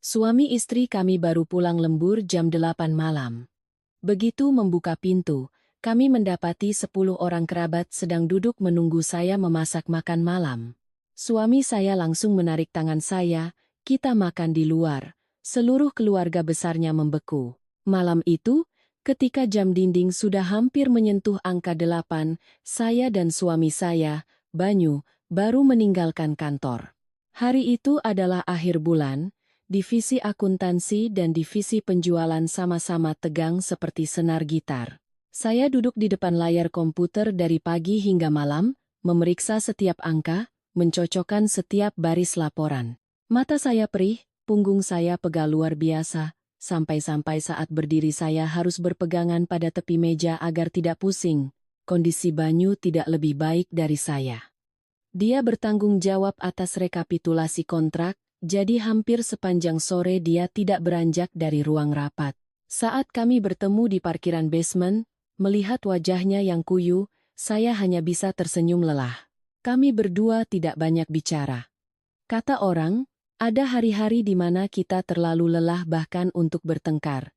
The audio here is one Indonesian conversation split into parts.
Suami istri kami baru pulang lembur jam 8 malam. Begitu membuka pintu, kami mendapati 10 orang kerabat sedang duduk menunggu saya memasak makan malam. Suami saya langsung menarik tangan saya, kita makan di luar. Seluruh keluarga besarnya membeku. Malam itu, ketika jam dinding sudah hampir menyentuh angka 8, saya dan suami saya, Banyu, baru meninggalkan kantor. Hari itu adalah akhir bulan. Divisi akuntansi dan divisi penjualan sama-sama tegang seperti senar gitar. Saya duduk di depan layar komputer dari pagi hingga malam, memeriksa setiap angka, mencocokkan setiap baris laporan. Mata saya perih, punggung saya pegal luar biasa, sampai-sampai saat berdiri saya harus berpegangan pada tepi meja agar tidak pusing. Kondisi Banyu tidak lebih baik dari saya. Dia bertanggung jawab atas rekapitulasi kontrak, jadi hampir sepanjang sore dia tidak beranjak dari ruang rapat. Saat kami bertemu di parkiran basement, melihat wajahnya yang kuyu, saya hanya bisa tersenyum lelah. Kami berdua tidak banyak bicara. Kata orang, ada hari-hari di mana kita terlalu lelah bahkan untuk bertengkar.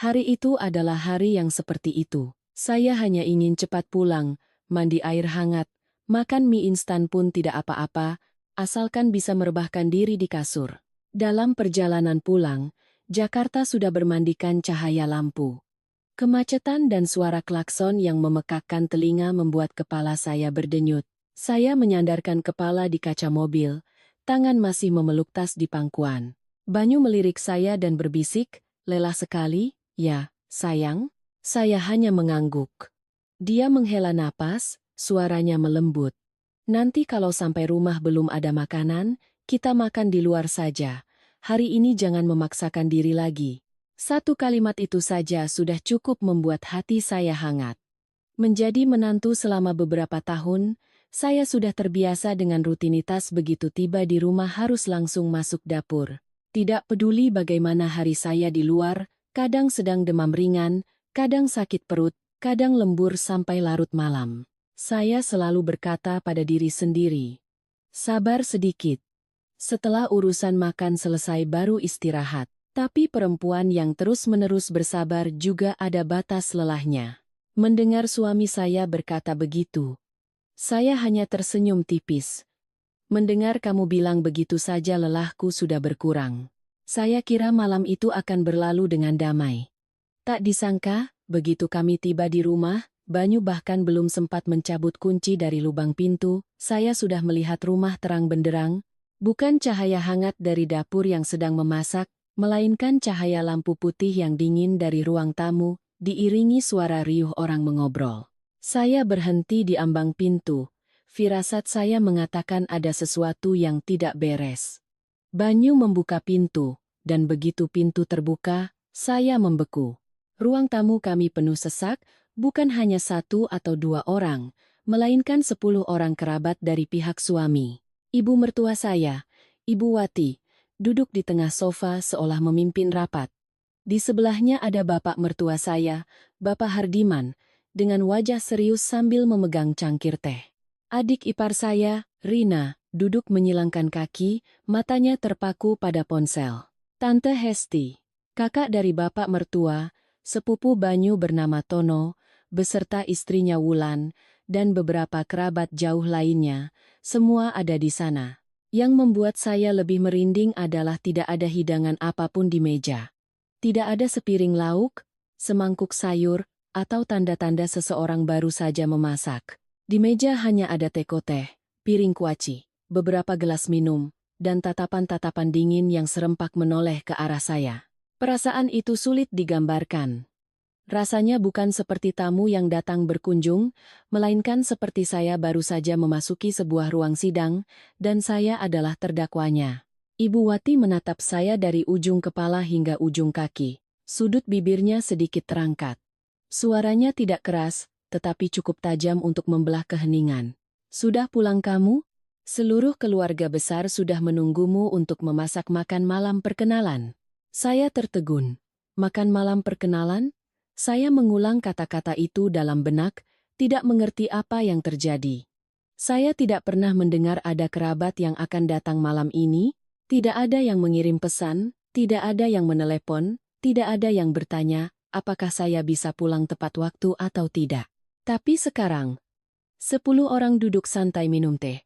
Hari itu adalah hari yang seperti itu. Saya hanya ingin cepat pulang, mandi air hangat, makan mie instan pun tidak apa-apa, asalkan bisa merebahkan diri di kasur. Dalam perjalanan pulang, Jakarta sudah bermandikan cahaya lampu. Kemacetan dan suara klakson yang memekakkan telinga membuat kepala saya berdenyut. Saya menyandarkan kepala di kaca mobil, tangan masih memeluk tas di pangkuan. Banyu melirik saya dan berbisik, lelah sekali, ya, sayang. Saya hanya mengangguk. Dia menghela napas, suaranya melembut. Nanti kalau sampai rumah belum ada makanan, kita makan di luar saja. Hari ini jangan memaksakan diri lagi. Satu kalimat itu saja sudah cukup membuat hati saya hangat. Menjadi menantu selama beberapa tahun, saya sudah terbiasa dengan rutinitas begitu tiba di rumah harus langsung masuk dapur. Tidak peduli bagaimana hari saya di luar, kadang sedang demam ringan, kadang sakit perut, kadang lembur sampai larut malam. Saya selalu berkata pada diri sendiri, sabar sedikit. Setelah urusan makan selesai baru istirahat. Tapi perempuan yang terus-menerus bersabar juga ada batas lelahnya. Mendengar suami saya berkata begitu, saya hanya tersenyum tipis. Mendengar kamu bilang begitu saja lelahku sudah berkurang. Saya kira malam itu akan berlalu dengan damai. Tak disangka, begitu kami tiba di rumah, Banyu bahkan belum sempat mencabut kunci dari lubang pintu, saya sudah melihat rumah terang benderang, bukan cahaya hangat dari dapur yang sedang memasak, melainkan cahaya lampu putih yang dingin dari ruang tamu, diiringi suara riuh orang mengobrol. Saya berhenti di ambang pintu, firasat saya mengatakan ada sesuatu yang tidak beres. Banyu membuka pintu, dan begitu pintu terbuka, saya membeku. Ruang tamu kami penuh sesak, bukan hanya 1 atau 2 orang, melainkan 10 orang kerabat dari pihak suami. Ibu mertua saya, Ibu Wati, duduk di tengah sofa seolah memimpin rapat. Di sebelahnya ada bapak mertua saya, Bapak Hardiman, dengan wajah serius sambil memegang cangkir teh. Adik ipar saya, Rina, duduk menyilangkan kaki, matanya terpaku pada ponsel. Tante Hesti, kakak dari bapak mertua, sepupu Banyu bernama Tono, beserta istrinya Wulan, dan beberapa kerabat jauh lainnya, semua ada di sana. Yang membuat saya lebih merinding adalah tidak ada hidangan apapun di meja. Tidak ada sepiring lauk, semangkuk sayur, atau tanda-tanda seseorang baru saja memasak. Di meja hanya ada teko teh, piring kuaci, beberapa gelas minum, dan tatapan-tatapan dingin yang serempak menoleh ke arah saya. Perasaan itu sulit digambarkan. Rasanya bukan seperti tamu yang datang berkunjung, melainkan seperti saya baru saja memasuki sebuah ruang sidang, dan saya adalah terdakwanya. Ibu Wati menatap saya dari ujung kepala hingga ujung kaki. Sudut bibirnya sedikit terangkat. Suaranya tidak keras, tetapi cukup tajam untuk membelah keheningan. Sudah pulang kamu? Seluruh keluarga besar sudah menunggumu untuk memasak makan malam perkenalan. Saya tertegun. Makan malam perkenalan? Saya mengulang kata-kata itu dalam benak, tidak mengerti apa yang terjadi. Saya tidak pernah mendengar ada kerabat yang akan datang malam ini, tidak ada yang mengirim pesan, Tidak ada yang menelepon, tidak ada yang bertanya, apakah saya bisa pulang tepat waktu atau tidak. Tapi sekarang, 10 orang duduk santai minum teh.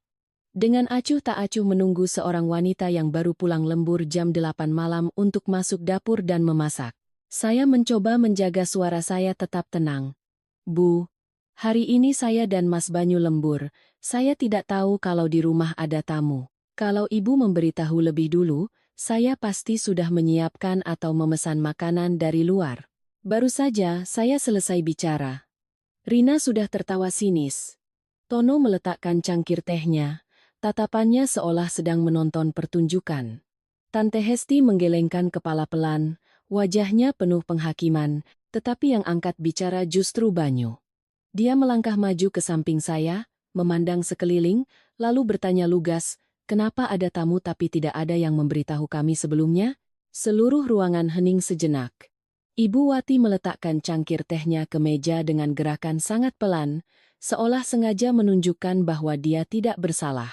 Dengan acuh tak acuh menunggu seorang wanita yang baru pulang lembur jam 8 malam untuk masuk dapur dan memasak. Saya mencoba menjaga suara saya tetap tenang. Bu, hari ini saya dan Mas Banyu lembur. Saya tidak tahu kalau di rumah ada tamu. Kalau ibu memberitahu lebih dulu, saya pasti sudah menyiapkan atau memesan makanan dari luar. Baru saja saya selesai bicara. Rina sudah tertawa sinis. Tono meletakkan cangkir tehnya. Tatapannya seolah sedang menonton pertunjukan. Tante Hesti menggelengkan kepala pelan, wajahnya penuh penghakiman, tetapi yang angkat bicara justru Banyu. Dia melangkah maju ke samping saya, memandang sekeliling, lalu bertanya lugas, kenapa ada tamu tapi tidak ada yang memberitahu kami sebelumnya? Seluruh ruangan hening sejenak. Ibu Wati meletakkan cangkir tehnya ke meja dengan gerakan sangat pelan, seolah sengaja menunjukkan bahwa dia tidak bersalah.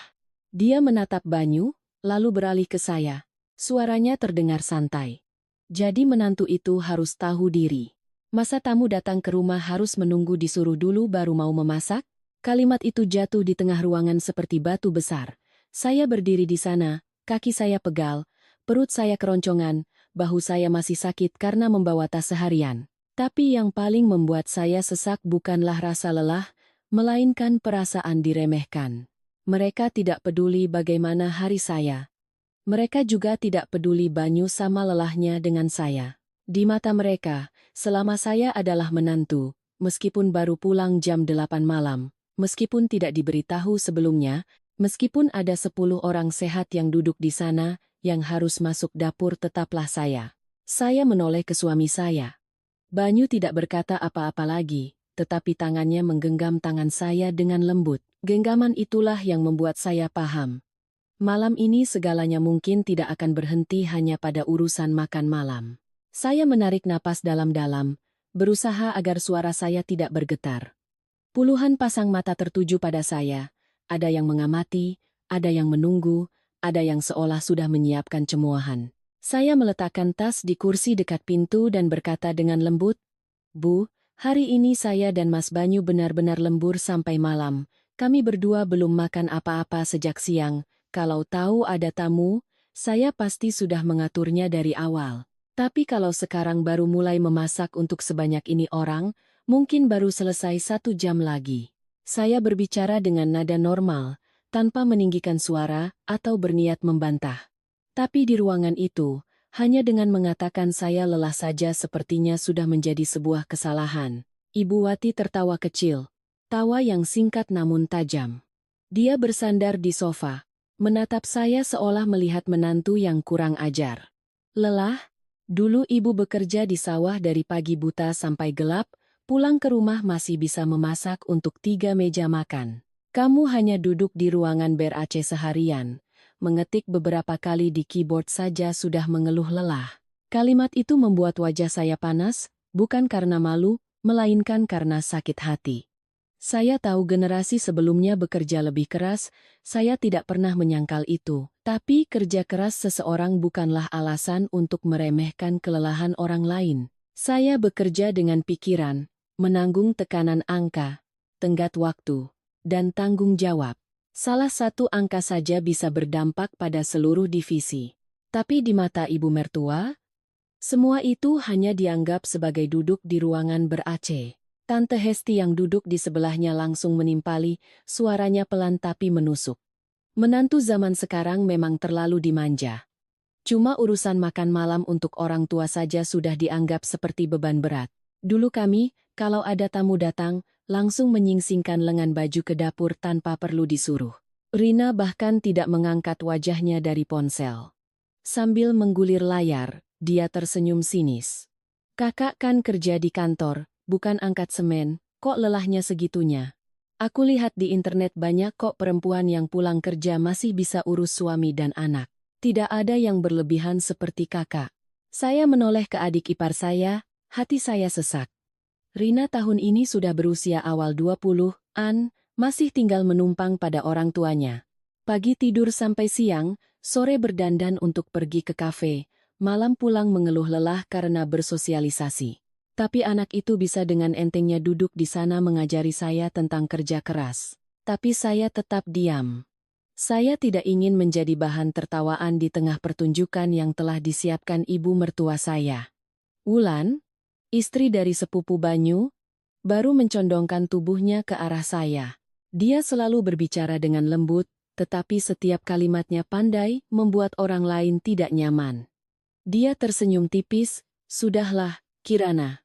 Dia menatap Banyu, lalu beralih ke saya. Suaranya terdengar santai. Jadi menantu itu harus tahu diri. Masa tamu datang ke rumah harus menunggu disuruh dulu baru mau memasak? Kalimat itu jatuh di tengah ruangan seperti batu besar. Saya berdiri di sana, kaki saya pegal, perut saya keroncongan, bahu saya masih sakit karena membawa tas seharian. Tapi yang paling membuat saya sesak bukanlah rasa lelah, melainkan perasaan diremehkan. Mereka tidak peduli bagaimana hari saya. Mereka juga tidak peduli Banyu sama lelahnya dengan saya. Di mata mereka, selama saya adalah menantu, meskipun baru pulang jam 8 malam, meskipun tidak diberitahu sebelumnya, meskipun ada 10 orang sehat yang duduk di sana, yang harus masuk dapur tetaplah saya. Saya menoleh ke suami saya. Banyu tidak berkata apa-apa lagi, tetapi tangannya menggenggam tangan saya dengan lembut. Genggaman itulah yang membuat saya paham. Malam ini segalanya mungkin tidak akan berhenti hanya pada urusan makan malam. Saya menarik napas dalam-dalam, berusaha agar suara saya tidak bergetar. Puluhan pasang mata tertuju pada saya, ada yang mengamati, ada yang menunggu, ada yang seolah sudah menyiapkan cemoohan. Saya meletakkan tas di kursi dekat pintu dan berkata dengan lembut, Bu, hari ini saya dan Mas Banyu benar-benar lembur sampai malam. Kami berdua belum makan apa-apa sejak siang. Kalau tahu ada tamu, saya pasti sudah mengaturnya dari awal. Tapi kalau sekarang baru mulai memasak untuk sebanyak ini orang, mungkin baru selesai 1 jam lagi. Saya berbicara dengan nada normal, tanpa meninggikan suara atau berniat membantah. Tapi di ruangan itu, hanya dengan mengatakan saya lelah saja sepertinya sudah menjadi sebuah kesalahan. Ibu Wati tertawa kecil, tawa yang singkat namun tajam. Dia bersandar di sofa, menatap saya seolah melihat menantu yang kurang ajar. Lelah? Dulu ibu bekerja di sawah dari pagi buta sampai gelap, pulang ke rumah masih bisa memasak untuk 3 meja makan. Kamu hanya duduk di ruangan ber-AC seharian, mengetik beberapa kali di keyboard saja sudah mengeluh lelah. Kalimat itu membuat wajah saya panas, bukan karena malu, melainkan karena sakit hati. Saya tahu generasi sebelumnya bekerja lebih keras, saya tidak pernah menyangkal itu. Tapi kerja keras seseorang bukanlah alasan untuk meremehkan kelelahan orang lain. Saya bekerja dengan pikiran, menanggung tekanan angka, tenggat waktu, dan tanggung jawab. Salah satu angka saja bisa berdampak pada seluruh divisi. Tapi di mata ibu mertua, semua itu hanya dianggap sebagai duduk di ruangan ber-AC. Tante Hesti yang duduk di sebelahnya langsung menimpali, suaranya pelan tapi menusuk. Menantu zaman sekarang memang terlalu dimanja. Cuma urusan makan malam untuk orang tua saja sudah dianggap seperti beban berat. Dulu kami, kalau ada tamu datang, langsung menyingsingkan lengan baju ke dapur tanpa perlu disuruh. Rina bahkan tidak mengangkat wajahnya dari ponsel. Sambil menggulir layar, dia tersenyum sinis. Kakak kan kerja di kantor, bukan angkat semen, kok lelahnya segitunya? Aku lihat di internet banyak kok perempuan yang pulang kerja masih bisa urus suami dan anak. Tidak ada yang berlebihan seperti kakak. Saya menoleh ke adik ipar saya, hati saya sesak. Rina tahun ini sudah berusia awal 20-an, masih tinggal menumpang pada orang tuanya. Pagi tidur sampai siang, sore berdandan untuk pergi ke kafe, malam pulang mengeluh lelah karena bersosialisasi. Tapi anak itu bisa dengan entengnya duduk di sana mengajari saya tentang kerja keras. Tapi saya tetap diam. Saya tidak ingin menjadi bahan tertawaan di tengah pertunjukan yang telah disiapkan ibu mertua saya. Wulan, istri dari sepupu Banyu, baru mencondongkan tubuhnya ke arah saya. Dia selalu berbicara dengan lembut, tetapi setiap kalimatnya pandai membuat orang lain tidak nyaman. Dia tersenyum tipis, "Sudahlah, Kirana.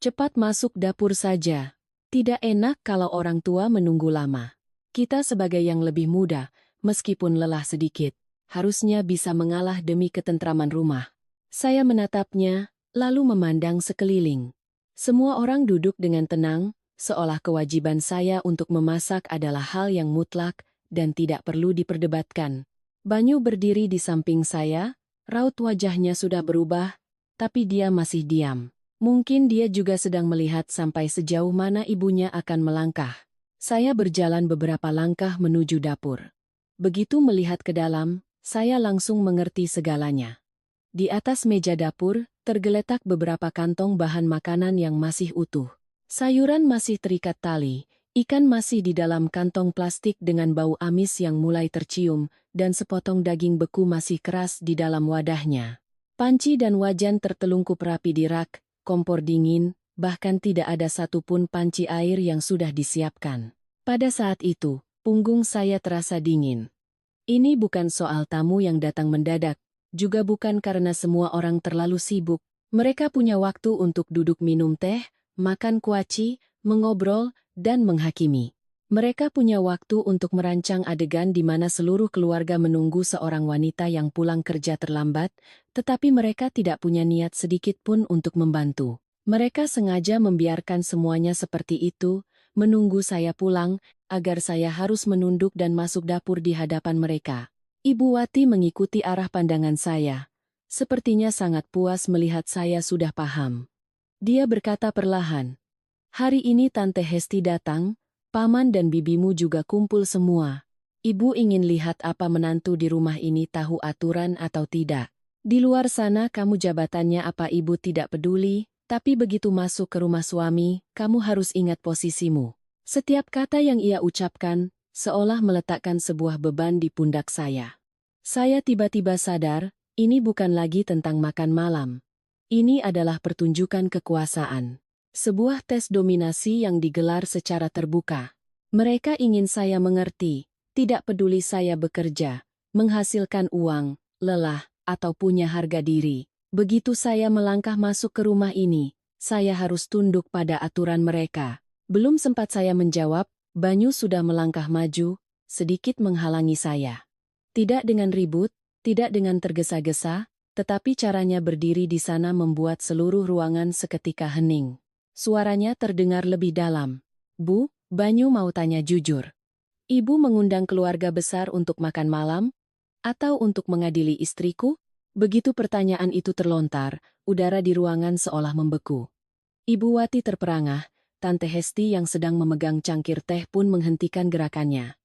Cepat masuk dapur saja. Tidak enak kalau orang tua menunggu lama. Kita sebagai yang lebih muda, meskipun lelah sedikit, harusnya bisa mengalah demi ketentraman rumah." Saya menatapnya, lalu memandang sekeliling. Semua orang duduk dengan tenang, seolah kewajiban saya untuk memasak adalah hal yang mutlak dan tidak perlu diperdebatkan. Banyu berdiri di samping saya, raut wajahnya sudah berubah, tapi dia masih diam. Mungkin dia juga sedang melihat sampai sejauh mana ibunya akan melangkah. Saya berjalan beberapa langkah menuju dapur. Begitu melihat ke dalam, saya langsung mengerti segalanya. Di atas meja dapur, tergeletak beberapa kantong bahan makanan yang masih utuh. Sayuran masih terikat tali, ikan masih di dalam kantong plastik dengan bau amis yang mulai tercium, dan sepotong daging beku masih keras di dalam wadahnya. Panci dan wajan tertelungkup rapi di rak, kompor dingin, bahkan tidak ada satupun panci air yang sudah disiapkan. Pada saat itu, punggung saya terasa dingin. Ini bukan soal tamu yang datang mendadak, juga bukan karena semua orang terlalu sibuk. Mereka punya waktu untuk duduk minum teh, makan kuaci, mengobrol, dan menghakimi. Mereka punya waktu untuk merancang adegan di mana seluruh keluarga menunggu seorang wanita yang pulang kerja terlambat, tetapi mereka tidak punya niat sedikit pun untuk membantu. Mereka sengaja membiarkan semuanya seperti itu, menunggu saya pulang, agar saya harus menunduk dan masuk dapur di hadapan mereka. Ibu Wati mengikuti arah pandangan saya. Sepertinya sangat puas melihat saya sudah paham. Dia berkata perlahan, "Hari ini Tante Hesti datang, Paman dan bibimu juga kumpul semua. Ibu ingin lihat apa menantu di rumah ini tahu aturan atau tidak. Di luar sana kamu jabatannya apa ibu tidak peduli, tapi begitu masuk ke rumah suami, kamu harus ingat posisimu." Setiap kata yang ia ucapkan, seolah meletakkan sebuah beban di pundak saya. Saya tiba-tiba sadar, ini bukan lagi tentang makan malam. Ini adalah pertunjukan kekuasaan. Sebuah tes dominasi yang digelar secara terbuka. Mereka ingin saya mengerti, tidak peduli saya bekerja, menghasilkan uang, lelah, atau punya harga diri. Begitu saya melangkah masuk ke rumah ini, saya harus tunduk pada aturan mereka. Belum sempat saya menjawab, Banyu sudah melangkah maju, sedikit menghalangi saya. Tidak dengan ribut, tidak dengan tergesa-gesa, tetapi caranya berdiri di sana membuat seluruh ruangan seketika hening. Suaranya terdengar lebih dalam. "Bu, Banyu mau tanya jujur. Ibu mengundang keluarga besar untuk makan malam? Atau untuk mengadili istriku?" Begitu pertanyaan itu terlontar, udara di ruangan seolah membeku. Ibu Wati terperangah, Tante Hesti yang sedang memegang cangkir teh pun menghentikan gerakannya.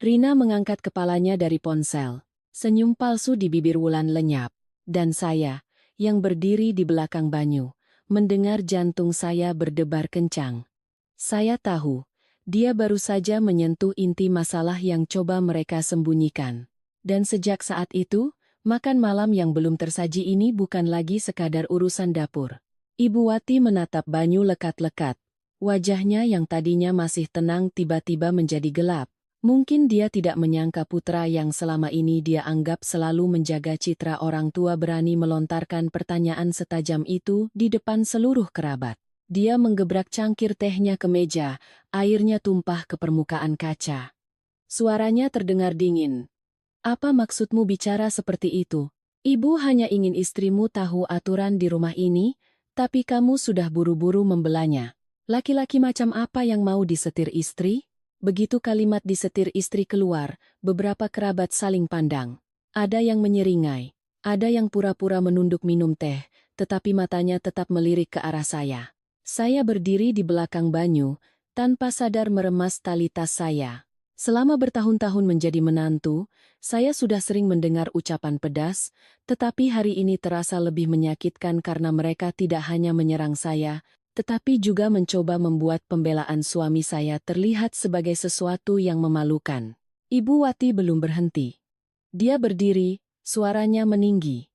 Rina mengangkat kepalanya dari ponsel. Senyum palsu di bibir Wulan lenyap. Dan saya, yang berdiri di belakang Banyu, mendengar jantung saya berdebar kencang. Saya tahu, dia baru saja menyentuh inti masalah yang coba mereka sembunyikan. Dan sejak saat itu, makan malam yang belum tersaji ini bukan lagi sekadar urusan dapur. Ibu Wati menatap Banyu lekat-lekat. Wajahnya yang tadinya masih tenang tiba-tiba menjadi gelap. Mungkin dia tidak menyangka putra yang selama ini dia anggap selalu menjaga citra orang tua berani melontarkan pertanyaan setajam itu di depan seluruh kerabat. Dia menggebrak cangkir tehnya ke meja, airnya tumpah ke permukaan kaca. Suaranya terdengar dingin. "Apa maksudmu bicara seperti itu? Ibu hanya ingin istrimu tahu aturan di rumah ini, tapi kamu sudah buru-buru membelanya. Laki-laki macam apa yang mau disetir istri?" Begitu kalimat disetir istri keluar, beberapa kerabat saling pandang. Ada yang menyeringai, ada yang pura-pura menunduk minum teh, tetapi matanya tetap melirik ke arah saya. Saya berdiri di belakang Banyu, tanpa sadar meremas tali tas saya. Selama bertahun-tahun menjadi menantu, saya sudah sering mendengar ucapan pedas, tetapi hari ini terasa lebih menyakitkan karena mereka tidak hanya menyerang saya, tetapi juga mencoba membuat pembelaan suami saya terlihat sebagai sesuatu yang memalukan. Ibu Wati belum berhenti. Dia berdiri, suaranya meninggi.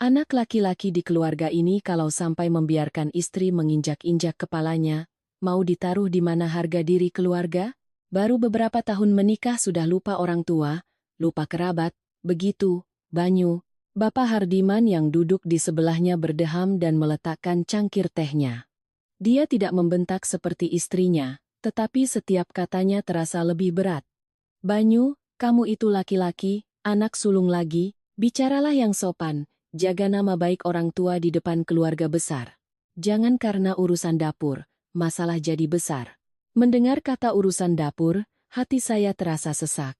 Anak laki-laki di keluarga ini kalau sampai membiarkan istri menginjak-injak kepalanya, mau ditaruh di mana harga diri keluarga? Baru beberapa tahun menikah sudah lupa orang tua, lupa kerabat, begitu, Banyu. Bapak Hardiman yang duduk di sebelahnya berdeham dan meletakkan cangkir tehnya. Dia tidak membentak seperti istrinya, tetapi setiap katanya terasa lebih berat. Banyu, kamu itu laki-laki, anak sulung lagi, bicaralah yang sopan, jaga nama baik orang tua di depan keluarga besar. Jangan karena urusan dapur, masalah jadi besar. Mendengar kata urusan dapur, hati saya terasa sesak.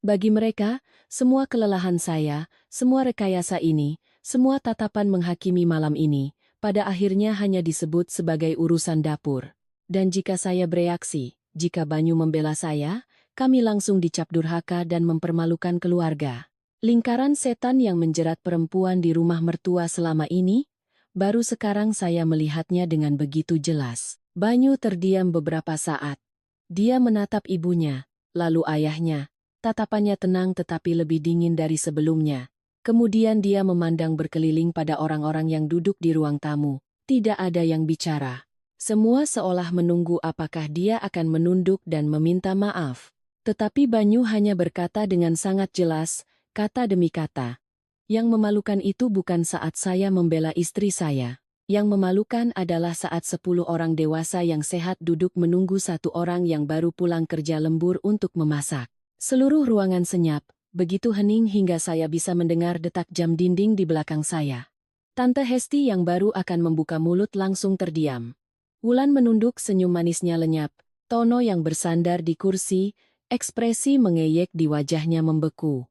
Bagi mereka, semua kelelahan saya, semua rekayasa ini, semua tatapan menghakimi malam ini, pada akhirnya hanya disebut sebagai urusan dapur. Dan jika saya bereaksi, jika Banyu membela saya, kami langsung dicap durhaka dan mempermalukan keluarga. Lingkaran setan yang menjerat perempuan di rumah mertua selama ini, baru sekarang saya melihatnya dengan begitu jelas. Banyu terdiam beberapa saat. Dia menatap ibunya, lalu ayahnya. Tatapannya tenang tetapi lebih dingin dari sebelumnya. Kemudian dia memandang berkeliling pada orang-orang yang duduk di ruang tamu. Tidak ada yang bicara. Semua seolah menunggu apakah dia akan menunduk dan meminta maaf. Tetapi Banyu hanya berkata dengan sangat jelas, kata demi kata. Yang memalukan itu bukan saat saya membela istri saya. Yang memalukan adalah saat 10 orang dewasa yang sehat duduk menunggu satu orang yang baru pulang kerja lembur untuk memasak. Seluruh ruangan senyap, begitu hening hingga saya bisa mendengar detak jam dinding di belakang saya. Tante Hesti yang baru akan membuka mulut langsung terdiam. Wulan menunduk, senyum manisnya lenyap. Tono yang bersandar di kursi, ekspresi mengeyek di wajahnya membeku.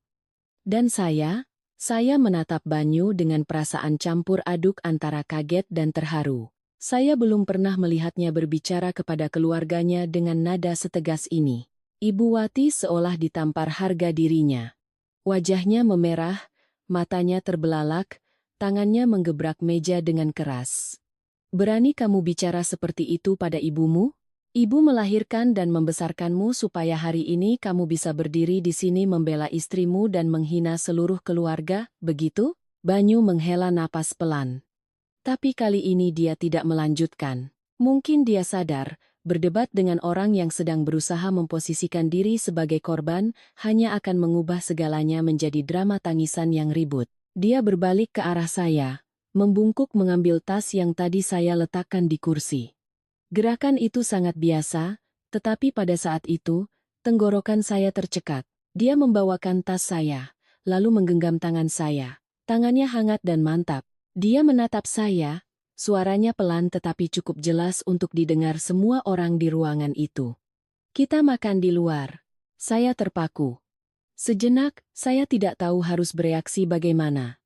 Dan saya menatap Banyu dengan perasaan campur aduk antara kaget dan terharu. Saya belum pernah melihatnya berbicara kepada keluarganya dengan nada setegas ini. Ibu Wati seolah ditampar harga dirinya. Wajahnya memerah, matanya terbelalak, tangannya menggebrak meja dengan keras. Berani kamu bicara seperti itu pada ibumu? Ibu melahirkan dan membesarkanmu supaya hari ini kamu bisa berdiri di sini membela istrimu dan menghina seluruh keluarga, begitu? Banyu menghela napas pelan. Tapi kali ini dia tidak melanjutkan. Mungkin dia sadar, berdebat dengan orang yang sedang berusaha memposisikan diri sebagai korban hanya akan mengubah segalanya menjadi drama tangisan yang ribut. Dia berbalik ke arah saya, membungkuk mengambil tas yang tadi saya letakkan di kursi. Gerakan itu sangat biasa, tetapi pada saat itu, tenggorokan saya tercekat. Dia membawakan tas saya, lalu menggenggam tangan saya. Tangannya hangat dan mantap. Dia menatap saya, suaranya pelan tetapi cukup jelas untuk didengar semua orang di ruangan itu. Kita makan di luar. Saya terpaku. Sejenak, saya tidak tahu harus bereaksi bagaimana.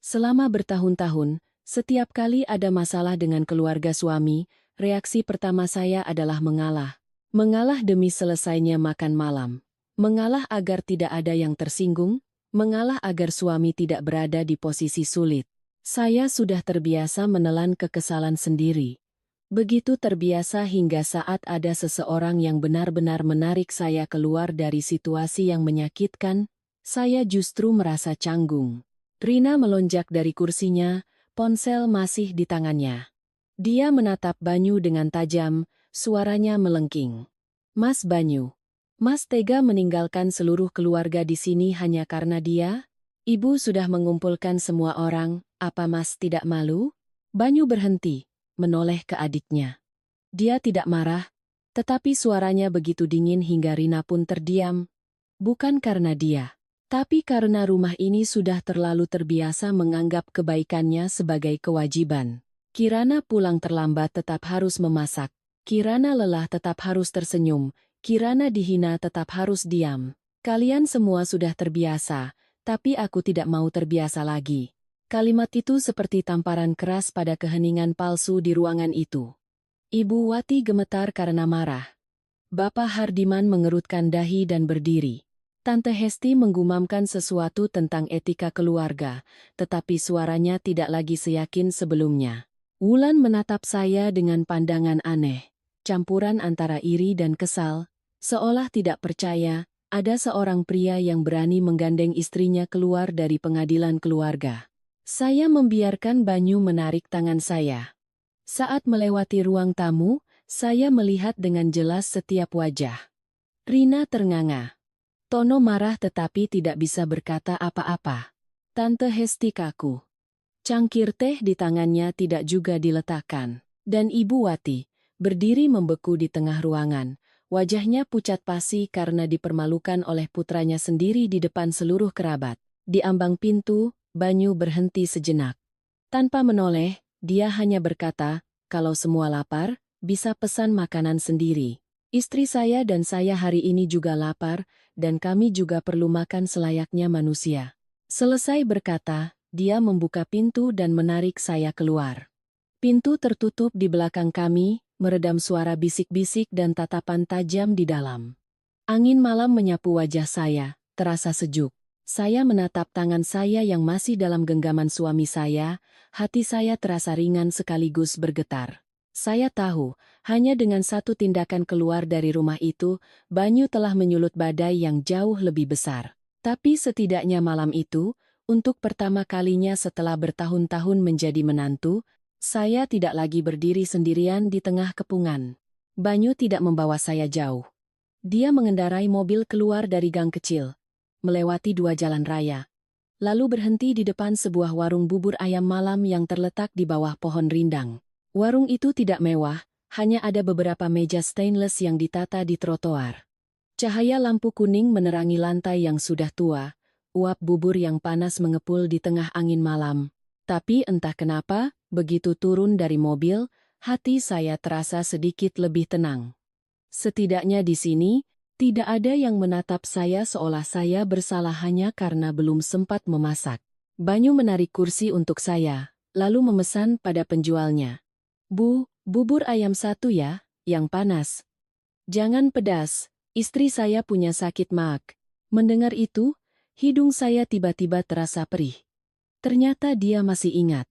Selama bertahun-tahun, setiap kali ada masalah dengan keluarga suami, reaksi pertama saya adalah mengalah. Mengalah demi selesainya makan malam. Mengalah agar tidak ada yang tersinggung, mengalah agar suami tidak berada di posisi sulit. Saya sudah terbiasa menelan kekesalan sendiri. Begitu terbiasa hingga saat ada seseorang yang benar-benar menarik saya keluar dari situasi yang menyakitkan, saya justru merasa canggung. Rina melonjak dari kursinya, ponsel masih di tangannya. Dia menatap Banyu dengan tajam, suaranya melengking. Mas Banyu, Mas tega meninggalkan seluruh keluarga di sini hanya karena dia? Ibu sudah mengumpulkan semua orang, apa Mas tidak malu? Banyu berhenti, menoleh ke adiknya. Dia tidak marah, tetapi suaranya begitu dingin hingga Rina pun terdiam. Bukan karena dia, tapi karena rumah ini sudah terlalu terbiasa menganggap kebaikannya sebagai kewajiban. Kirana pulang terlambat tetap harus memasak. Kirana lelah tetap harus tersenyum. Kirana dihina tetap harus diam. Kalian semua sudah terbiasa. Tapi aku tidak mau terbiasa lagi. Kalimat itu seperti tamparan keras pada keheningan palsu di ruangan itu. Ibu Wati gemetar karena marah. Bapak Hardiman mengerutkan dahi dan berdiri. Tante Hesti menggumamkan sesuatu tentang etika keluarga, tetapi suaranya tidak lagi seyakin sebelumnya. Wulan menatap saya dengan pandangan aneh, campuran antara iri dan kesal, seolah tidak percaya ada seorang pria yang berani menggandeng istrinya keluar dari pengadilan keluarga. Saya membiarkan Banyu menarik tangan saya. Saat melewati ruang tamu, saya melihat dengan jelas setiap wajah. Rina ternganga. Tono marah tetapi tidak bisa berkata apa-apa. Tante Hesti kaku. Cangkir teh di tangannya tidak juga diletakkan. Dan Ibu Wati, berdiri membeku di tengah ruangan. Wajahnya pucat pasi karena dipermalukan oleh putranya sendiri di depan seluruh kerabat. Di ambang pintu, Banyu berhenti sejenak. Tanpa menoleh, dia hanya berkata, kalau semua lapar, bisa pesan makanan sendiri. Istri saya dan saya hari ini juga lapar, dan kami juga perlu makan selayaknya manusia. Selesai berkata, dia membuka pintu dan menarik saya keluar. Pintu tertutup di belakang kami, meredam suara bisik-bisik dan tatapan tajam di dalam. Angin malam menyapu wajah saya, terasa sejuk. Saya menatap tangan saya yang masih dalam genggaman suami saya, hati saya terasa ringan sekaligus bergetar. Saya tahu, hanya dengan satu tindakan keluar dari rumah itu, Banyu telah menyulut badai yang jauh lebih besar. Tapi setidaknya malam itu, untuk pertama kalinya setelah bertahun-tahun menjadi menantu, saya tidak lagi berdiri sendirian di tengah kepungan. Banyu tidak membawa saya jauh. Dia mengendarai mobil keluar dari gang kecil, melewati 2 jalan raya, lalu berhenti di depan sebuah warung bubur ayam malam yang terletak di bawah pohon rindang. Warung itu tidak mewah, hanya ada beberapa meja stainless yang ditata di trotoar. Cahaya lampu kuning menerangi lantai yang sudah tua, uap bubur yang panas mengepul di tengah angin malam. Tapi entah kenapa, begitu turun dari mobil, hati saya terasa sedikit lebih tenang. Setidaknya di sini, tidak ada yang menatap saya seolah saya bersalah hanya karena belum sempat memasak. Banyu menarik kursi untuk saya, lalu memesan pada penjualnya. Bu, bubur ayam 1 ya, yang panas. Jangan pedas, istri saya punya sakit maag. Mendengar itu, hidung saya tiba-tiba terasa perih. Ternyata dia masih ingat.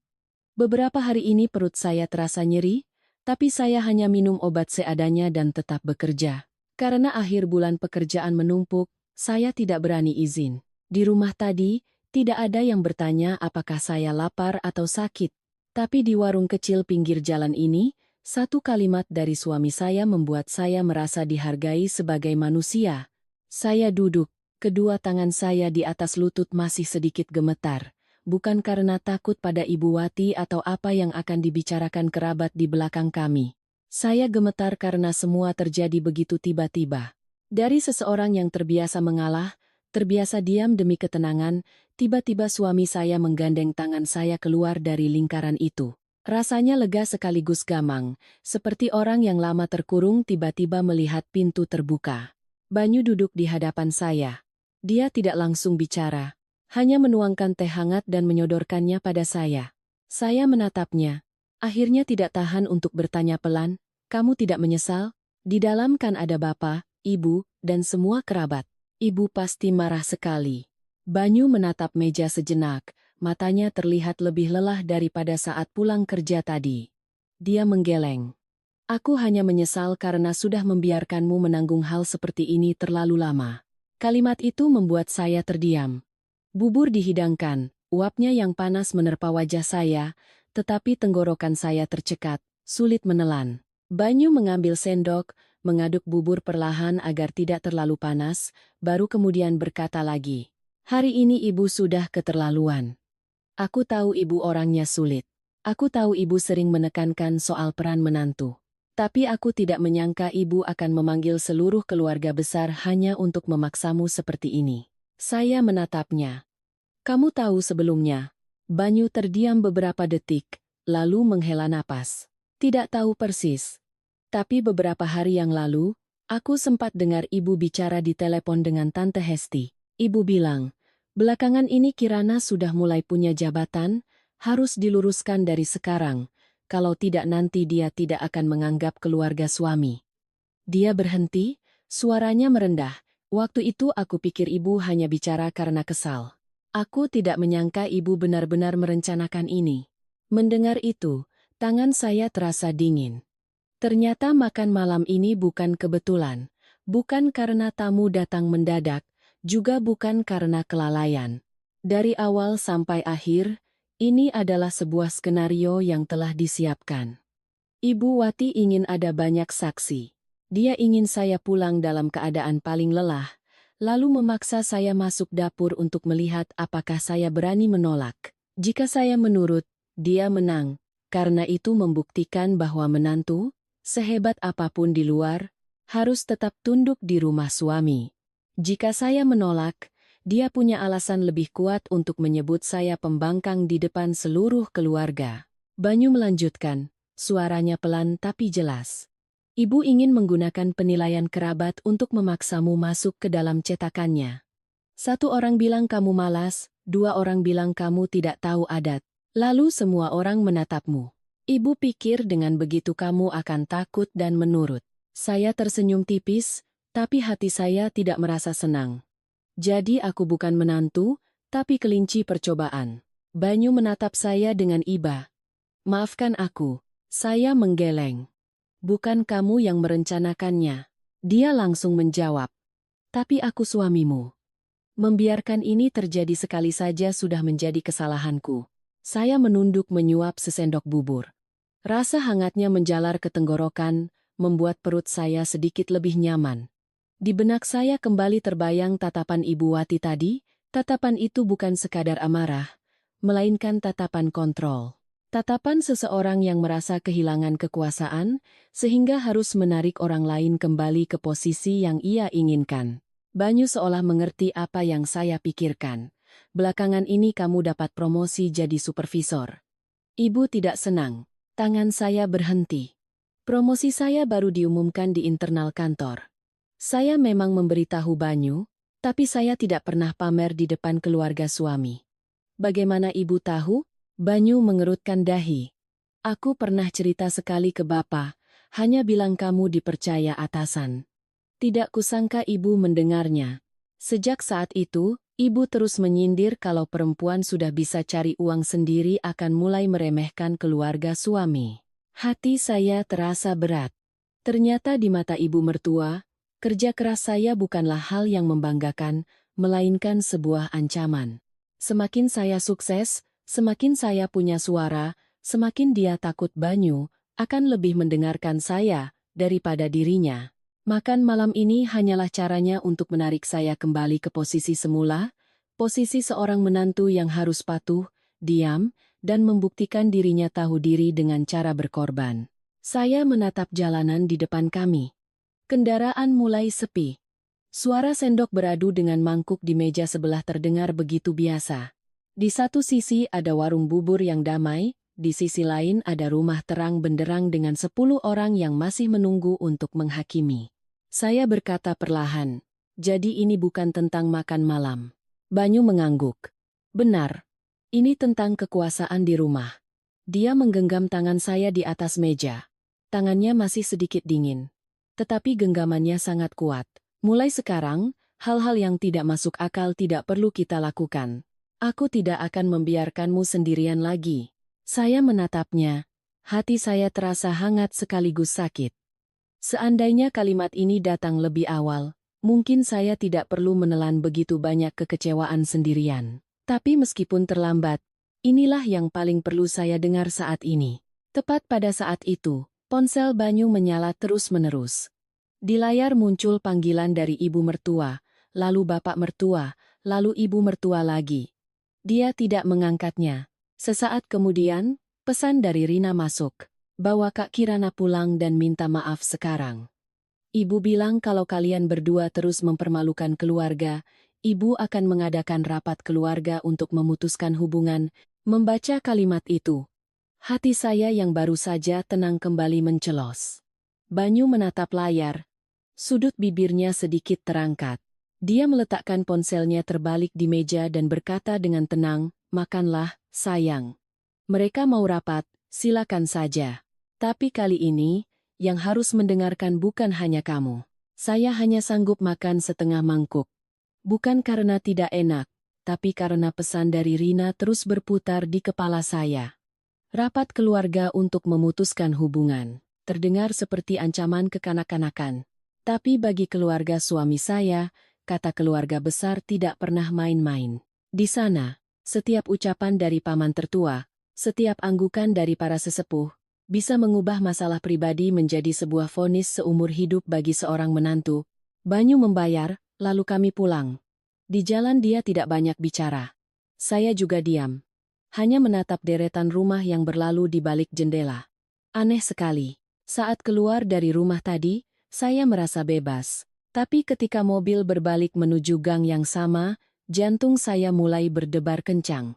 Beberapa hari ini perut saya terasa nyeri, tapi saya hanya minum obat seadanya dan tetap bekerja. Karena akhir bulan pekerjaan menumpuk, saya tidak berani izin. Di rumah tadi, tidak ada yang bertanya apakah saya lapar atau sakit. Tapi di warung kecil pinggir jalan ini, satu kalimat dari suami saya membuat saya merasa dihargai sebagai manusia. Saya duduk, kedua tangan saya di atas lutut masih sedikit gemetar. Bukan karena takut pada Ibu Wati atau apa yang akan dibicarakan kerabat di belakang kami. Saya gemetar karena semua terjadi begitu tiba-tiba. Dari seseorang yang terbiasa mengalah, terbiasa diam demi ketenangan, tiba-tiba suami saya menggandeng tangan saya keluar dari lingkaran itu. Rasanya lega sekaligus gamang, seperti orang yang lama terkurung tiba-tiba melihat pintu terbuka. Banyu duduk di hadapan saya. Dia tidak langsung bicara, hanya menuangkan teh hangat dan menyodorkannya pada saya. Saya menatapnya. Akhirnya tidak tahan untuk bertanya pelan, kamu tidak menyesal? Di dalam kan ada bapak, ibu, dan semua kerabat. Ibu pasti marah sekali. Banyu menatap meja sejenak, matanya terlihat lebih lelah daripada saat pulang kerja tadi. Dia menggeleng. Aku hanya menyesal karena sudah membiarkanmu menanggung hal seperti ini terlalu lama. Kalimat itu membuat saya terdiam. Bubur dihidangkan, uapnya yang panas menerpa wajah saya, tetapi tenggorokan saya tercekat, sulit menelan. Banyu mengambil sendok, mengaduk bubur perlahan agar tidak terlalu panas, baru kemudian berkata lagi. Hari ini ibu sudah keterlaluan. Aku tahu ibu orangnya sulit. Aku tahu ibu sering menekankan soal peran menantu. Tapi aku tidak menyangka ibu akan memanggil seluruh keluarga besar hanya untuk memaksamu seperti ini. Saya menatapnya. Kamu tahu sebelumnya. Banyu terdiam beberapa detik, lalu menghela napas. Tidak tahu persis. Tapi beberapa hari yang lalu, aku sempat dengar ibu bicara di telepon dengan Tante Hesti. Ibu bilang, belakangan ini Kirana sudah mulai punya jabatan, harus diluruskan dari sekarang, kalau tidak nanti dia tidak akan menganggap keluarga suami. Dia berhenti, suaranya merendah. Waktu itu aku pikir ibu hanya bicara karena kesal. Aku tidak menyangka ibu benar-benar merencanakan ini. Mendengar itu, tangan saya terasa dingin. Ternyata makan malam ini bukan kebetulan. Bukan karena tamu datang mendadak, juga bukan karena kelalaian. Dari awal sampai akhir, ini adalah sebuah skenario yang telah disiapkan. Ibu Wati ingin ada banyak saksi. Dia ingin saya pulang dalam keadaan paling lelah, lalu memaksa saya masuk dapur untuk melihat apakah saya berani menolak. Jika saya menurut, dia menang. Karena itu membuktikan bahwa menantu, sehebat apapun di luar, harus tetap tunduk di rumah suami. Jika saya menolak, dia punya alasan lebih kuat untuk menyebut saya pembangkang di depan seluruh keluarga. Banyu melanjutkan, suaranya pelan tapi jelas. Ibu ingin menggunakan penilaian kerabat untuk memaksamu masuk ke dalam cetakannya. Satu orang bilang kamu malas, dua orang bilang kamu tidak tahu adat. Lalu semua orang menatapmu. Ibu pikir dengan begitu kamu akan takut dan menurut. Saya tersenyum tipis, tapi hati saya tidak merasa senang. Jadi aku bukan menantu, tapi kelinci percobaan. Banyu menatap saya dengan iba. Maafkan aku, saya menggeleng. Bukan kamu yang merencanakannya. Dia langsung menjawab. Tapi aku suamimu. Membiarkan ini terjadi sekali saja sudah menjadi kesalahanku. Saya menunduk menyuap sesendok bubur. Rasa hangatnya menjalar ke tenggorokan, membuat perut saya sedikit lebih nyaman. Di benak saya kembali terbayang tatapan Ibu Wati tadi. Tatapan itu bukan sekadar amarah, melainkan tatapan kontrol. Tatapan seseorang yang merasa kehilangan kekuasaan, sehingga harus menarik orang lain kembali ke posisi yang ia inginkan. Banyu seolah mengerti apa yang saya pikirkan. Belakangan ini kamu dapat promosi jadi supervisor. Ibu tidak senang. Tangan saya berhenti. Promosi saya baru diumumkan di internal kantor. Saya memang memberitahu Banyu, tapi saya tidak pernah pamer di depan keluarga suami. Bagaimana ibu tahu? Banyu mengerutkan dahi. Aku pernah cerita sekali ke Bapak, hanya bilang kamu dipercaya atasan. Tidak kusangka ibu mendengarnya. Sejak saat itu, ibu terus menyindir kalau perempuan sudah bisa cari uang sendiri akan mulai meremehkan keluarga suami. Hati saya terasa berat. Ternyata di mata ibu mertua, kerja keras saya bukanlah hal yang membanggakan, melainkan sebuah ancaman. Semakin saya sukses, semakin saya punya suara, semakin dia takut Banyu akan lebih mendengarkan saya daripada dirinya. Makan malam ini hanyalah caranya untuk menarik saya kembali ke posisi semula, posisi seorang menantu yang harus patuh, diam, dan membuktikan dirinya tahu diri dengan cara berkorban. Saya menatap jalanan di depan kami. Kendaraan mulai sepi. Suara sendok beradu dengan mangkuk di meja sebelah terdengar begitu biasa. Di satu sisi ada warung bubur yang damai, di sisi lain ada rumah terang benderang dengan 10 orang yang masih menunggu untuk menghakimi. Saya berkata perlahan, jadi ini bukan tentang makan malam. Banyu mengangguk. Benar, ini tentang kekuasaan di rumah. Dia menggenggam tangan saya di atas meja. Tangannya masih sedikit dingin, tetapi genggamannya sangat kuat. Mulai sekarang, hal-hal yang tidak masuk akal tidak perlu kita lakukan. Aku tidak akan membiarkanmu sendirian lagi. Saya menatapnya. Hati saya terasa hangat sekaligus sakit. Seandainya kalimat ini datang lebih awal, mungkin saya tidak perlu menelan begitu banyak kekecewaan sendirian. Tapi meskipun terlambat, inilah yang paling perlu saya dengar saat ini. Tepat pada saat itu, ponsel Banyu menyala terus-menerus. Di layar muncul panggilan dari ibu mertua, lalu bapak mertua, lalu ibu mertua lagi. Dia tidak mengangkatnya. Sesaat kemudian, pesan dari Rina masuk. Bawa Kak Kirana pulang dan minta maaf sekarang. Ibu bilang kalau kalian berdua terus mempermalukan keluarga, ibu akan mengadakan rapat keluarga untuk memutuskan hubungan. Membaca kalimat itu, hati saya yang baru saja tenang kembali mencelos. Banyu menatap layar. Sudut bibirnya sedikit terangkat. Dia meletakkan ponselnya terbalik di meja dan berkata dengan tenang, makanlah, sayang. Mereka mau rapat, silakan saja. Tapi kali ini, yang harus mendengarkan bukan hanya kamu. Saya hanya sanggup makan setengah mangkuk. Bukan karena tidak enak, tapi karena pesan dari Rina terus berputar di kepala saya. Rapat keluarga untuk memutuskan hubungan. Terdengar seperti ancaman kekanak-kanakan. Tapi bagi keluarga suami saya, kata keluarga besar tidak pernah main-main. Di sana, setiap ucapan dari paman tertua, setiap anggukan dari para sesepuh, bisa mengubah masalah pribadi menjadi sebuah vonis seumur hidup bagi seorang menantu. Banyu membayar, lalu kami pulang. Di jalan dia tidak banyak bicara. Saya juga diam. Hanya menatap deretan rumah yang berlalu di balik jendela. Aneh sekali. Saat keluar dari rumah tadi, saya merasa bebas. Tapi ketika mobil berbalik menuju gang yang sama, jantung saya mulai berdebar kencang.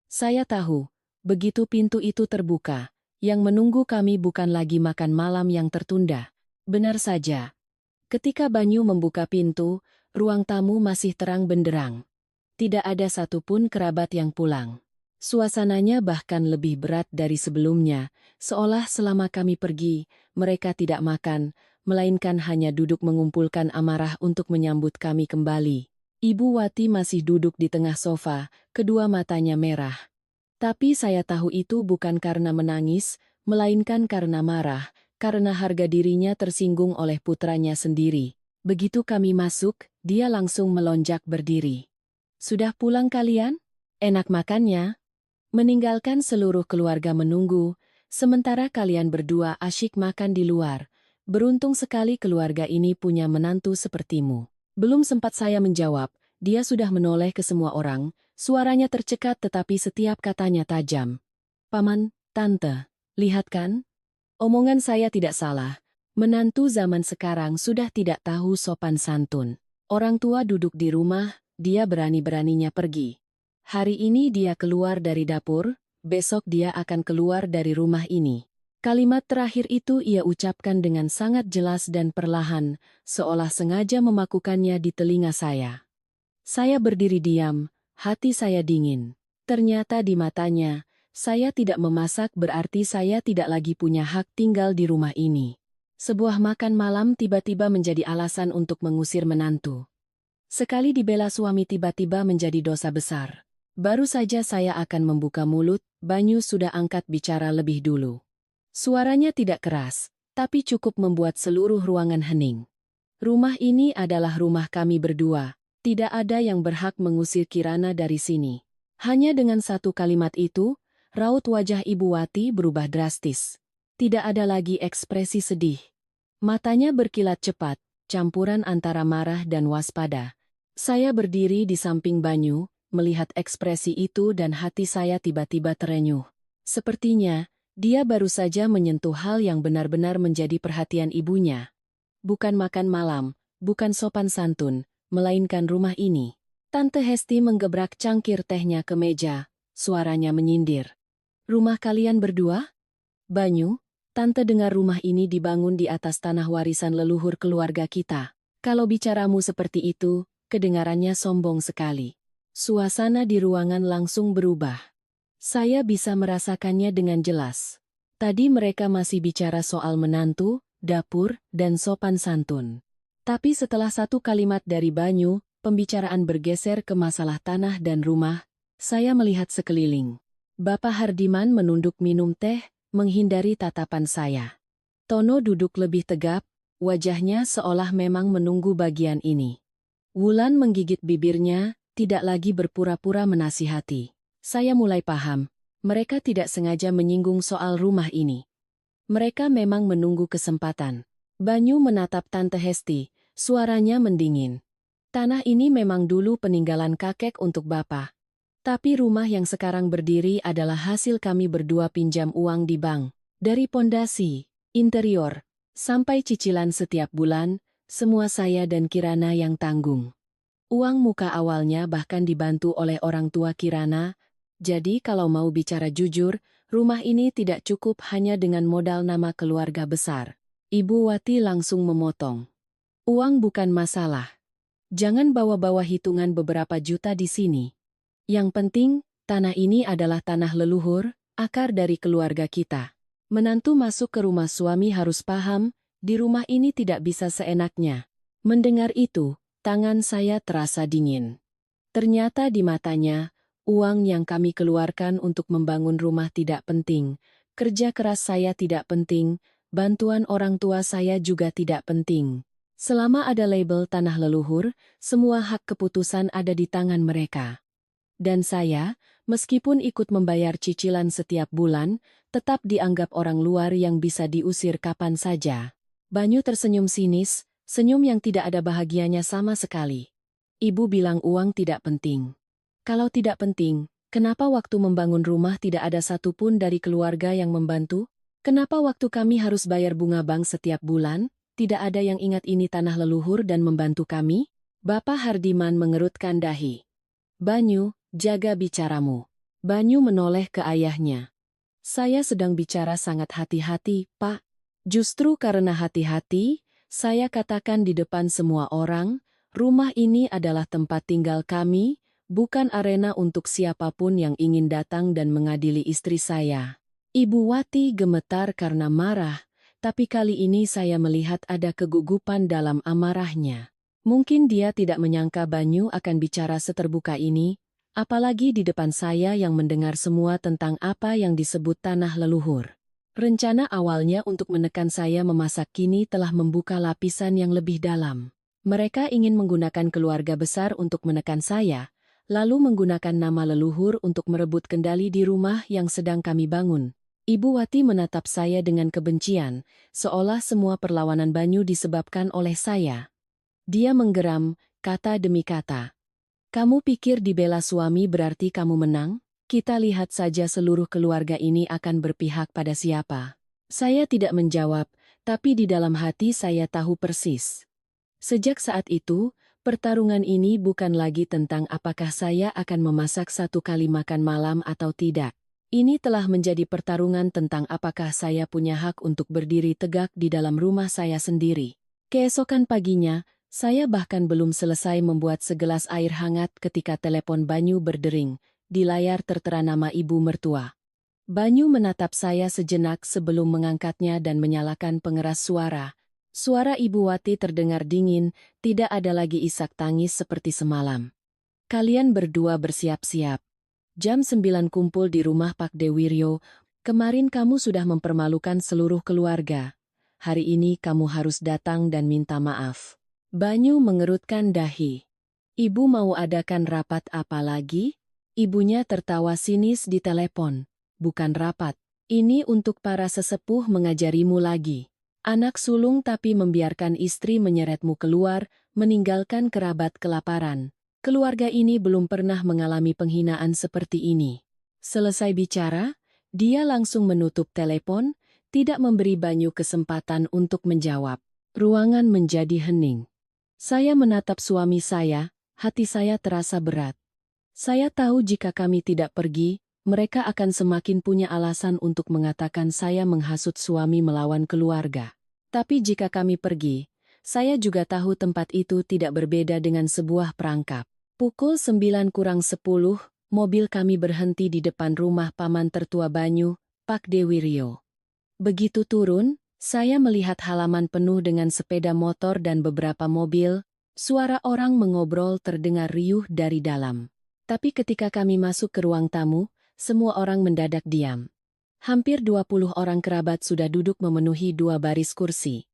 Saya tahu, begitu pintu itu terbuka, yang menunggu kami bukan lagi makan malam yang tertunda. Benar saja. Ketika Banyu membuka pintu, ruang tamu masih terang benderang. Tidak ada satupun kerabat yang pulang. Suasananya bahkan lebih berat dari sebelumnya, seolah selama kami pergi, mereka tidak makan, melainkan hanya duduk mengumpulkan amarah untuk menyambut kami kembali. Ibu Wati masih duduk di tengah sofa, kedua matanya merah. Tapi saya tahu itu bukan karena menangis, melainkan karena marah, karena harga dirinya tersinggung oleh putranya sendiri. Begitu kami masuk, dia langsung melonjak berdiri. "Sudah pulang kalian? Enak makannya?" Meninggalkan seluruh keluarga menunggu, sementara kalian berdua asyik makan di luar. Beruntung sekali keluarga ini punya menantu sepertimu. Belum sempat saya menjawab, dia sudah menoleh ke semua orang, suaranya tercekat tetapi setiap katanya tajam. "Paman, Tante, lihat kan? Omongan saya tidak salah. Menantu zaman sekarang sudah tidak tahu sopan santun. Orang tua duduk di rumah, dia berani-beraninya pergi. Hari ini dia keluar dari dapur, besok dia akan keluar dari rumah ini." Kalimat terakhir itu ia ucapkan dengan sangat jelas dan perlahan, seolah sengaja memakukannya di telinga saya. Saya berdiri diam, hati saya dingin. Ternyata di matanya, saya tidak memasak berarti saya tidak lagi punya hak tinggal di rumah ini. Sebuah makan malam tiba-tiba menjadi alasan untuk mengusir menantu. Sekali dibela suami tiba-tiba menjadi dosa besar. Baru saja saya akan membuka mulut, Banyu sudah angkat bicara lebih dulu. Suaranya tidak keras, tapi cukup membuat seluruh ruangan hening. "Rumah ini adalah rumah kami berdua. Tidak ada yang berhak mengusir Kirana dari sini." Hanya dengan satu kalimat itu, raut wajah Ibu Wati berubah drastis. Tidak ada lagi ekspresi sedih. Matanya berkilat cepat, campuran antara marah dan waspada. Saya berdiri di samping Banyu, melihat ekspresi itu dan hati saya tiba-tiba terenyuh. Sepertinya, dia baru saja menyentuh hal yang benar-benar menjadi perhatian ibunya. Bukan makan malam, bukan sopan santun, melainkan rumah ini. Tante Hesti menggebrak cangkir tehnya ke meja, suaranya menyindir. "Rumah kalian berdua? Banyu, Tante dengar rumah ini dibangun di atas tanah warisan leluhur keluarga kita. Kalau bicaramu seperti itu, kedengarannya sombong sekali." Suasana di ruangan langsung berubah. Saya bisa merasakannya dengan jelas. Tadi mereka masih bicara soal menantu, dapur, dan sopan santun. Tapi setelah satu kalimat dari Banyu, pembicaraan bergeser ke masalah tanah dan rumah. Saya melihat sekeliling. Bapak Hardiman menunduk minum teh, menghindari tatapan saya. Tono duduk lebih tegap, wajahnya seolah memang menunggu bagian ini. Wulan menggigit bibirnya, tidak lagi berpura-pura menasihati. Saya mulai paham, mereka tidak sengaja menyinggung soal rumah ini. Mereka memang menunggu kesempatan. Banyu menatap Tante Hesti, suaranya mendingin. "Tanah ini memang dulu peninggalan kakek untuk Bapak. Tapi rumah yang sekarang berdiri adalah hasil kami berdua pinjam uang di bank. Dari pondasi, interior, sampai cicilan setiap bulan, semua saya dan Kirana yang tanggung. Uang muka awalnya bahkan dibantu oleh orang tua Kirana. Jadi kalau mau bicara jujur, rumah ini tidak cukup hanya dengan modal nama keluarga besar." Ibu Wati langsung memotong. "Uang bukan masalah. Jangan bawa-bawa hitungan beberapa juta di sini. Yang penting, tanah ini adalah tanah leluhur, akar dari keluarga kita. Menantu masuk ke rumah suami harus paham, di rumah ini tidak bisa seenaknya. Mendengar itu, tangan saya terasa dingin. Ternyata di matanya, uang yang kami keluarkan untuk membangun rumah tidak penting, kerja keras saya tidak penting, bantuan orang tua saya juga tidak penting. Selama ada label tanah leluhur, semua hak keputusan ada di tangan mereka. Dan saya, meskipun ikut membayar cicilan setiap bulan, tetap dianggap orang luar yang bisa diusir kapan saja. Banyu tersenyum sinis, senyum yang tidak ada bahagianya sama sekali. Ibu bilang uang tidak penting. Kalau tidak penting, kenapa waktu membangun rumah tidak ada satupun dari keluarga yang membantu? Kenapa waktu kami harus bayar bunga bank setiap bulan, tidak ada yang ingat ini tanah leluhur dan membantu kami? Bapak Hardiman mengerutkan dahi. Banyu, jaga bicaramu. Banyu menoleh ke ayahnya. Saya sedang bicara sangat hati-hati, Pak. Justru karena hati-hati, saya katakan di depan semua orang, rumah ini adalah tempat tinggal kami, bukan arena untuk siapapun yang ingin datang dan mengadili istri saya. Ibu Wati gemetar karena marah, tapi kali ini saya melihat ada kegugupan dalam amarahnya. Mungkin dia tidak menyangka Banyu akan bicara seterbuka ini, apalagi di depan saya yang mendengar semua tentang apa yang disebut tanah leluhur. Rencana awalnya untuk menekan saya memasak kini telah membuka lapisan yang lebih dalam. Mereka ingin menggunakan keluarga besar untuk menekan saya, lalu menggunakan nama leluhur untuk merebut kendali di rumah yang sedang kami bangun. Ibu Wati menatap saya dengan kebencian, seolah semua perlawanan Banyu disebabkan oleh saya. Dia menggeram, kata demi kata. Kamu pikir dibela suami berarti kamu menang? Kita lihat saja seluruh keluarga ini akan berpihak pada siapa. Saya tidak menjawab, tapi di dalam hati saya tahu persis. Sejak saat itu, pertarungan ini bukan lagi tentang apakah saya akan memasak satu kali makan malam atau tidak. Ini telah menjadi pertarungan tentang apakah saya punya hak untuk berdiri tegak di dalam rumah saya sendiri. Keesokan paginya, saya bahkan belum selesai membuat segelas air hangat ketika telepon Banyu berdering. Di layar tertera nama ibu mertua. Banyu menatap saya sejenak sebelum mengangkatnya dan menyalakan pengeras suara. Suara Ibu Wati terdengar dingin, tidak ada lagi isak tangis seperti semalam. Kalian berdua bersiap-siap. Jam 9 kumpul di rumah Pak Dewiryo. Kemarin kamu sudah mempermalukan seluruh keluarga. Hari ini kamu harus datang dan minta maaf. Banyu mengerutkan dahi. Ibu mau adakan rapat apa lagi? Ibunya tertawa sinis di telepon. Bukan rapat. Ini untuk para sesepuh mengajarimu lagi. Anak sulung tapi membiarkan istri menyeretmu keluar, meninggalkan kerabat kelaparan. Keluarga ini belum pernah mengalami penghinaan seperti ini. Selesai bicara, dia langsung menutup telepon, tidak memberi Banyu kesempatan untuk menjawab. Ruangan menjadi hening. Saya menatap suami saya, hati saya terasa berat. Saya tahu jika kami tidak pergi, mereka akan semakin punya alasan untuk mengatakan saya menghasut suami melawan keluarga. Tapi jika kami pergi, saya juga tahu tempat itu tidak berbeda dengan sebuah perangkap. Pukul 9:50, mobil kami berhenti di depan rumah paman tertua Banyu, Pak Dewiryo. Begitu turun, saya melihat halaman penuh dengan sepeda motor dan beberapa mobil, suara orang mengobrol terdengar riuh dari dalam. Tapi ketika kami masuk ke ruang tamu, semua orang mendadak diam. Hampir 20 orang kerabat sudah duduk memenuhi 2 baris kursi.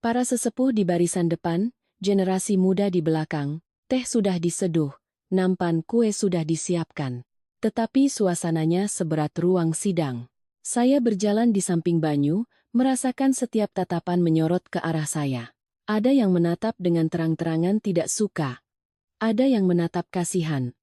Para sesepuh di barisan depan, generasi muda di belakang, teh sudah diseduh, nampan kue sudah disiapkan. Tetapi suasananya seberat ruang sidang. Saya berjalan di samping Banyu, merasakan setiap tatapan menyorot ke arah saya. Ada yang menatap dengan terang-terangan tidak suka. Ada yang menatap kasihan.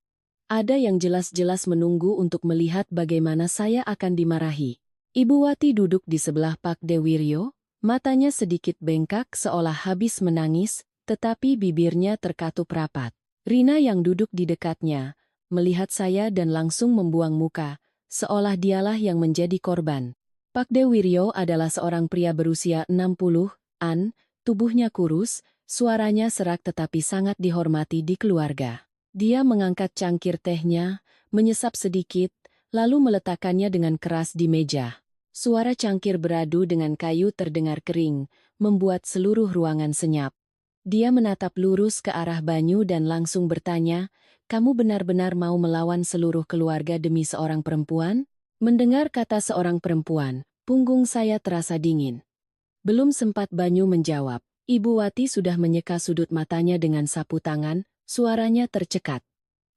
Ada yang jelas-jelas menunggu untuk melihat bagaimana saya akan dimarahi. Ibu Wati duduk di sebelah Pak Dewiryo, matanya sedikit bengkak seolah habis menangis, tetapi bibirnya terkatup rapat. Rina yang duduk di dekatnya, melihat saya dan langsung membuang muka, seolah dialah yang menjadi korban. Pak Dewiryo adalah seorang pria berusia 60-an, tubuhnya kurus, suaranya serak tetapi sangat dihormati di keluarga. Dia mengangkat cangkir tehnya, menyesap sedikit, lalu meletakkannya dengan keras di meja. Suara cangkir beradu dengan kayu terdengar kering, membuat seluruh ruangan senyap. Dia menatap lurus ke arah Banyu dan langsung bertanya, "Kamu benar-benar mau melawan seluruh keluarga demi seorang perempuan?" Mendengar kata seorang perempuan, punggung saya terasa dingin. Belum sempat Banyu menjawab, Ibu Wati sudah menyeka sudut matanya dengan sapu tangan, suaranya tercekat.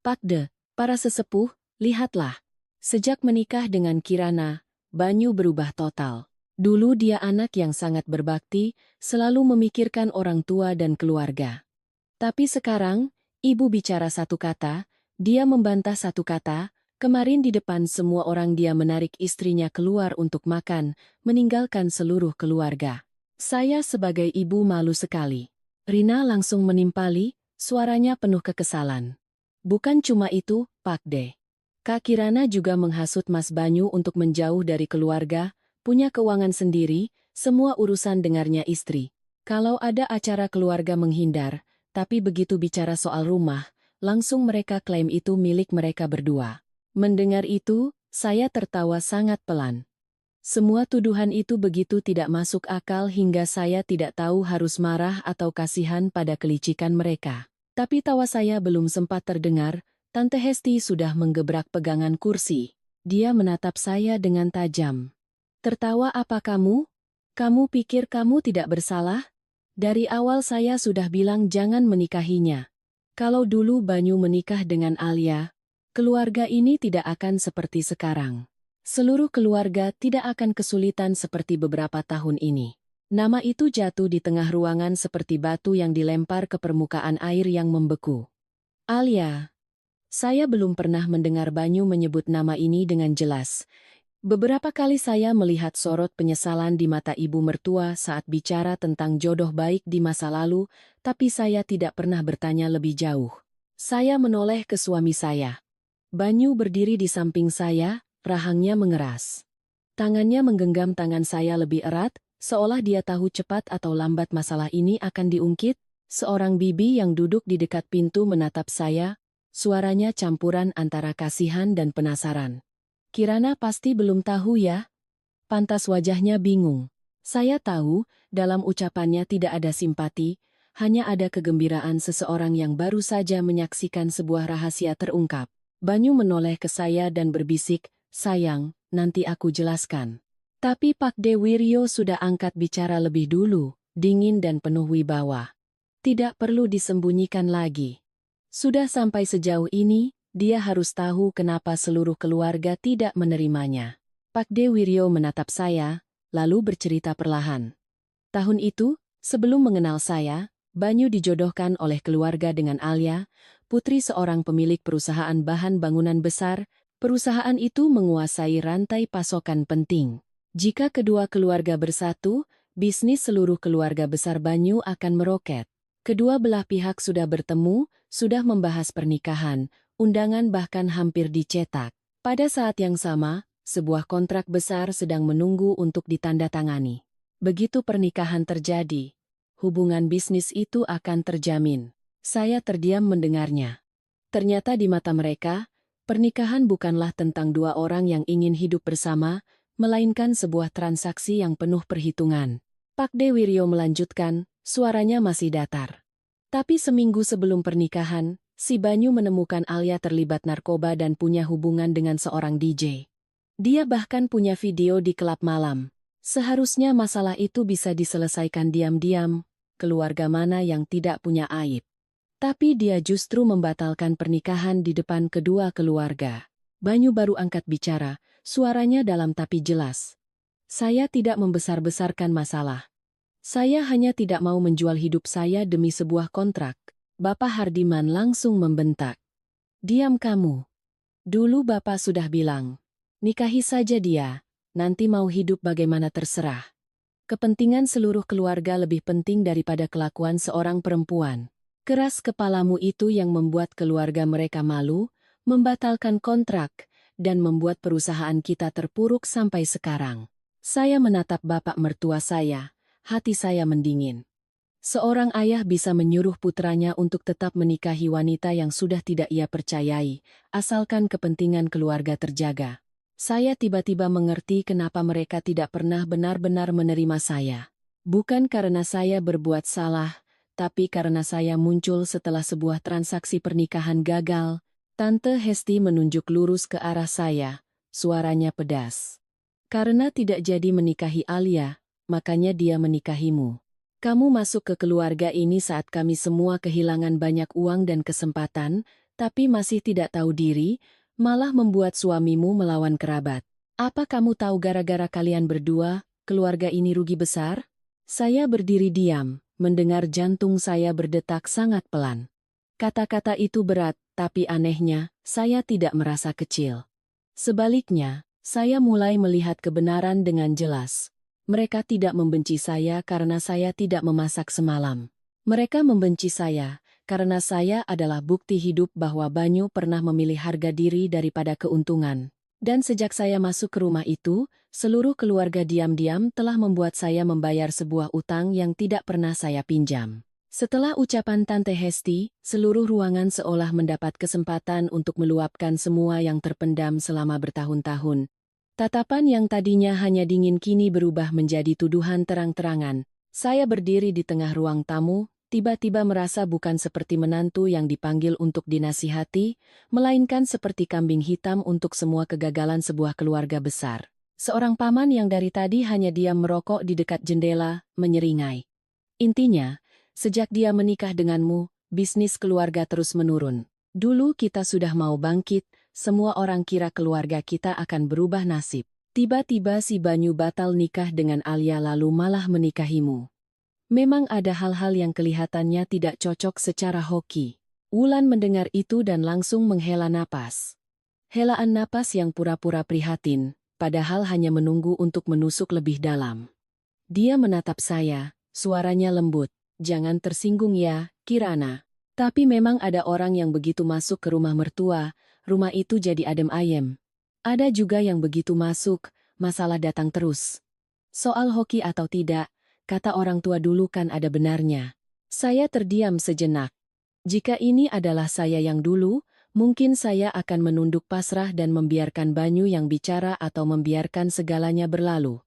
"Pakde, para sesepuh, lihatlah. Sejak menikah dengan Kirana, Banyu berubah total. Dulu dia anak yang sangat berbakti, selalu memikirkan orang tua dan keluarga. Tapi sekarang, ibu bicara satu kata, dia membantah satu kata, kemarin di depan semua orang dia menarik istrinya keluar untuk makan, meninggalkan seluruh keluarga. Saya sebagai ibu malu sekali." Rina langsung menimpali, suaranya penuh kekesalan. "Bukan cuma itu, Pakde. Kak Kirana juga menghasut Mas Banyu untuk menjauh dari keluarga, punya keuangan sendiri, semua urusan dengarnya istri. Kalau ada acara keluarga menghindar, tapi begitu bicara soal rumah, langsung mereka klaim itu milik mereka berdua." Mendengar itu, saya tertawa sangat pelan. Semua tuduhan itu begitu tidak masuk akal hingga saya tidak tahu harus marah atau kasihan pada kelicikan mereka. Tapi tawa saya belum sempat terdengar, Tante Hesti sudah menggebrak pegangan kursi. Dia menatap saya dengan tajam. "Tertawa apa kamu? Kamu pikir kamu tidak bersalah? Dari awal saya sudah bilang jangan menikahinya. Kalau dulu Banyu menikah dengan Alia, keluarga ini tidak akan seperti sekarang. Seluruh keluarga tidak akan kesulitan seperti beberapa tahun ini." Nama itu jatuh di tengah ruangan seperti batu yang dilempar ke permukaan air yang membeku. "Alia." Saya belum pernah mendengar Banyu menyebut nama ini dengan jelas. Beberapa kali saya melihat sorot penyesalan di mata ibu mertua saat bicara tentang jodoh baik di masa lalu, tapi saya tidak pernah bertanya lebih jauh. Saya menoleh ke suami saya. Banyu berdiri di samping saya, rahangnya mengeras. Tangannya menggenggam tangan saya lebih erat, seolah dia tahu cepat atau lambat masalah ini akan diungkit. Seorang bibi yang duduk di dekat pintu menatap saya, suaranya campuran antara kasihan dan penasaran. "Kirana pasti belum tahu ya?" Pantas wajahnya bingung. Saya tahu, dalam ucapannya tidak ada simpati, hanya ada kegembiraan seseorang yang baru saja menyaksikan sebuah rahasia terungkap. Banyu menoleh ke saya dan berbisik, "Sayang, nanti aku jelaskan." Tapi Pak Dewiryo sudah angkat bicara lebih dulu, dingin dan penuh wibawa. "Tidak perlu disembunyikan lagi. Sudah sampai sejauh ini, dia harus tahu kenapa seluruh keluarga tidak menerimanya." Pak Dewiryo menatap saya, lalu bercerita perlahan. "Tahun itu, sebelum mengenal saya, Banyu dijodohkan oleh keluarga dengan Alia, putri seorang pemilik perusahaan bahan bangunan besar. Perusahaan itu menguasai rantai pasokan penting. Jika kedua keluarga bersatu, bisnis seluruh keluarga besar Banyu akan meroket. Kedua belah pihak sudah bertemu, sudah membahas pernikahan, undangan bahkan hampir dicetak. Pada saat yang sama, sebuah kontrak besar sedang menunggu untuk ditandatangani. Begitu pernikahan terjadi, hubungan bisnis itu akan terjamin." Saya terdiam mendengarnya. Ternyata di mata mereka, pernikahan bukanlah tentang dua orang yang ingin hidup bersama, melainkan sebuah transaksi yang penuh perhitungan. Pak Dewiryo melanjutkan, suaranya masih datar. "Tapi seminggu sebelum pernikahan, si Banyu menemukan Alia terlibat narkoba dan punya hubungan dengan seorang DJ. Dia bahkan punya video di klub malam. Seharusnya masalah itu bisa diselesaikan diam-diam, keluarga mana yang tidak punya aib. Tapi dia justru membatalkan pernikahan di depan kedua keluarga." Banyu baru angkat bicara, suaranya dalam tapi jelas. "Saya tidak membesar-besarkan masalah. Saya hanya tidak mau menjual hidup saya demi sebuah kontrak." Bapak Hardiman langsung membentak. "Diam kamu. Dulu Bapak sudah bilang, nikahi saja dia, nanti mau hidup bagaimana terserah. Kepentingan seluruh keluarga lebih penting daripada kelakuan seorang perempuan. Keras kepalamu itu yang membuat keluarga mereka malu, membatalkan kontrak, dan membuat perusahaan kita terpuruk sampai sekarang." Saya menatap bapak mertua saya, hati saya mendingin. Seorang ayah bisa menyuruh putranya untuk tetap menikahi wanita yang sudah tidak ia percayai, asalkan kepentingan keluarga terjaga. Saya tiba-tiba mengerti kenapa mereka tidak pernah benar-benar menerima saya. Bukan karena saya berbuat salah, tapi karena saya muncul setelah sebuah transaksi pernikahan gagal. Tante Hesti menunjuk lurus ke arah saya, suaranya pedas. Karena tidak jadi menikahi Alia, makanya dia menikahimu. Kamu masuk ke keluarga ini saat kami semua kehilangan banyak uang dan kesempatan, tapi masih tidak tahu diri, malah membuat suamimu melawan kerabat. Apa kamu tahu gara-gara kalian berdua, keluarga ini rugi besar? Saya berdiri diam, mendengar jantung saya berdetak sangat pelan. Kata-kata itu berat, tapi anehnya, saya tidak merasa kecil. Sebaliknya, saya mulai melihat kebenaran dengan jelas. Mereka tidak membenci saya karena saya tidak memasak semalam. Mereka membenci saya karena saya adalah bukti hidup bahwa Banyu pernah memilih harga diri daripada keuntungan. Dan sejak saya masuk ke rumah itu, seluruh keluarga diam-diam telah membuat saya membayar sebuah utang yang tidak pernah saya pinjam. Setelah ucapan Tante Hesti, seluruh ruangan seolah mendapat kesempatan untuk meluapkan semua yang terpendam selama bertahun-tahun. Tatapan yang tadinya hanya dingin kini berubah menjadi tuduhan terang-terangan. Saya berdiri di tengah ruang tamu, tiba-tiba merasa bukan seperti menantu yang dipanggil untuk dinasihati, melainkan seperti kambing hitam untuk semua kegagalan sebuah keluarga besar. Seorang paman yang dari tadi hanya diam merokok di dekat jendela, menyeringai. Intinya, sejak dia menikah denganmu, bisnis keluarga terus menurun. Dulu kita sudah mau bangkit, semua orang kira keluarga kita akan berubah nasib. Tiba-tiba si Banyu batal nikah dengan Alia lalu malah menikahimu. Memang ada hal-hal yang kelihatannya tidak cocok secara hoki. Wulan mendengar itu dan langsung menghela napas. Helaan napas yang pura-pura prihatin, padahal hanya menunggu untuk menusuk lebih dalam. Dia menatap saya, suaranya lembut. Jangan tersinggung ya, Kirana. Tapi memang ada orang yang begitu masuk ke rumah mertua, rumah itu jadi adem ayem. Ada juga yang begitu masuk, masalah datang terus. Soal hoki atau tidak, kata orang tua dulu kan ada benarnya. Saya terdiam sejenak. Jika ini adalah saya yang dulu, mungkin saya akan menunduk pasrah dan membiarkan Banyu yang bicara atau membiarkan segalanya berlalu.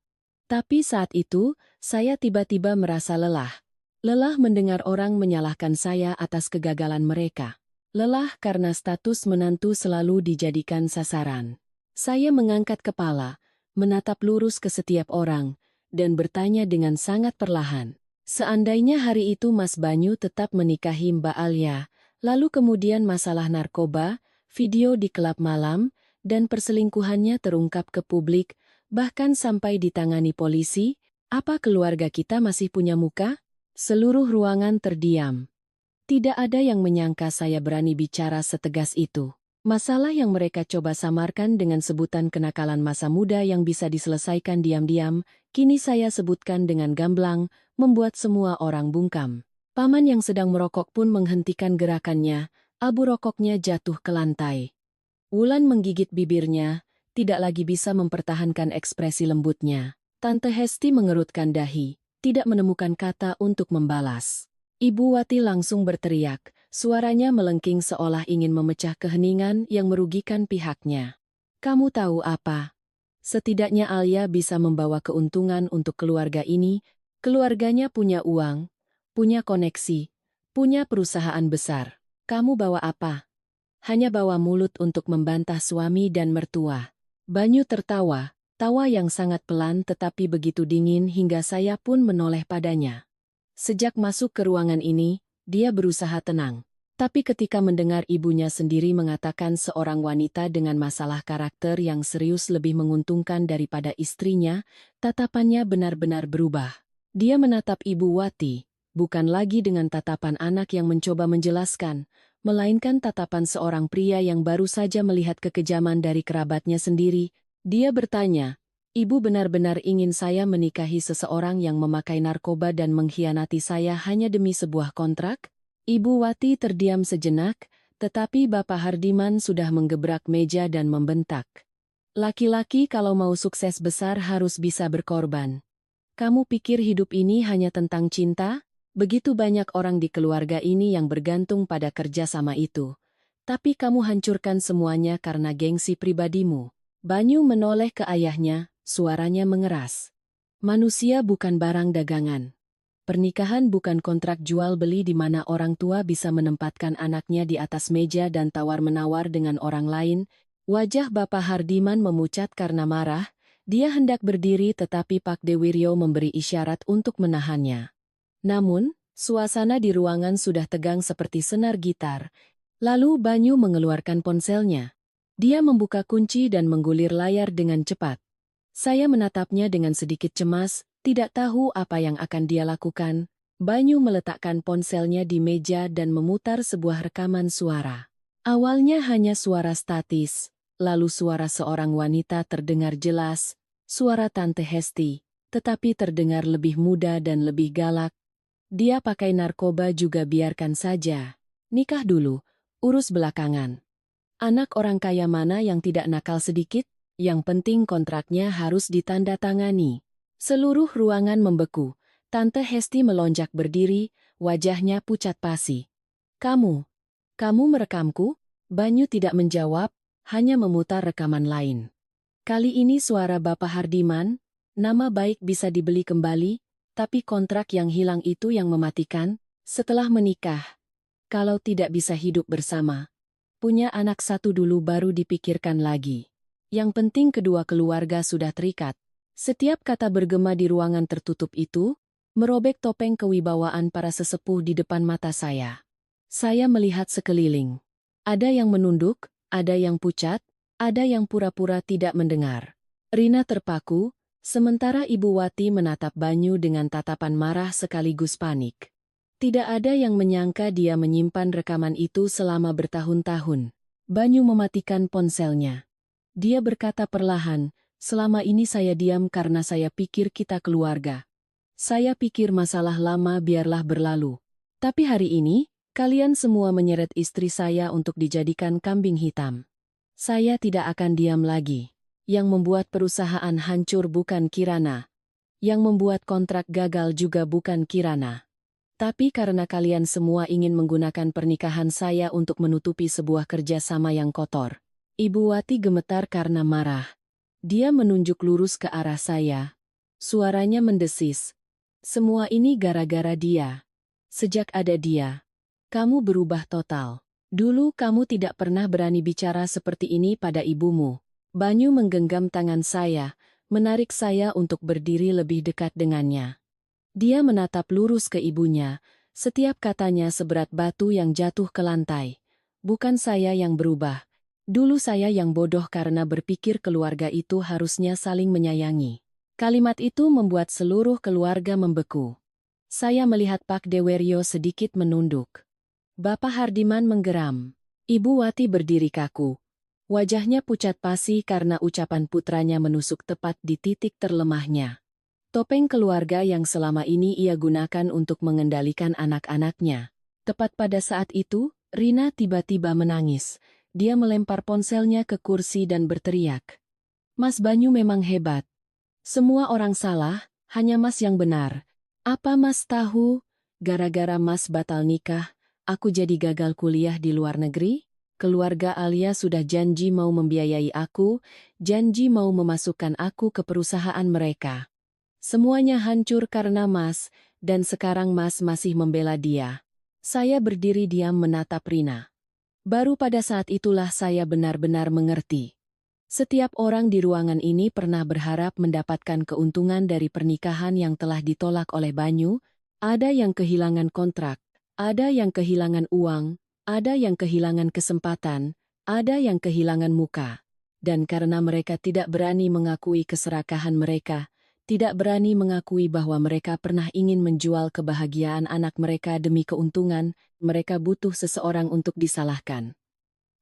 Tapi saat itu, saya tiba-tiba merasa lelah. Lelah mendengar orang menyalahkan saya atas kegagalan mereka. Lelah karena status menantu selalu dijadikan sasaran. Saya mengangkat kepala, menatap lurus ke setiap orang, dan bertanya dengan sangat perlahan. Seandainya hari itu Mas Banyu tetap menikahi Mbak Alia, lalu kemudian masalah narkoba, video di klub malam, dan perselingkuhannya terungkap ke publik, bahkan sampai ditangani polisi, apa keluarga kita masih punya muka? Seluruh ruangan terdiam. Tidak ada yang menyangka saya berani bicara setegas itu. Masalah yang mereka coba samarkan dengan sebutan kenakalan masa muda yang bisa diselesaikan diam-diam, kini saya sebutkan dengan gamblang, membuat semua orang bungkam. Paman yang sedang merokok pun menghentikan gerakannya, abu rokoknya jatuh ke lantai. Wulan menggigit bibirnya, tidak lagi bisa mempertahankan ekspresi lembutnya. Tante Hesti mengerutkan dahi, tidak menemukan kata untuk membalas. Ibu Wati langsung berteriak, suaranya melengking seolah ingin memecah keheningan yang merugikan pihaknya. Kamu tahu apa? Setidaknya Alia bisa membawa keuntungan untuk keluarga ini, keluarganya punya uang, punya koneksi, punya perusahaan besar. Kamu bawa apa? Hanya bawa mulut untuk membantah suami dan mertua. Banyu tertawa. Tawa yang sangat pelan tetapi begitu dingin hingga saya pun menoleh padanya. Sejak masuk ke ruangan ini, dia berusaha tenang. Tapi ketika mendengar ibunya sendiri mengatakan seorang wanita dengan masalah karakter yang serius lebih menguntungkan daripada istrinya, tatapannya benar-benar berubah. Dia menatap Ibu Wati, bukan lagi dengan tatapan anak yang mencoba menjelaskan, melainkan tatapan seorang pria yang baru saja melihat kekejaman dari kerabatnya sendiri. Dia bertanya, "Ibu benar-benar ingin saya menikahi seseorang yang memakai narkoba dan mengkhianati saya hanya demi sebuah kontrak?" Ibu Wati terdiam sejenak, tetapi Bapak Hardiman sudah menggebrak meja dan membentak. "Laki-laki kalau mau sukses besar harus bisa berkorban. Kamu pikir hidup ini hanya tentang cinta? Begitu banyak orang di keluarga ini yang bergantung pada kerja sama itu. Tapi kamu hancurkan semuanya karena gengsi pribadimu. Banyu menoleh ke ayahnya, suaranya mengeras. Manusia bukan barang dagangan. Pernikahan bukan kontrak jual-beli di mana orang tua bisa menempatkan anaknya di atas meja dan tawar-menawar dengan orang lain. Wajah Bapak Hardiman memucat karena marah. Dia hendak berdiri tetapi Pak Dewiryo memberi isyarat untuk menahannya. Namun, suasana di ruangan sudah tegang seperti senar gitar. Lalu Banyu mengeluarkan ponselnya. Dia membuka kunci dan menggulir layar dengan cepat. Saya menatapnya dengan sedikit cemas, tidak tahu apa yang akan dia lakukan. Banyu meletakkan ponselnya di meja dan memutar sebuah rekaman suara. Awalnya hanya suara statis, lalu suara seorang wanita terdengar jelas, suara Tante Hesti, tetapi terdengar lebih muda dan lebih galak. Dia pakai narkoba juga biarkan saja. Nikah dulu, urus belakangan. Anak orang kaya mana yang tidak nakal sedikit? Yang penting kontraknya harus ditandatangani. Seluruh ruangan membeku. Tante Hesti melonjak berdiri, wajahnya pucat pasi. Kamu merekamku? Banyu tidak menjawab, hanya memutar rekaman lain. Kali ini suara Bapak Hardiman, nama baik bisa dibeli kembali, tapi kontrak yang hilang itu yang mematikan, setelah menikah. Kalau tidak bisa hidup bersama, punya anak satu dulu baru dipikirkan lagi. Yang penting kedua keluarga sudah terikat. Setiap kata bergema di ruangan tertutup itu, merobek topeng kewibawaan para sesepuh di depan mata saya. Saya melihat sekeliling. Ada yang menunduk, ada yang pucat, ada yang pura-pura tidak mendengar. Rina terpaku, sementara Ibu Wati menatap Banyu dengan tatapan marah sekaligus panik. Tidak ada yang menyangka dia menyimpan rekaman itu selama bertahun-tahun. Banyu mematikan ponselnya. Dia berkata perlahan, selama ini saya diam karena saya pikir kita keluarga. Saya pikir masalah lama biarlah berlalu. Tapi hari ini, kalian semua menyeret istri saya untuk dijadikan kambing hitam. Saya tidak akan diam lagi. Yang membuat perusahaan hancur bukan Kirana. Yang membuat kontrak gagal juga bukan Kirana. Tapi karena kalian semua ingin menggunakan pernikahan saya untuk menutupi sebuah kerjasama yang kotor. Ibu Wati gemetar karena marah. Dia menunjuk lurus ke arah saya. Suaranya mendesis. Semua ini gara-gara dia. Sejak ada dia, kamu berubah total. Dulu kamu tidak pernah berani bicara seperti ini pada ibumu. Banyu menggenggam tangan saya, menarik saya untuk berdiri lebih dekat dengannya. Dia menatap lurus ke ibunya, setiap katanya seberat batu yang jatuh ke lantai. Bukan saya yang berubah. Dulu saya yang bodoh karena berpikir keluarga itu harusnya saling menyayangi. Kalimat itu membuat seluruh keluarga membeku. Saya melihat Pak Dewiryo sedikit menunduk. Bapak Hardiman menggeram. Ibu Wati berdiri kaku. Wajahnya pucat pasi karena ucapan putranya menusuk tepat di titik terlemahnya. Topeng keluarga yang selama ini ia gunakan untuk mengendalikan anak-anaknya. Tepat pada saat itu, Rina tiba-tiba menangis. Dia melempar ponselnya ke kursi dan berteriak. Mas Banyu memang hebat. Semua orang salah, hanya Mas yang benar. Apa Mas tahu? Gara-gara Mas batal nikah, aku jadi gagal kuliah di luar negeri? Keluarga Alia sudah janji mau membiayai aku, janji mau memasukkan aku ke perusahaan mereka. Semuanya hancur karena Mas, dan sekarang Mas masih membela dia. Saya berdiri diam menatap Rina. Baru pada saat itulah saya benar-benar mengerti. Setiap orang di ruangan ini pernah berharap mendapatkan keuntungan dari pernikahan yang telah ditolak oleh Banyu. Ada yang kehilangan kontrak, ada yang kehilangan uang, ada yang kehilangan kesempatan, ada yang kehilangan muka. Dan karena mereka tidak berani mengakui keserakahan mereka, tidak berani mengakui bahwa mereka pernah ingin menjual kebahagiaan anak mereka demi keuntungan, mereka butuh seseorang untuk disalahkan.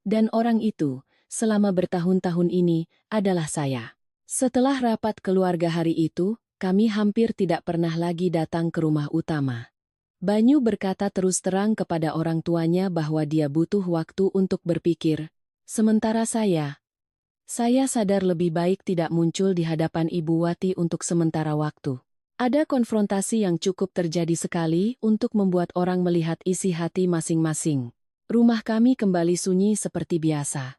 Dan orang itu, selama bertahun-tahun ini, adalah saya. Setelah rapat keluarga hari itu, kami hampir tidak pernah lagi datang ke rumah utama. Banyu berkata terus terang kepada orang tuanya bahwa dia butuh waktu untuk berpikir. Sementara saya sadar lebih baik tidak muncul di hadapan Ibu Wati untuk sementara waktu. Ada konfrontasi yang cukup terjadi sekali untuk membuat orang melihat isi hati masing-masing. Rumah kami kembali sunyi seperti biasa.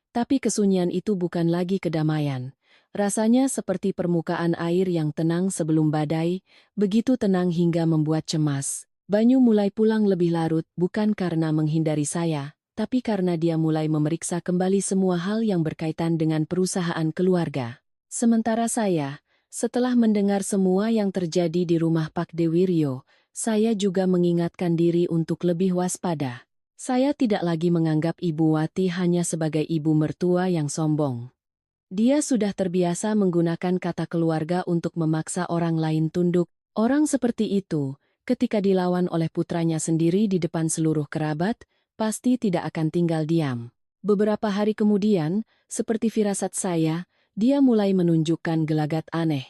Tapi kesunyian itu bukan lagi kedamaian. Rasanya seperti permukaan air yang tenang sebelum badai, begitu tenang hingga membuat cemas. Banyu mulai pulang lebih larut bukan karena menghindari saya, tapi karena dia mulai memeriksa kembali semua hal yang berkaitan dengan perusahaan keluarga. Sementara saya, setelah mendengar semua yang terjadi di rumah Pak Dewiryo, saya juga mengingatkan diri untuk lebih waspada. Saya tidak lagi menganggap Ibu Wati hanya sebagai ibu mertua yang sombong. Dia sudah terbiasa menggunakan kata keluarga untuk memaksa orang lain tunduk. Orang seperti itu, ketika dilawan oleh putranya sendiri di depan seluruh kerabat, pasti tidak akan tinggal diam. Beberapa hari kemudian, seperti firasat saya, dia mulai menunjukkan gelagat aneh.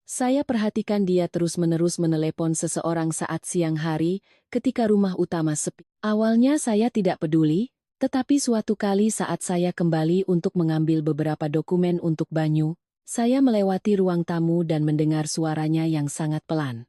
Saya perhatikan dia terus-menerus menelepon seseorang saat siang hari, ketika rumah utama sepi. Awalnya saya tidak peduli, tetapi suatu kali saat saya kembali untuk mengambil beberapa dokumen untuk Banyu, saya melewati ruang tamu dan mendengar suaranya yang sangat pelan.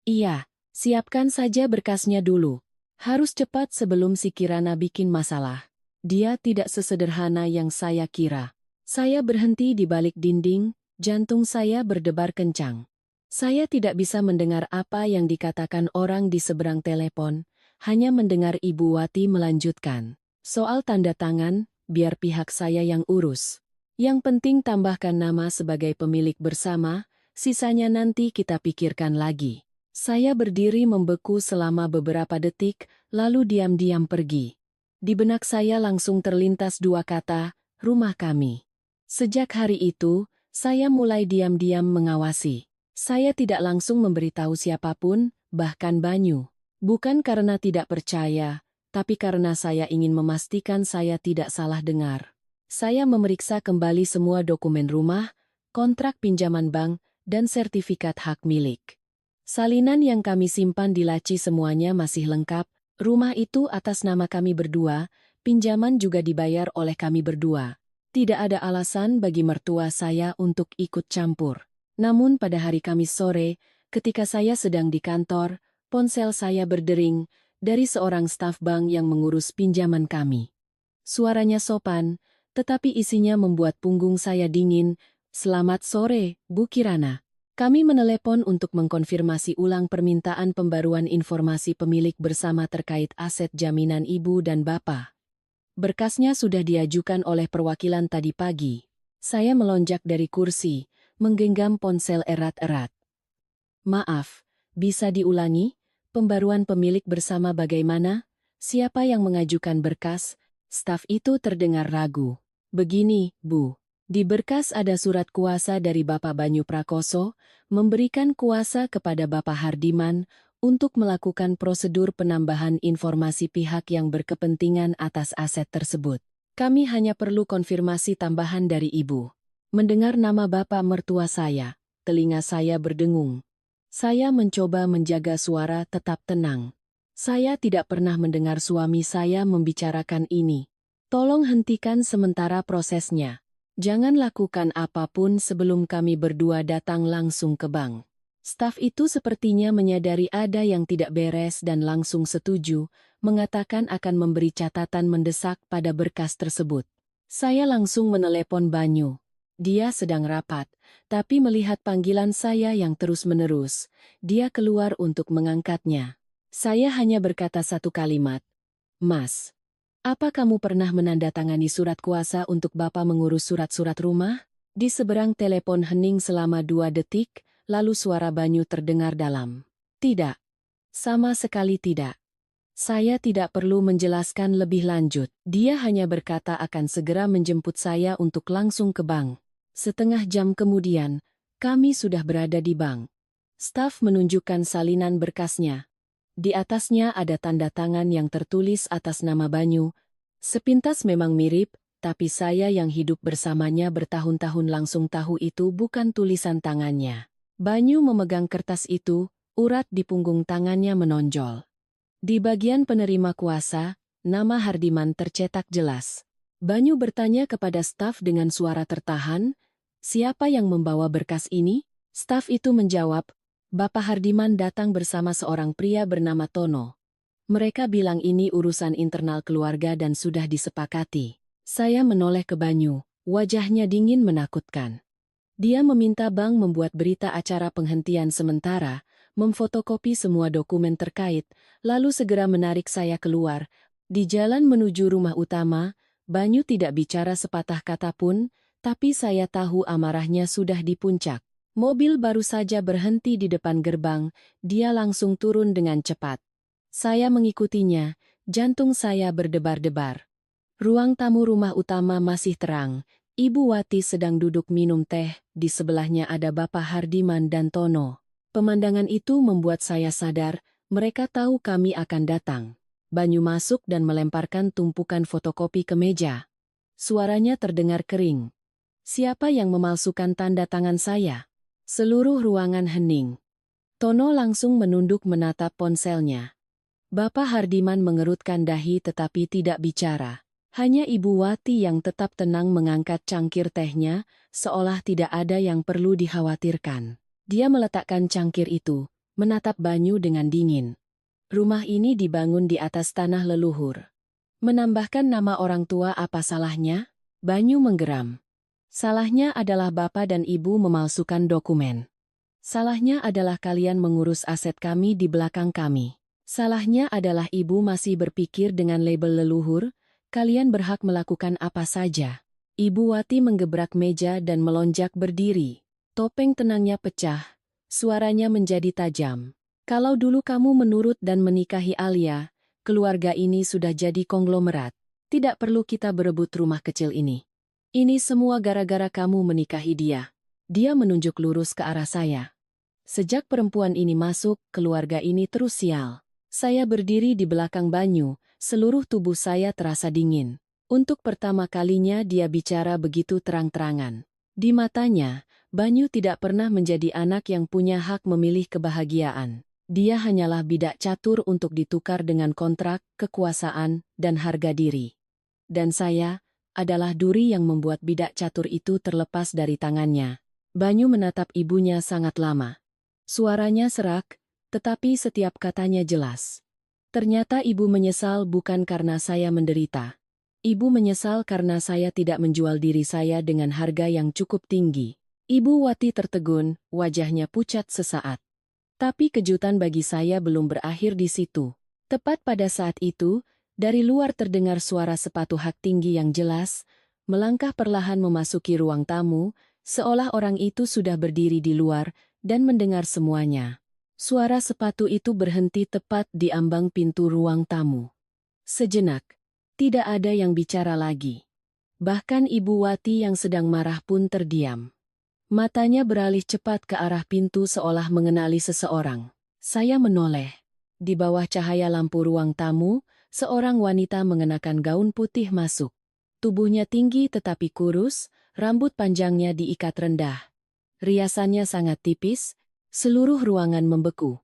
Iya, siapkan saja berkasnya dulu. Harus cepat sebelum si Kirana bikin masalah. Dia tidak sesederhana yang saya kira. Saya berhenti di balik dinding, jantung saya berdebar kencang. Saya tidak bisa mendengar apa yang dikatakan orang di seberang telepon, hanya mendengar Ibu Wati melanjutkan. Soal tanda tangan, biar pihak saya yang urus. Yang penting tambahkan nama sebagai pemilik bersama, sisanya nanti kita pikirkan lagi. Saya berdiri membeku selama beberapa detik, lalu diam-diam pergi. Di benak saya langsung terlintas dua kata, rumah kami. Sejak hari itu, saya mulai diam-diam mengawasi. Saya tidak langsung memberitahu siapapun, bahkan Banyu. Bukan karena tidak percaya, tapi karena saya ingin memastikan saya tidak salah dengar. Saya memeriksa kembali semua dokumen rumah, kontrak pinjaman bank, dan sertifikat hak milik. Salinan yang kami simpan di laci semuanya masih lengkap, rumah itu atas nama kami berdua, pinjaman juga dibayar oleh kami berdua. Tidak ada alasan bagi mertua saya untuk ikut campur. Namun pada hari Kamis sore, ketika saya sedang di kantor, ponsel saya berdering dari seorang staf bank yang mengurus pinjaman kami. Suaranya sopan, tetapi isinya membuat punggung saya dingin. Selamat sore, Bu Kirana. Kami menelepon untuk mengkonfirmasi ulang permintaan pembaruan informasi pemilik bersama terkait aset jaminan ibu dan bapak. Berkasnya sudah diajukan oleh perwakilan tadi pagi. Saya melonjak dari kursi, menggenggam ponsel erat-erat. Maaf, bisa diulangi? Pembaruan pemilik bersama bagaimana? Siapa yang mengajukan berkas? Staf itu terdengar ragu. Begini, Bu. Di berkas ada surat kuasa dari Bapak Banyu Prakoso, memberikan kuasa kepada Bapak Hardiman untuk melakukan prosedur penambahan informasi pihak yang berkepentingan atas aset tersebut. Kami hanya perlu konfirmasi tambahan dari Ibu. Mendengar nama Bapak mertua saya, telinga saya berdengung. Saya mencoba menjaga suara tetap tenang. Saya tidak pernah mendengar suami saya membicarakan ini. Tolong hentikan sementara prosesnya. Jangan lakukan apapun sebelum kami berdua datang langsung ke bank. Staf itu sepertinya menyadari ada yang tidak beres dan langsung setuju, mengatakan akan memberi catatan mendesak pada berkas tersebut. Saya langsung menelepon Banyu. Dia sedang rapat, tapi melihat panggilan saya yang terus-menerus, dia keluar untuk mengangkatnya. Saya hanya berkata satu kalimat, "Mas, apa kamu pernah menandatangani surat kuasa untuk Bapak mengurus surat-surat rumah?" Di seberang telepon hening selama 2 detik, lalu suara Banyu terdengar dalam. "Tidak. Sama sekali tidak." Saya tidak perlu menjelaskan lebih lanjut. Dia hanya berkata akan segera menjemput saya untuk langsung ke bank. Setengah jam kemudian, kami sudah berada di bank. Staf menunjukkan salinan berkasnya. Di atasnya ada tanda tangan yang tertulis atas nama Banyu. Sepintas memang mirip, tapi saya yang hidup bersamanya bertahun-tahun langsung tahu itu bukan tulisan tangannya. Banyu memegang kertas itu, urat di punggung tangannya menonjol. Di bagian penerima kuasa, nama Hardiman tercetak jelas. Banyu bertanya kepada staf dengan suara tertahan, "Siapa yang membawa berkas ini?" Staf itu menjawab, "Bapak Hardiman datang bersama seorang pria bernama Tono. Mereka bilang ini urusan internal keluarga dan sudah disepakati." Saya menoleh ke Banyu, wajahnya dingin menakutkan. Dia meminta bank membuat berita acara penghentian sementara, memfotokopi semua dokumen terkait, lalu segera menarik saya keluar. Di jalan menuju rumah utama, Banyu tidak bicara sepatah kata pun, tapi saya tahu amarahnya sudah di puncak. Mobil baru saja berhenti di depan gerbang, dia langsung turun dengan cepat. Saya mengikutinya, jantung saya berdebar-debar. Ruang tamu rumah utama masih terang. Ibu Wati sedang duduk minum teh, di sebelahnya ada Bapak Hardiman dan Tono. Pemandangan itu membuat saya sadar, mereka tahu kami akan datang. Banyu masuk dan melemparkan tumpukan fotokopi ke meja. Suaranya terdengar kering. Siapa yang memalsukan tanda tangan saya? Seluruh ruangan hening. Tono langsung menunduk menatap ponselnya. Bapak Hardiman mengerutkan dahi tetapi tidak bicara. Hanya Ibu Wati yang tetap tenang mengangkat cangkir tehnya, seolah tidak ada yang perlu dikhawatirkan. Dia meletakkan cangkir itu, menatap Banyu dengan dingin. Rumah ini dibangun di atas tanah leluhur. Menambahkan nama orang tua apa salahnya? Banyu menggeram. Salahnya adalah Bapak dan Ibu memalsukan dokumen. Salahnya adalah kalian mengurus aset kami di belakang kami. Salahnya adalah Ibu masih berpikir dengan label leluhur, kalian berhak melakukan apa saja. Ibu Wati menggebrak meja dan melonjak berdiri. Topeng tenangnya pecah, suaranya menjadi tajam. Kalau dulu kamu menurut dan menikahi Alia, keluarga ini sudah jadi konglomerat. Tidak perlu kita berebut rumah kecil ini. Ini semua gara-gara kamu menikahi dia. Dia menunjuk lurus ke arah saya. Sejak perempuan ini masuk, keluarga ini terus sial. Saya berdiri di belakang Banyu, seluruh tubuh saya terasa dingin. Untuk pertama kalinya dia bicara begitu terang-terangan. Di matanya, Banyu tidak pernah menjadi anak yang punya hak memilih kebahagiaan. Dia hanyalah bidak catur untuk ditukar dengan kontrak, kekuasaan, dan harga diri. Dan saya adalah duri yang membuat bidak catur itu terlepas dari tangannya. Banyu menatap ibunya sangat lama. Suaranya serak, tetapi setiap katanya jelas. Ternyata ibu menyesal bukan karena saya menderita. Ibu menyesal karena saya tidak menjual diri saya dengan harga yang cukup tinggi. Ibu Wati tertegun, wajahnya pucat sesaat. Tapi kejutan bagi saya belum berakhir di situ. Tepat pada saat itu, dari luar terdengar suara sepatu hak tinggi yang jelas, melangkah perlahan memasuki ruang tamu, seolah orang itu sudah berdiri di luar dan mendengar semuanya. Suara sepatu itu berhenti tepat di ambang pintu ruang tamu. Sejenak, tidak ada yang bicara lagi. Bahkan Ibu Wati yang sedang marah pun terdiam. Matanya beralih cepat ke arah pintu seolah mengenali seseorang. Saya menoleh. Di bawah cahaya lampu ruang tamu, seorang wanita mengenakan gaun putih masuk. Tubuhnya tinggi tetapi kurus, rambut panjangnya diikat rendah. Riasannya sangat tipis, seluruh ruangan membeku.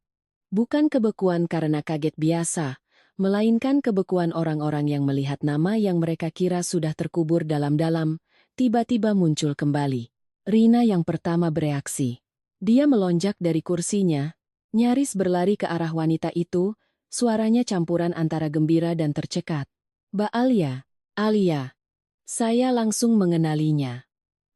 Bukan kebekuan karena kaget biasa, melainkan kebekuan orang-orang yang melihat nama yang mereka kira sudah terkubur dalam-dalam, tiba-tiba muncul kembali. Rina yang pertama bereaksi. Dia melonjak dari kursinya, nyaris berlari ke arah wanita itu, suaranya campuran antara gembira dan tercekat. Mbak Alia, Alia. Saya langsung mengenalinya.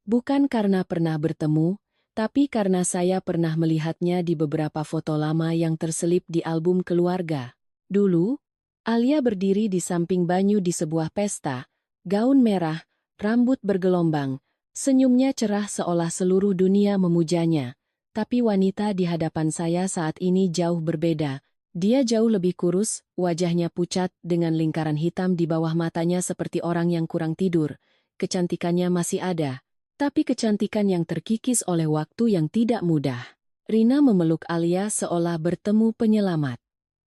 Bukan karena pernah bertemu, tapi karena saya pernah melihatnya di beberapa foto lama yang terselip di album keluarga. Dulu, Alia berdiri di samping Banyu di sebuah pesta, gaun merah, rambut bergelombang, senyumnya cerah seolah seluruh dunia memujanya. Tapi wanita di hadapan saya saat ini jauh berbeda. Dia jauh lebih kurus, wajahnya pucat dengan lingkaran hitam di bawah matanya seperti orang yang kurang tidur. Kecantikannya masih ada. Tapi kecantikan yang terkikis oleh waktu yang tidak mudah. Rina memeluk Alia seolah bertemu penyelamat.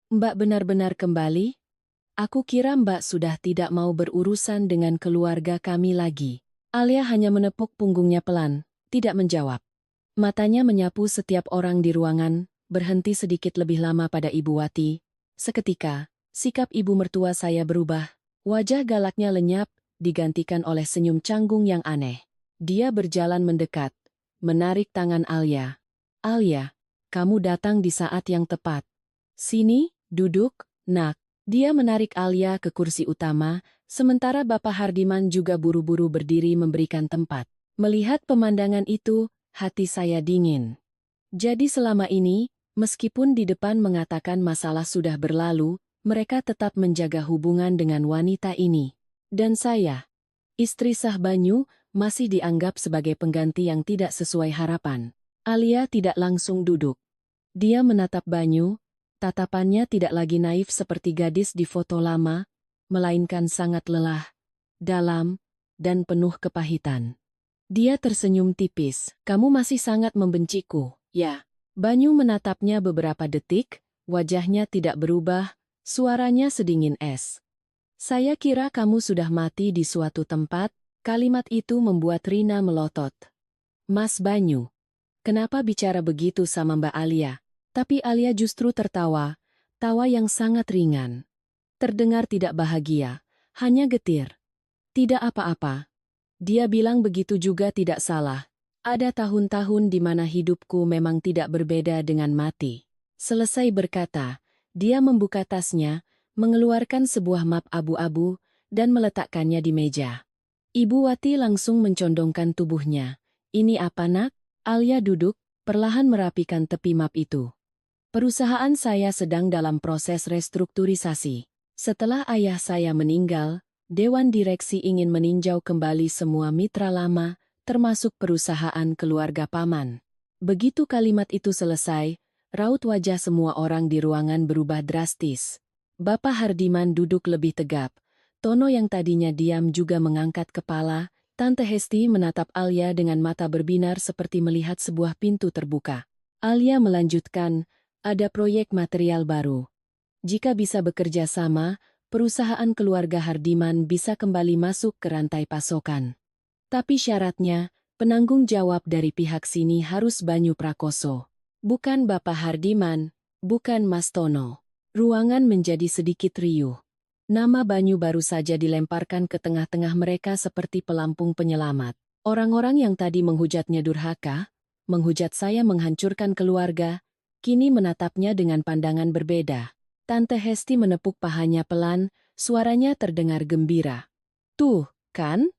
Mbak benar-benar kembali? Aku kira Mbak sudah tidak mau berurusan dengan keluarga kami lagi. Alia hanya menepuk punggungnya pelan, tidak menjawab. Matanya menyapu setiap orang di ruangan, berhenti sedikit lebih lama pada Ibu Wati. Seketika, sikap ibu mertua saya berubah. Wajah galaknya lenyap, digantikan oleh senyum canggung yang aneh. Dia berjalan mendekat, menarik tangan Alia. Alia, kamu datang di saat yang tepat. Sini, duduk, nak. Dia menarik Alia ke kursi utama, Sementara Bapak Hardiman juga buru-buru berdiri memberikan tempat. Melihat pemandangan itu, hati saya dingin. Jadi selama ini, meskipun di depan mengatakan masalah sudah berlalu, mereka tetap menjaga hubungan dengan wanita ini. Dan saya, istri sah Banyu, masih dianggap sebagai pengganti yang tidak sesuai harapan. Alia tidak langsung duduk. Dia menatap Banyu, tatapannya tidak lagi naif seperti gadis di foto lama, melainkan sangat lelah, dalam, dan penuh kepahitan. Dia tersenyum tipis. Kamu masih sangat membenciku, ya? Banyu menatapnya beberapa detik, wajahnya tidak berubah, suaranya sedingin es. Saya kira kamu sudah mati di suatu tempat. Kalimat itu membuat Rina melotot. Mas Banyu, kenapa bicara begitu sama Mbak Alia? Tapi Alia justru tertawa, tawa yang sangat ringan. Terdengar tidak bahagia, hanya getir. Tidak apa-apa. Dia bilang begitu juga tidak salah. Ada tahun-tahun di mana hidupku memang tidak berbeda dengan mati. Selesai berkata, dia membuka tasnya, mengeluarkan sebuah map abu-abu, dan meletakkannya di meja. Ibu Wati langsung mencondongkan tubuhnya. Ini apa nak? Alia duduk, perlahan merapikan tepi map itu. Perusahaan saya sedang dalam proses restrukturisasi. Setelah ayah saya meninggal, Dewan Direksi ingin meninjau kembali semua mitra lama, termasuk perusahaan keluarga paman. Begitu kalimat itu selesai, raut wajah semua orang di ruangan berubah drastis. Bapak Hardiman duduk lebih tegap. Tono yang tadinya diam juga mengangkat kepala. Tante Hesti menatap Alia dengan mata berbinar seperti melihat sebuah pintu terbuka. Alia melanjutkan, ada proyek material baru. Jika bisa bekerja sama, perusahaan keluarga Hardiman bisa kembali masuk ke rantai pasokan. Tapi syaratnya, penanggung jawab dari pihak sini harus Banyu Prakoso. Bukan Bapak Hardiman, bukan Mas Tono. Ruangan menjadi sedikit riuh. Nama Banyu baru saja dilemparkan ke tengah-tengah mereka seperti pelampung penyelamat. Orang-orang yang tadi menghujatnya durhaka, menghujat saya menghancurkan keluarga, kini menatapnya dengan pandangan berbeda. Tante Hesti menepuk pahanya pelan, suaranya terdengar gembira. Tuh, kan?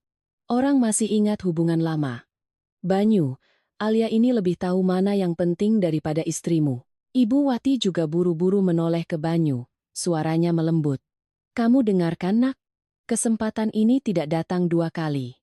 Orang masih ingat hubungan lama. Banyu, Alia ini lebih tahu mana yang penting daripada istrimu. Ibu Wati juga buru-buru menoleh ke Banyu, suaranya melembut. Kamu dengarkan nak? Kesempatan ini tidak datang dua kali.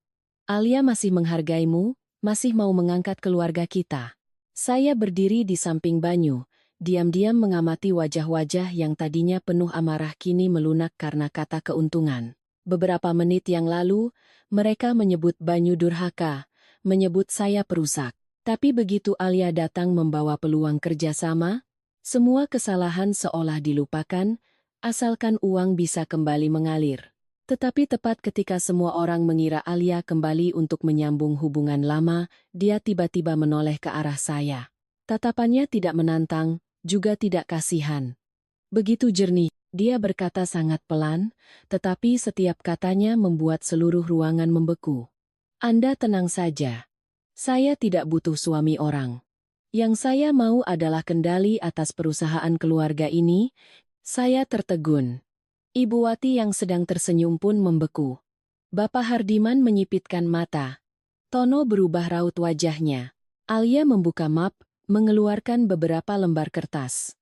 Alia masih menghargaimu, masih mau mengangkat keluarga kita. Saya berdiri di samping Banyu. Diam-diam mengamati wajah-wajah yang tadinya penuh amarah kini melunak karena kata keuntungan. Beberapa menit yang lalu, mereka menyebut Banyu durhaka, menyebut saya perusak. Tapi begitu Alia datang membawa peluang kerjasama, semua kesalahan seolah dilupakan, asalkan uang bisa kembali mengalir. Tetapi tepat ketika semua orang mengira Alia kembali untuk menyambung hubungan lama, dia tiba-tiba menoleh ke arah saya. Tatapannya tidak menantang, juga tidak kasihan. Begitu jernih, dia berkata sangat pelan, tetapi setiap katanya membuat seluruh ruangan membeku. Anda tenang saja. Saya tidak butuh suami orang. Yang saya mau adalah kendali atas perusahaan keluarga ini. Saya tertegun. Ibu Wati yang sedang tersenyum pun membeku. Bapak Hardiman menyipitkan mata. Tono berubah raut wajahnya. Alia membuka map, mengeluarkan beberapa lembar kertas.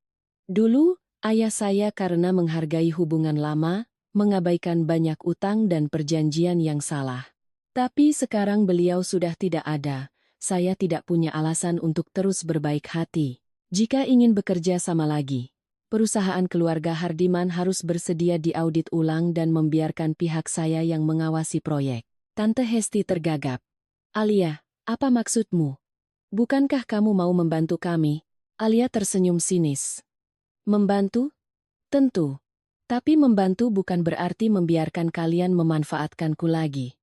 Dulu, ayah saya karena menghargai hubungan lama, mengabaikan banyak utang dan perjanjian yang salah. Tapi sekarang beliau sudah tidak ada, saya tidak punya alasan untuk terus berbaik hati. Jika ingin bekerja sama lagi, perusahaan keluarga Hardiman harus bersedia diaudit ulang dan membiarkan pihak saya yang mengawasi proyek. Tante Hesti tergagap. Alia, apa maksudmu? Bukankah kamu mau membantu kami? Alia tersenyum sinis. Membantu? Tentu. Tapi membantu bukan berarti membiarkan kalian memanfaatkanku lagi.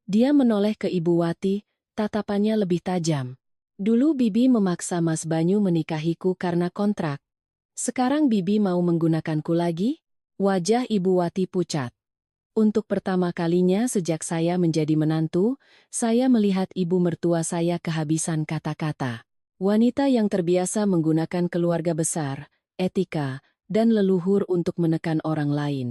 Dia menoleh ke Ibu Wati, tatapannya lebih tajam. Dulu Bibi memaksa Mas Banyu menikahiku karena kontrak. Sekarang Bibi mau menggunakanku lagi? Wajah Ibu Wati pucat. Untuk pertama kalinya sejak saya menjadi menantu, saya melihat ibu mertua saya kehabisan kata-kata. Wanita yang terbiasa menggunakan keluarga besar, etika, dan leluhur untuk menekan orang lain.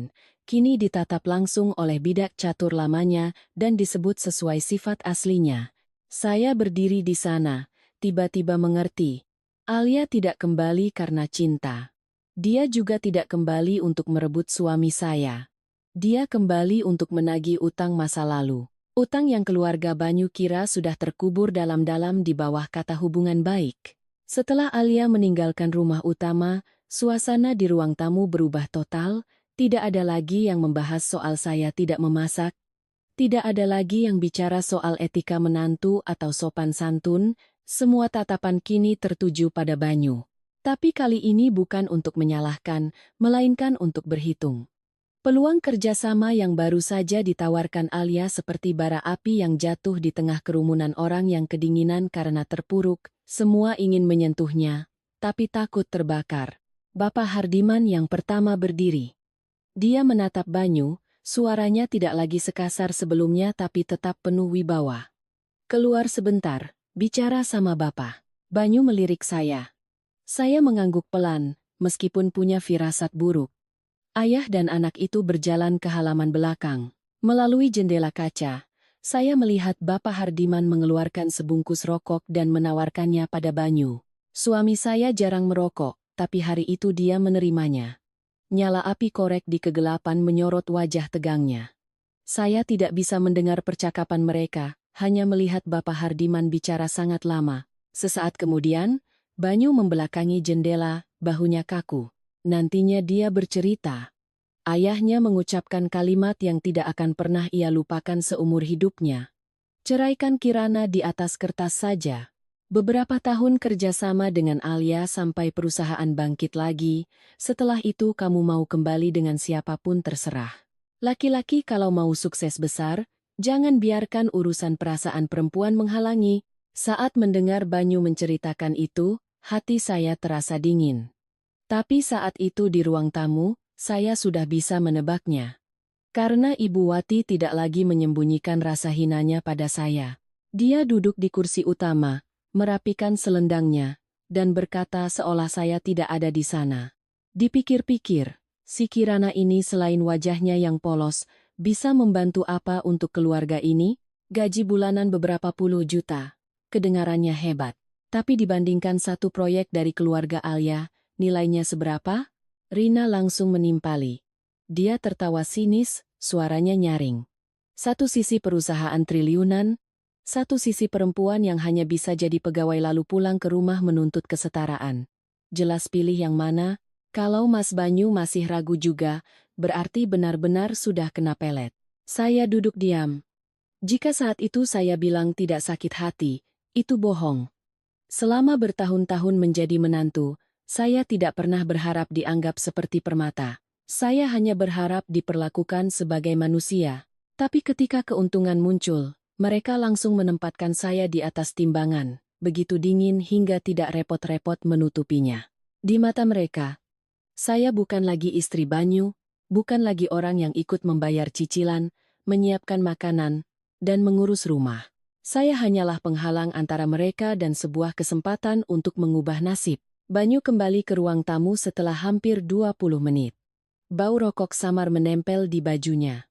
kini ditatap langsung oleh bidak catur lamanya dan disebut sesuai sifat aslinya. Saya berdiri di sana, tiba-tiba mengerti. Alia tidak kembali karena cinta. Dia juga tidak kembali untuk merebut suami saya. Dia kembali untuk menagih utang masa lalu. Utang yang keluarga Banyu kira sudah terkubur dalam-dalam di bawah kata hubungan baik. Setelah Alia meninggalkan rumah utama, suasana di ruang tamu berubah total. Tidak ada lagi yang membahas soal saya tidak memasak. Tidak ada lagi yang bicara soal etika menantu atau sopan santun. Semua tatapan kini tertuju pada Banyu. Tapi kali ini bukan untuk menyalahkan, melainkan untuk berhitung. Peluang kerjasama yang baru saja ditawarkan Alia seperti bara api yang jatuh di tengah kerumunan orang yang kedinginan karena terpuruk. Semua ingin menyentuhnya, tapi takut terbakar. Bapak Hardiman yang pertama berdiri. Dia menatap Banyu, suaranya tidak lagi sekasar sebelumnya tapi tetap penuh wibawa. Keluar sebentar, bicara sama Bapak. Banyu melirik saya. Saya mengangguk pelan, meskipun punya firasat buruk. Ayah dan anak itu berjalan ke halaman belakang. Melalui jendela kaca, saya melihat Bapak Hardiman mengeluarkan sebungkus rokok dan menawarkannya pada Banyu. Suami saya jarang merokok, tapi hari itu dia menerimanya. Nyala api korek di kegelapan menyorot wajah tegangnya. Saya tidak bisa mendengar percakapan mereka, hanya melihat Bapak Hardiman bicara sangat lama. Sesaat kemudian, Banyu membelakangi jendela, bahunya kaku. Nantinya dia bercerita. Ayahnya mengucapkan kalimat yang tidak akan pernah ia lupakan seumur hidupnya. Ceraikan Kirana di atas kertas saja. Beberapa tahun kerjasama dengan Alia sampai perusahaan bangkit lagi, setelah itu kamu mau kembali dengan siapapun terserah. Laki-laki kalau mau sukses besar, jangan biarkan urusan perasaan perempuan menghalangi. Saat mendengar Banyu menceritakan itu, hati saya terasa dingin. Tapi saat itu di ruang tamu, saya sudah bisa menebaknya. Karena Ibu Wati tidak lagi menyembunyikan rasa hinanya pada saya. Dia duduk di kursi utama, merapikan selendangnya, dan berkata seolah saya tidak ada di sana. Dipikir-pikir, si Kirana ini selain wajahnya yang polos, bisa membantu apa untuk keluarga ini? Gaji bulanan beberapa puluh juta. Kedengarannya hebat. Tapi dibandingkan satu proyek dari keluarga Alia, nilainya seberapa? Rina langsung menimpali. Dia tertawa sinis, suaranya nyaring. Satu sisi perusahaan triliunan, satu sisi perempuan yang hanya bisa jadi pegawai lalu pulang ke rumah menuntut kesetaraan. Jelas pilih yang mana? Kalau Mas Banyu masih ragu juga, berarti benar-benar sudah kena pelet. Saya duduk diam. Jika saat itu saya bilang tidak sakit hati, itu bohong. Selama bertahun-tahun menjadi menantu, saya tidak pernah berharap dianggap seperti permata. Saya hanya berharap diperlakukan sebagai manusia. Tapi ketika keuntungan muncul, mereka langsung menempatkan saya di atas timbangan, begitu dingin hingga tidak repot-repot menutupinya. Di mata mereka, saya bukan lagi istri Banyu, bukan lagi orang yang ikut membayar cicilan, menyiapkan makanan, dan mengurus rumah. Saya hanyalah penghalang antara mereka dan sebuah kesempatan untuk mengubah nasib. Banyu kembali ke ruang tamu setelah hampir 20 menit. Bau rokok samar menempel di bajunya.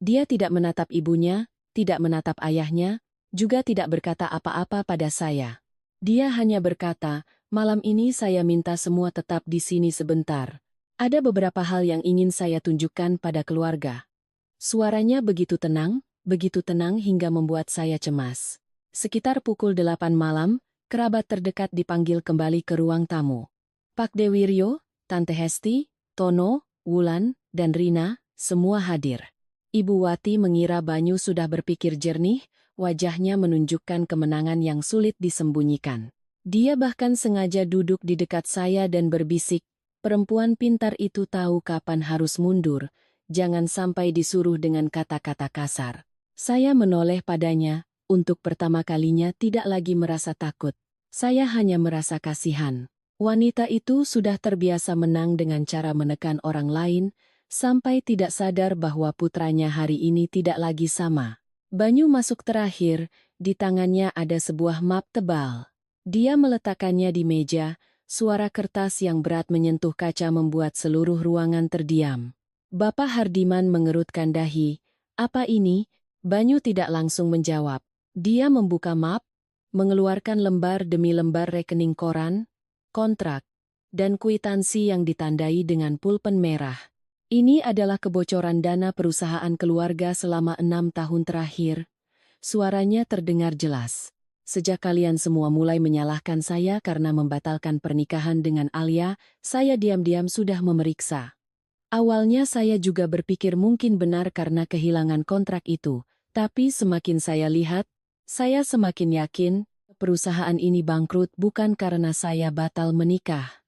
Dia tidak menatap ibunya, tidak menatap ayahnya, juga tidak berkata apa-apa pada saya. Dia hanya berkata, malam ini saya minta semua tetap di sini sebentar. Ada beberapa hal yang ingin saya tunjukkan pada keluarga. Suaranya begitu tenang hingga membuat saya cemas. Sekitar pukul 8 malam, kerabat terdekat dipanggil kembali ke ruang tamu. Pak Dewiryo, Tante Hesti, Tono, Wulan, dan Rina, semua hadir. Ibu Wati mengira Banyu sudah berpikir jernih, wajahnya menunjukkan kemenangan yang sulit disembunyikan. Dia bahkan sengaja duduk di dekat saya dan berbisik, perempuan pintar itu tahu kapan harus mundur, jangan sampai disuruh dengan kata-kata kasar. Saya menoleh padanya, untuk pertama kalinya tidak lagi merasa takut. Saya hanya merasa kasihan. Wanita itu sudah terbiasa menang dengan cara menekan orang lain, sampai tidak sadar bahwa putranya hari ini tidak lagi sama. Banyu masuk terakhir, di tangannya ada sebuah map tebal. Dia meletakkannya di meja, suara kertas yang berat menyentuh kaca membuat seluruh ruangan terdiam. Bapak Hardiman mengerutkan dahi. Apa ini? Banyu tidak langsung menjawab. Dia membuka map, mengeluarkan lembar demi lembar rekening koran, kontrak, dan kwitansi yang ditandai dengan pulpen merah. Ini adalah kebocoran dana perusahaan keluarga selama 6 tahun terakhir. Suaranya terdengar jelas. Sejak kalian semua mulai menyalahkan saya karena membatalkan pernikahan dengan Alia, saya diam-diam sudah memeriksa. Awalnya saya juga berpikir mungkin benar karena kehilangan kontrak itu, tapi semakin saya lihat, saya semakin yakin perusahaan ini bangkrut bukan karena saya batal menikah.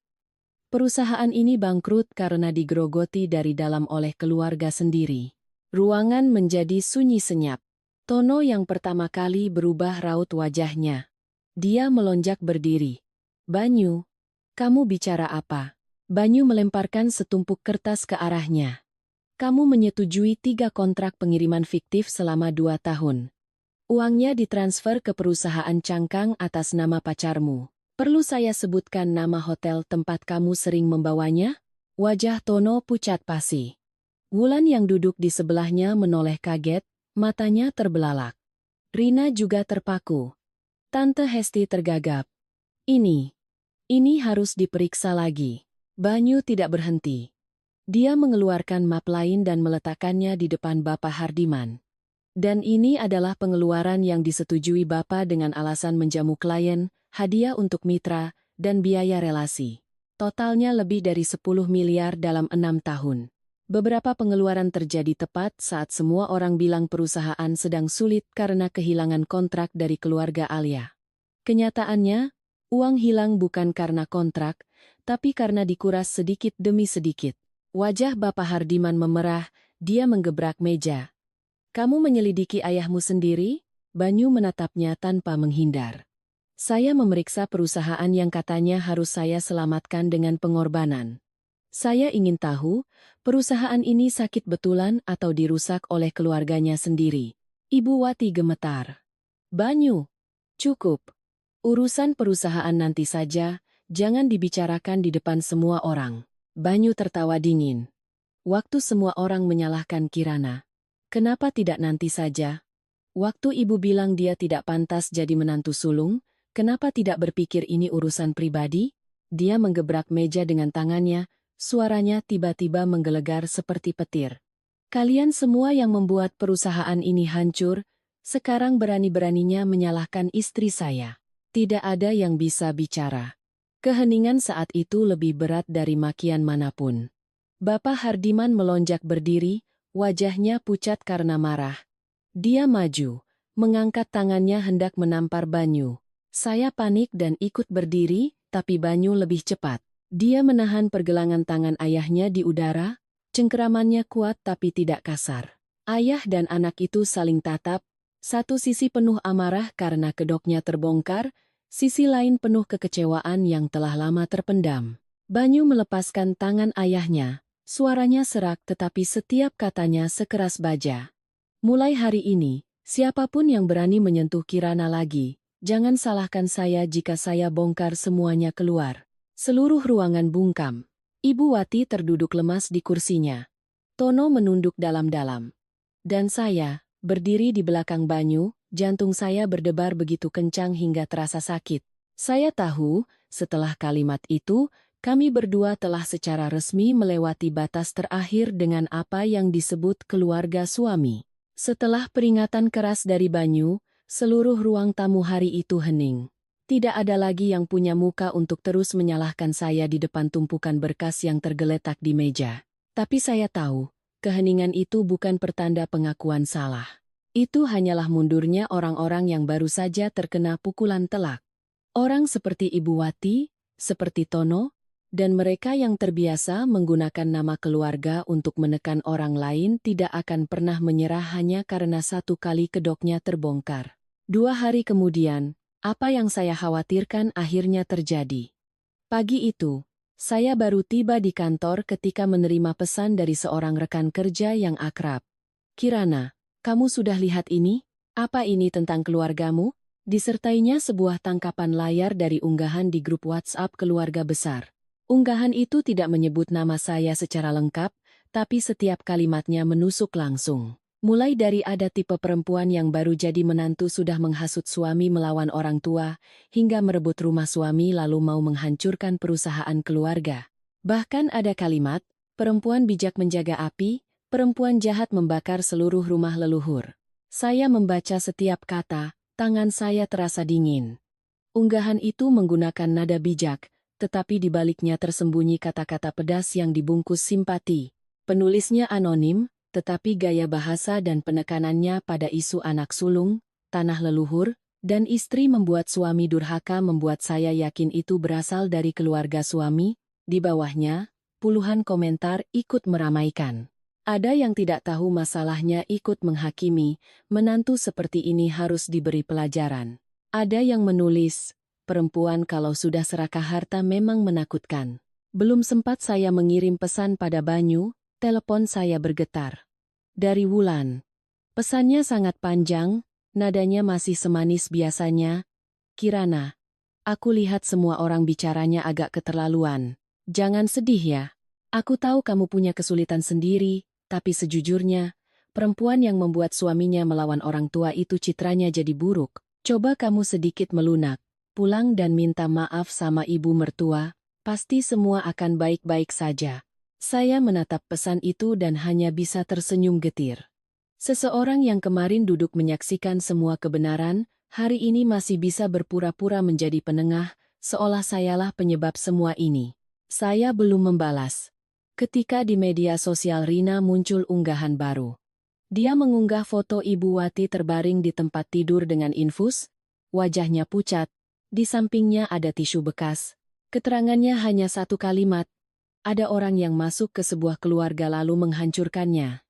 Perusahaan ini bangkrut karena digerogoti dari dalam oleh keluarga sendiri. Ruangan menjadi sunyi senyap. Tono yang pertama kali berubah raut wajahnya. Dia melonjak berdiri. Banyu, kamu bicara apa? Banyu melemparkan setumpuk kertas ke arahnya. Kamu menyetujui 3 kontrak pengiriman fiktif selama 2 tahun. Uangnya ditransfer ke perusahaan cangkang atas nama pacarmu. Perlu saya sebutkan nama hotel tempat kamu sering membawanya? Wajah Tono pucat pasi. Wulan yang duduk di sebelahnya menoleh kaget, matanya terbelalak. Rina juga terpaku. Tante Hesti tergagap. Ini harus diperiksa lagi. Banyu tidak berhenti. Dia mengeluarkan map lain dan meletakkannya di depan Bapak Hardiman. Dan ini adalah pengeluaran yang disetujui Bapak dengan alasan menjamu klien, hadiah untuk mitra, dan biaya relasi. Totalnya lebih dari 10 miliar dalam 6 tahun. Beberapa pengeluaran terjadi tepat saat semua orang bilang perusahaan sedang sulit karena kehilangan kontrak dari keluarga Alia. Kenyataannya, uang hilang bukan karena kontrak, tapi karena dikuras sedikit demi sedikit. Wajah Bapak Hardiman memerah, dia menggebrak meja. Kamu menyelidiki ayahmu sendiri? Banyu menatapnya tanpa menghindar. Saya memeriksa perusahaan yang katanya harus saya selamatkan dengan pengorbanan. Saya ingin tahu, perusahaan ini sakit betulan atau dirusak oleh keluarganya sendiri. Ibu Wati gemetar. Banyu, cukup. Urusan perusahaan nanti saja, jangan dibicarakan di depan semua orang. Banyu tertawa dingin. Waktu semua orang menyalahkan Kirana. Kenapa tidak nanti saja? Waktu ibu bilang dia tidak pantas jadi menantu sulung, kenapa tidak berpikir ini urusan pribadi? Dia menggebrak meja dengan tangannya, suaranya tiba-tiba menggelegar seperti petir. Kalian semua yang membuat perusahaan ini hancur, sekarang berani-beraninya menyalahkan istri saya. Tidak ada yang bisa bicara. Keheningan saat itu lebih berat dari makian manapun. Bapak Hardiman melonjak berdiri, wajahnya pucat karena marah. Dia maju, mengangkat tangannya hendak menampar Banyu. Saya panik dan ikut berdiri, tapi Banyu lebih cepat. Dia menahan pergelangan tangan ayahnya di udara, cengkeramannya kuat tapi tidak kasar. Ayah dan anak itu saling tatap, satu sisi penuh amarah karena kedoknya terbongkar, sisi lain penuh kekecewaan yang telah lama terpendam. Banyu melepaskan tangan ayahnya, suaranya serak tetapi setiap katanya sekeras baja. Mulai hari ini, siapapun yang berani menyentuh Kirana lagi, jangan salahkan saya jika saya bongkar semuanya keluar. Seluruh ruangan bungkam. Ibu Wati terduduk lemas di kursinya. Tono menunduk dalam-dalam. Dan saya, berdiri di belakang Banyu, jantung saya berdebar begitu kencang hingga terasa sakit. Saya tahu, setelah kalimat itu, kami berdua telah secara resmi melewati batas terakhir dengan apa yang disebut keluarga suami. Setelah peringatan keras dari Banyu, seluruh ruang tamu hari itu hening. Tidak ada lagi yang punya muka untuk terus menyalahkan saya di depan tumpukan berkas yang tergeletak di meja. Tapi saya tahu, keheningan itu bukan pertanda pengakuan salah. Itu hanyalah mundurnya orang-orang yang baru saja terkena pukulan telak. Orang seperti Ibu Wati, seperti Tono, dan mereka yang terbiasa menggunakan nama keluarga untuk menekan orang lain tidak akan pernah menyerah hanya karena satu kali kedoknya terbongkar. 2 hari kemudian, apa yang saya khawatirkan akhirnya terjadi. Pagi itu, saya baru tiba di kantor ketika menerima pesan dari seorang rekan kerja yang akrab. Kirana, kamu sudah lihat ini? Apa ini tentang keluargamu? Disertainya sebuah tangkapan layar dari unggahan di grup WhatsApp keluarga besar. Unggahan itu tidak menyebut nama saya secara lengkap, tapi setiap kalimatnya menusuk langsung. Mulai dari ada tipe perempuan yang baru jadi menantu sudah menghasut suami melawan orang tua, hingga merebut rumah suami lalu mau menghancurkan perusahaan keluarga. Bahkan ada kalimat, perempuan bijak menjaga api, perempuan jahat membakar seluruh rumah leluhur. Saya membaca setiap kata, tangan saya terasa dingin. Unggahan itu menggunakan nada bijak, tetapi di baliknya tersembunyi kata-kata pedas yang dibungkus simpati. Penulisnya anonim, tetapi gaya bahasa dan penekanannya pada isu anak sulung, tanah leluhur, dan istri membuat suami durhaka membuat saya yakin itu berasal dari keluarga suami. Di bawahnya, puluhan komentar ikut meramaikan. Ada yang tidak tahu masalahnya ikut menghakimi, menantu seperti ini harus diberi pelajaran. Ada yang menulis, perempuan kalau sudah serakah harta memang menakutkan. Belum sempat saya mengirim pesan pada Banyu, telepon saya bergetar. Dari Wulan. Pesannya sangat panjang, nadanya masih semanis biasanya. Kirana, aku lihat semua orang bicaranya agak keterlaluan. Jangan sedih ya. Aku tahu kamu punya kesulitan sendiri, tapi sejujurnya, perempuan yang membuat suaminya melawan orang tua itu citranya jadi buruk. Coba kamu sedikit melunak, pulang dan minta maaf sama ibu mertua, pasti semua akan baik-baik saja. Saya menatap pesan itu dan hanya bisa tersenyum getir. Seseorang yang kemarin duduk menyaksikan semua kebenaran, hari ini masih bisa berpura-pura menjadi penengah, seolah sayalah penyebab semua ini. Saya belum membalas. Ketika di media sosial Rina muncul unggahan baru. Dia mengunggah foto Ibu Wati terbaring di tempat tidur dengan infus, wajahnya pucat, di sampingnya ada tisu bekas. Keterangannya hanya satu kalimat. Ada orang yang masuk ke sebuah keluarga lalu menghancurkannya.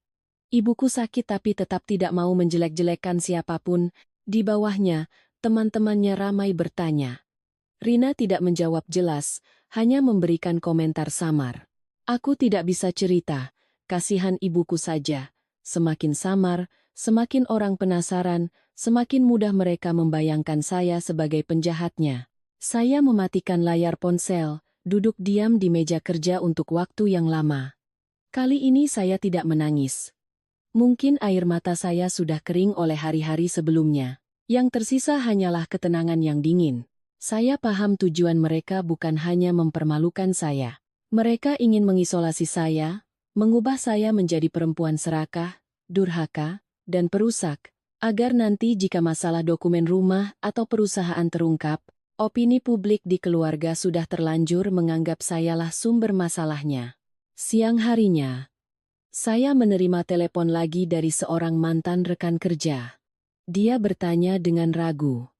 Ibuku sakit tapi tetap tidak mau menjelek-jelekkan siapapun. Di bawahnya, teman-temannya ramai bertanya. Rina tidak menjawab jelas, hanya memberikan komentar samar. Aku tidak bisa cerita, kasihan ibuku saja. Semakin samar, semakin orang penasaran, semakin mudah mereka membayangkan saya sebagai penjahatnya. Saya mematikan layar ponsel. Duduk diam di meja kerja untuk waktu yang lama. Kali ini saya tidak menangis. Mungkin air mata saya sudah kering oleh hari-hari sebelumnya. Yang tersisa hanyalah ketenangan yang dingin. Saya paham tujuan mereka bukan hanya mempermalukan saya. Mereka ingin mengisolasi saya, mengubah saya menjadi perempuan serakah, durhaka, dan perusak, agar nanti jika masalah dokumen rumah atau perusahaan terungkap, opini publik di keluarga sudah terlanjur menganggap sayalah sumber masalahnya. Siang harinya, saya menerima telepon lagi dari seorang mantan rekan kerja. Dia bertanya dengan ragu.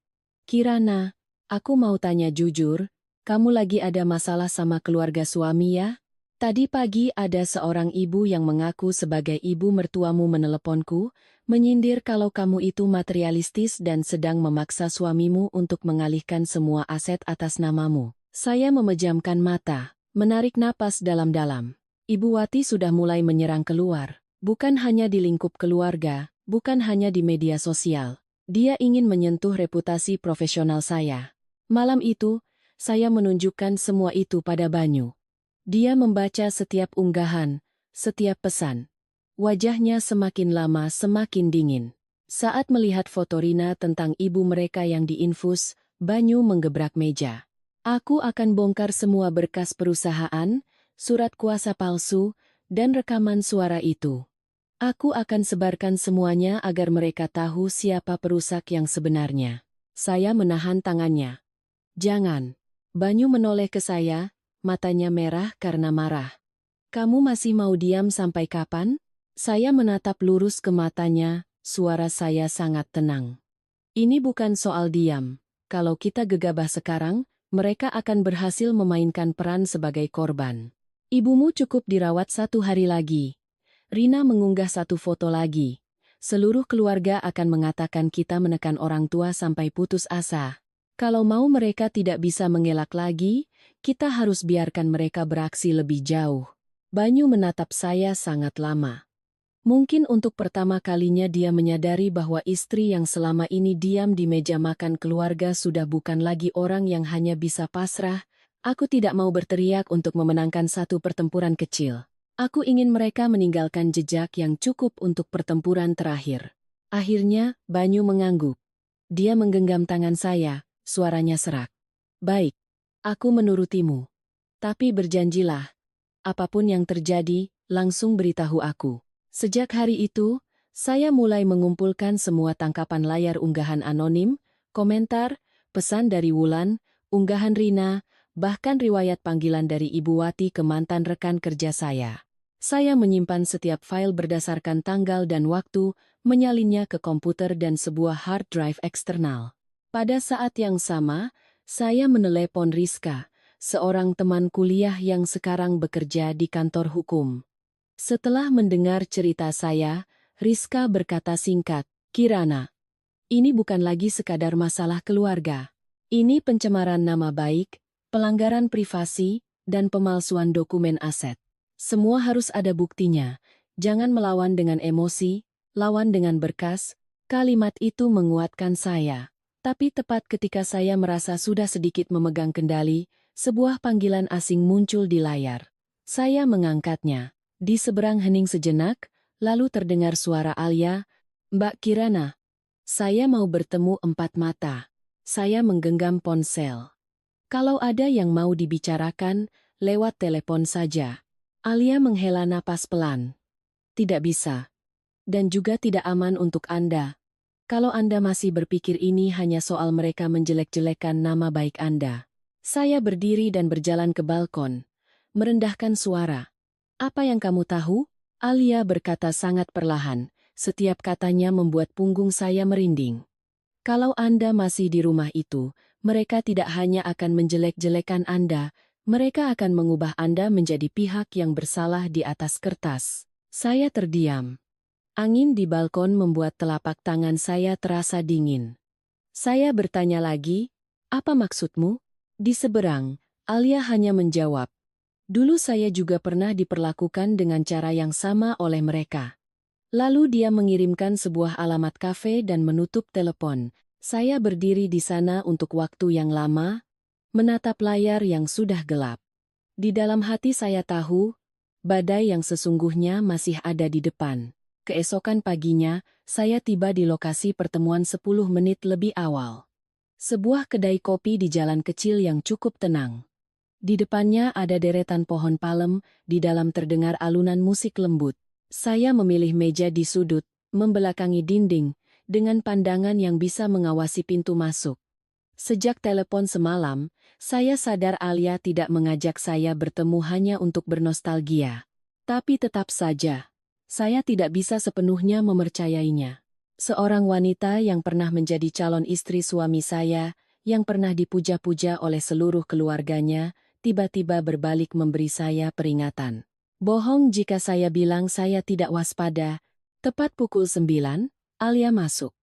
Kirana, aku mau tanya jujur, kamu lagi ada masalah sama keluarga suami ya? Tadi pagi ada seorang ibu yang mengaku sebagai ibu mertuamu meneleponku, menyindir kalau kamu itu materialistis dan sedang memaksa suamimu untuk mengalihkan semua aset atas namamu. Saya memejamkan mata, menarik napas dalam-dalam. Ibu Wati sudah mulai menyerang keluar. Bukan hanya di lingkup keluarga, bukan hanya di media sosial. Dia ingin menyentuh reputasi profesional saya. Malam itu, saya menunjukkan semua itu pada Banyu. Dia membaca setiap unggahan, setiap pesan. Wajahnya semakin lama semakin dingin. Saat melihat foto Rina tentang ibu mereka yang diinfus, Banyu menggebrak meja. Aku akan bongkar semua berkas perusahaan, surat kuasa palsu, dan rekaman suara itu. Aku akan sebarkan semuanya agar mereka tahu siapa perusak yang sebenarnya. Saya menahan tangannya. Jangan. Banyu menoleh ke saya. Matanya merah karena marah. Kamu masih mau diam sampai kapan? Saya menatap lurus ke matanya, suara saya sangat tenang. Ini bukan soal diam. Kalau kita gegabah sekarang, mereka akan berhasil memainkan peran sebagai korban. Ibumu cukup dirawat 1 hari lagi. Rina mengunggah 1 foto lagi. Seluruh keluarga akan mengatakan kita menekan orang tua sampai putus asa. Kalau mau mereka tidak bisa mengelak lagi, kita harus biarkan mereka beraksi lebih jauh. Banyu menatap saya sangat lama. Mungkin untuk pertama kalinya dia menyadari bahwa istri yang selama ini diam di meja makan keluarga sudah bukan lagi orang yang hanya bisa pasrah. Aku tidak mau berteriak untuk memenangkan 1 pertempuran kecil. Aku ingin mereka meninggalkan jejak yang cukup untuk pertempuran terakhir. Akhirnya, Banyu mengangguk. Dia menggenggam tangan saya, suaranya serak. Baik, aku menurutimu. Tapi berjanjilah, apapun yang terjadi, langsung beritahu aku. Sejak hari itu, saya mulai mengumpulkan semua tangkapan layar unggahan anonim, komentar, pesan dari Wulan, unggahan Rina, bahkan riwayat panggilan dari Ibu Wati ke mantan rekan kerja saya. Saya menyimpan setiap file berdasarkan tanggal dan waktu, menyalinnya ke komputer dan sebuah hard drive eksternal. Pada saat yang sama, saya menelepon Rizka, seorang teman kuliah yang sekarang bekerja di kantor hukum. Setelah mendengar cerita saya, Rizka berkata singkat, "Kirana, ini bukan lagi sekadar masalah keluarga. Ini pencemaran nama baik, pelanggaran privasi, dan pemalsuan dokumen aset. Semua harus ada buktinya. Jangan melawan dengan emosi, lawan dengan berkas." Kalimat itu menguatkan saya. Tapi tepat ketika saya merasa sudah sedikit memegang kendali, sebuah panggilan asing muncul di layar. Saya mengangkatnya. Di seberang hening sejenak, lalu terdengar suara Alia, "Mbak Kirana, saya mau bertemu empat mata." Saya menggenggam ponsel. "Kalau ada yang mau dibicarakan, lewat telepon saja." Alia menghela napas pelan. "Tidak bisa. Dan juga tidak aman untuk Anda. Kalau Anda masih berpikir ini hanya soal mereka menjelek-jelekan nama baik Anda." Saya berdiri dan berjalan ke balkon, merendahkan suara. "Apa yang kamu tahu?" Alia berkata sangat perlahan, setiap katanya membuat punggung saya merinding. "Kalau Anda masih di rumah itu, mereka tidak hanya akan menjelek-jelekan Anda, mereka akan mengubah Anda menjadi pihak yang bersalah di atas kertas." Saya terdiam. Angin di balkon membuat telapak tangan saya terasa dingin. Saya bertanya lagi, "Apa maksudmu?" Di seberang, Alia hanya menjawab, "Dulu saya juga pernah diperlakukan dengan cara yang sama oleh mereka." Lalu dia mengirimkan sebuah alamat kafe dan menutup telepon. Saya berdiri di sana untuk waktu yang lama, menatap layar yang sudah gelap. Di dalam hati saya tahu, badai yang sesungguhnya masih ada di depan. Keesokan paginya, saya tiba di lokasi pertemuan 10 menit lebih awal. Sebuah kedai kopi di jalan kecil yang cukup tenang. Di depannya ada deretan pohon palem, di dalam terdengar alunan musik lembut. Saya memilih meja di sudut, membelakangi dinding, dengan pandangan yang bisa mengawasi pintu masuk. Sejak telepon semalam, saya sadar Alia tidak mengajak saya bertemu hanya untuk bernostalgia. Tapi tetap saja, saya tidak bisa sepenuhnya mempercayainya. Seorang wanita yang pernah menjadi calon istri suami saya, yang pernah dipuja-puja oleh seluruh keluarganya, tiba-tiba berbalik memberi saya peringatan. Bohong jika saya bilang saya tidak waspada. Tepat pukul 9, Alia masuk.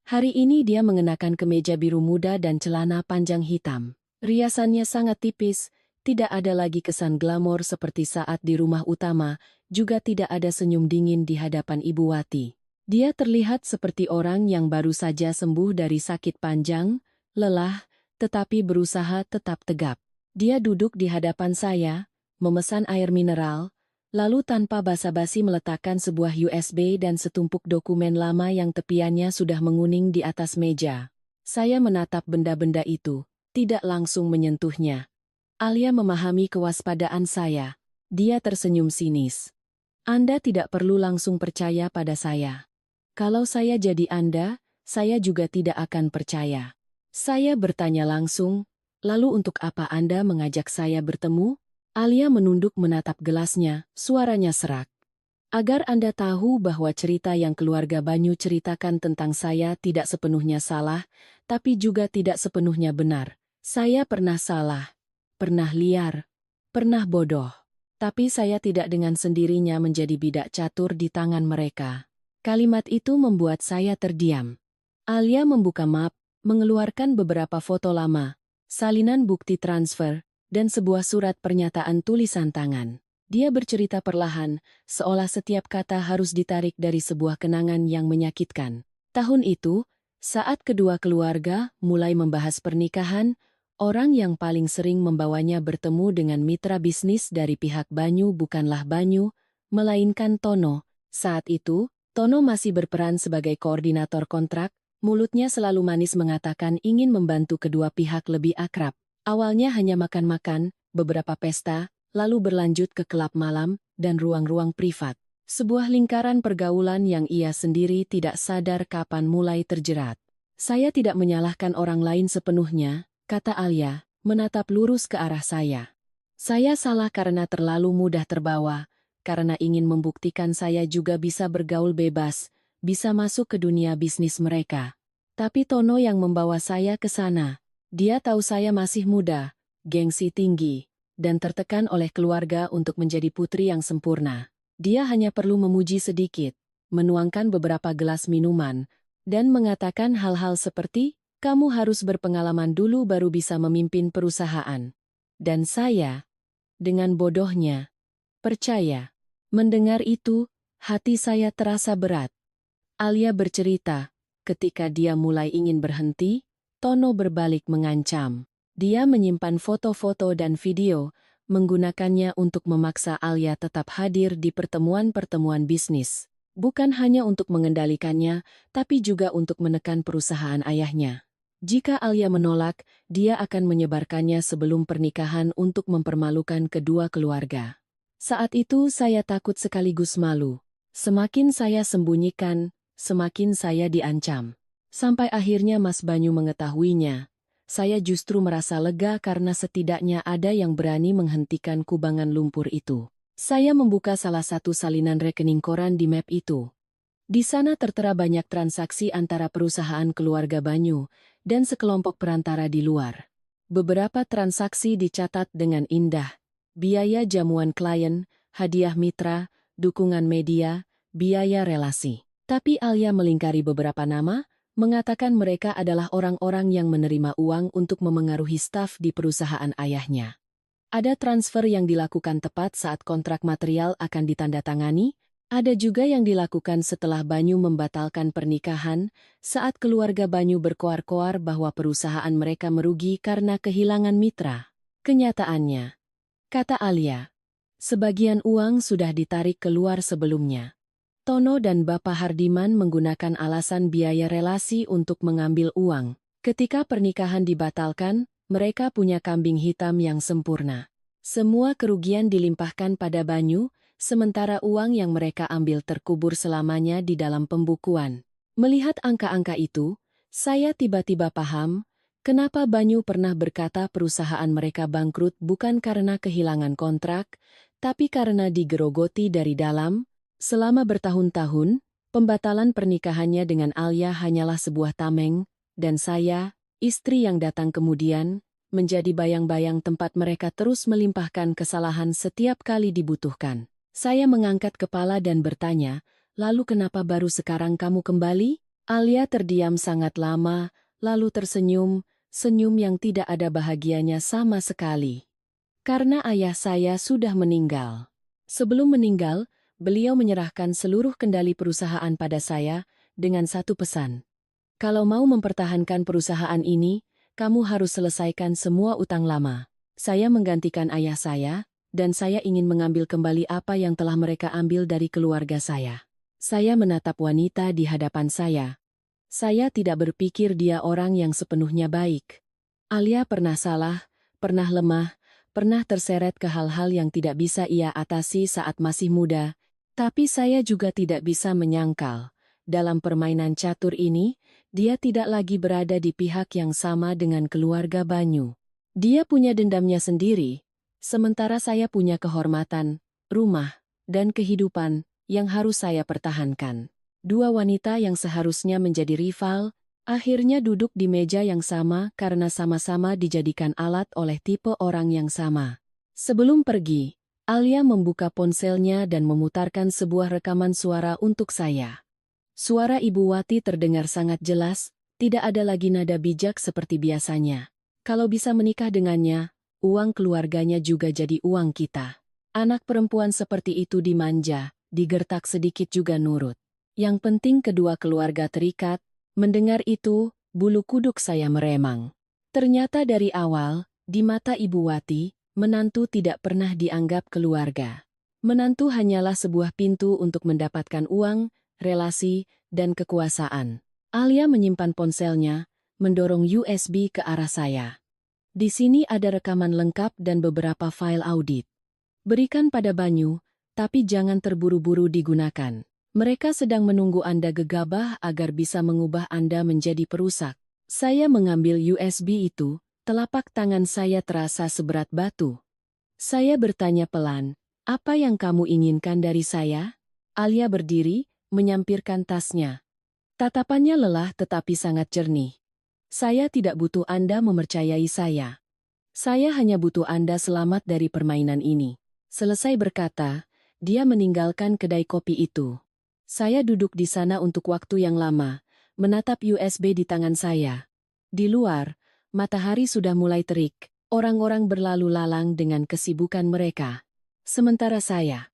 Hari ini dia mengenakan kemeja biru muda dan celana panjang hitam. Riasannya sangat tipis, tidak ada lagi kesan glamor seperti saat di rumah utama, juga tidak ada senyum dingin di hadapan Ibu Wati. Dia terlihat seperti orang yang baru saja sembuh dari sakit panjang, lelah, tetapi berusaha tetap tegap. Dia duduk di hadapan saya, memesan air mineral, lalu tanpa basa-basi meletakkan sebuah USB dan setumpuk dokumen lama yang tepiannya sudah menguning di atas meja. Saya menatap benda-benda itu, tidak langsung menyentuhnya. Alia memahami kewaspadaan saya. Dia tersenyum sinis. "Anda tidak perlu langsung percaya pada saya. Kalau saya jadi Anda, saya juga tidak akan percaya." Saya bertanya langsung, "Lalu untuk apa Anda mengajak saya bertemu?" Alia menunduk menatap gelasnya, suaranya serak. "Agar Anda tahu bahwa cerita yang keluarga Banyu ceritakan tentang saya tidak sepenuhnya salah, tapi juga tidak sepenuhnya benar. Saya pernah salah, pernah liar, pernah bodoh. Tapi saya tidak dengan sendirinya menjadi bidak catur di tangan mereka." Kalimat itu membuat saya terdiam. Alia membuka map, mengeluarkan beberapa foto lama, salinan bukti transfer, dan sebuah surat pernyataan tulisan tangan. Dia bercerita perlahan, seolah setiap kata harus ditarik dari sebuah kenangan yang menyakitkan. Tahun itu, saat kedua keluarga mulai membahas pernikahan, Orang yang paling sering membawanya bertemu dengan mitra bisnis dari pihak Banyu bukanlah Banyu, melainkan Tono. Saat itu, Tono masih berperan sebagai koordinator kontrak, mulutnya selalu manis mengatakan ingin membantu kedua pihak lebih akrab. Awalnya hanya makan-makan, beberapa pesta, lalu berlanjut ke klub malam, dan ruang-ruang privat. Sebuah lingkaran pergaulan yang ia sendiri tidak sadar kapan mulai terjerat. Saya tidak menyalahkan orang lain sepenuhnya, kata Alia, menatap lurus ke arah saya. Saya salah karena terlalu mudah terbawa, karena ingin membuktikan saya juga bisa bergaul bebas, bisa masuk ke dunia bisnis mereka. Tapi Tono yang membawa saya ke sana. Dia tahu saya masih muda, gengsi tinggi, dan tertekan oleh keluarga untuk menjadi putri yang sempurna. Dia hanya perlu memuji sedikit, menuangkan beberapa gelas minuman, dan mengatakan hal-hal seperti, kamu harus berpengalaman dulu baru bisa memimpin perusahaan. Dan saya, dengan bodohnya, percaya. Mendengar itu, hati saya terasa berat. Alia bercerita, ketika dia mulai ingin berhenti, Tono berbalik mengancam. Dia menyimpan foto-foto dan video, menggunakannya untuk memaksa Alia tetap hadir di pertemuan-pertemuan bisnis. Bukan hanya untuk mengendalikannya, tapi juga untuk menekan perusahaan ayahnya. Jika Alia menolak, dia akan menyebarkannya sebelum pernikahan untuk mempermalukan kedua keluarga. Saat itu saya takut sekaligus malu. Semakin saya sembunyikan, semakin saya diancam. Sampai akhirnya Mas Banyu mengetahuinya. Saya justru merasa lega karena setidaknya ada yang berani menghentikan kubangan lumpur itu. Saya membuka salah satu salinan rekening koran di map itu. Di sana tertera banyak transaksi antara perusahaan keluarga Banyu dan sekelompok perantara di luar. Beberapa transaksi dicatat dengan indah. Biaya jamuan klien, hadiah mitra, dukungan media, biaya relasi. Tapi Alia melingkari beberapa nama, mengatakan mereka adalah orang-orang yang menerima uang untuk memengaruhi staf di perusahaan ayahnya. Ada transfer yang dilakukan tepat saat kontrak material akan ditandatangani, ada juga yang dilakukan setelah Banyu membatalkan pernikahan, saat keluarga Banyu berkoar-koar bahwa perusahaan mereka merugi karena kehilangan mitra. Kenyataannya, kata Alia, sebagian uang sudah ditarik keluar sebelumnya. Tono dan Bapak Hardiman menggunakan alasan biaya relasi untuk mengambil uang. Ketika pernikahan dibatalkan, mereka punya kambing hitam yang sempurna. Semua kerugian dilimpahkan pada Banyu, sementara uang yang mereka ambil terkubur selamanya di dalam pembukuan. Melihat angka-angka itu, saya tiba-tiba paham, kenapa Banyu pernah berkata perusahaan mereka bangkrut bukan karena kehilangan kontrak, tapi karena digerogoti dari dalam. Selama bertahun-tahun, pembatalan pernikahannya dengan Alia hanyalah sebuah tameng, dan saya, istri yang datang kemudian, menjadi bayang-bayang tempat mereka terus melimpahkan kesalahan setiap kali dibutuhkan. Saya mengangkat kepala dan bertanya, lalu kenapa baru sekarang kamu kembali? Alia terdiam sangat lama, lalu tersenyum, senyum yang tidak ada bahagianya sama sekali. Karena ayah saya sudah meninggal. Sebelum meninggal, beliau menyerahkan seluruh kendali perusahaan pada saya, dengan satu pesan. Kalau mau mempertahankan perusahaan ini, kamu harus selesaikan semua utang lama. Saya menggantikan ayah saya, dan saya ingin mengambil kembali apa yang telah mereka ambil dari keluarga saya. Saya menatap wanita di hadapan saya. Saya tidak berpikir dia orang yang sepenuhnya baik. Alia pernah salah, pernah lemah, pernah terseret ke hal-hal yang tidak bisa ia atasi saat masih muda, tapi saya juga tidak bisa menyangkal. Dalam permainan catur ini, dia tidak lagi berada di pihak yang sama dengan keluarga Banyu. Dia punya dendamnya sendiri, sementara saya punya kehormatan, rumah, dan kehidupan yang harus saya pertahankan. Dua wanita yang seharusnya menjadi rival, akhirnya duduk di meja yang sama karena sama-sama dijadikan alat oleh tipe orang yang sama. Sebelum pergi, Alia membuka ponselnya dan memutarkan sebuah rekaman suara untuk saya. Suara Ibu Wati terdengar sangat jelas, tidak ada lagi nada bijak seperti biasanya. Kalau bisa menikah dengannya, uang keluarganya juga jadi uang kita. Anak perempuan seperti itu dimanja, digertak sedikit juga nurut. Yang penting kedua keluarga terikat. Mendengar itu, bulu kuduk saya meremang. Ternyata dari awal, di mata Ibu Wati, menantu tidak pernah dianggap keluarga. Menantu hanyalah sebuah pintu untuk mendapatkan uang, relasi, dan kekuasaan. Alia menyimpan ponselnya, mendorong USB ke arah saya. Di sini ada rekaman lengkap dan beberapa file audit. Berikan pada Banyu, tapi jangan terburu-buru digunakan. Mereka sedang menunggu Anda gegabah agar bisa mengubah Anda menjadi perusak. Saya mengambil USB itu, telapak tangan saya terasa seberat batu. Saya bertanya pelan, apa yang kamu inginkan dari saya? Alia berdiri, menyampirkan tasnya. Tatapannya lelah tetapi sangat jernih. Saya tidak butuh Anda mempercayai saya. Saya hanya butuh Anda selamat dari permainan ini. Selesai berkata, dia meninggalkan kedai kopi itu. Saya duduk di sana untuk waktu yang lama, menatap USB di tangan saya. Di luar, matahari sudah mulai terik. Orang-orang berlalu lalang dengan kesibukan mereka. Sementara saya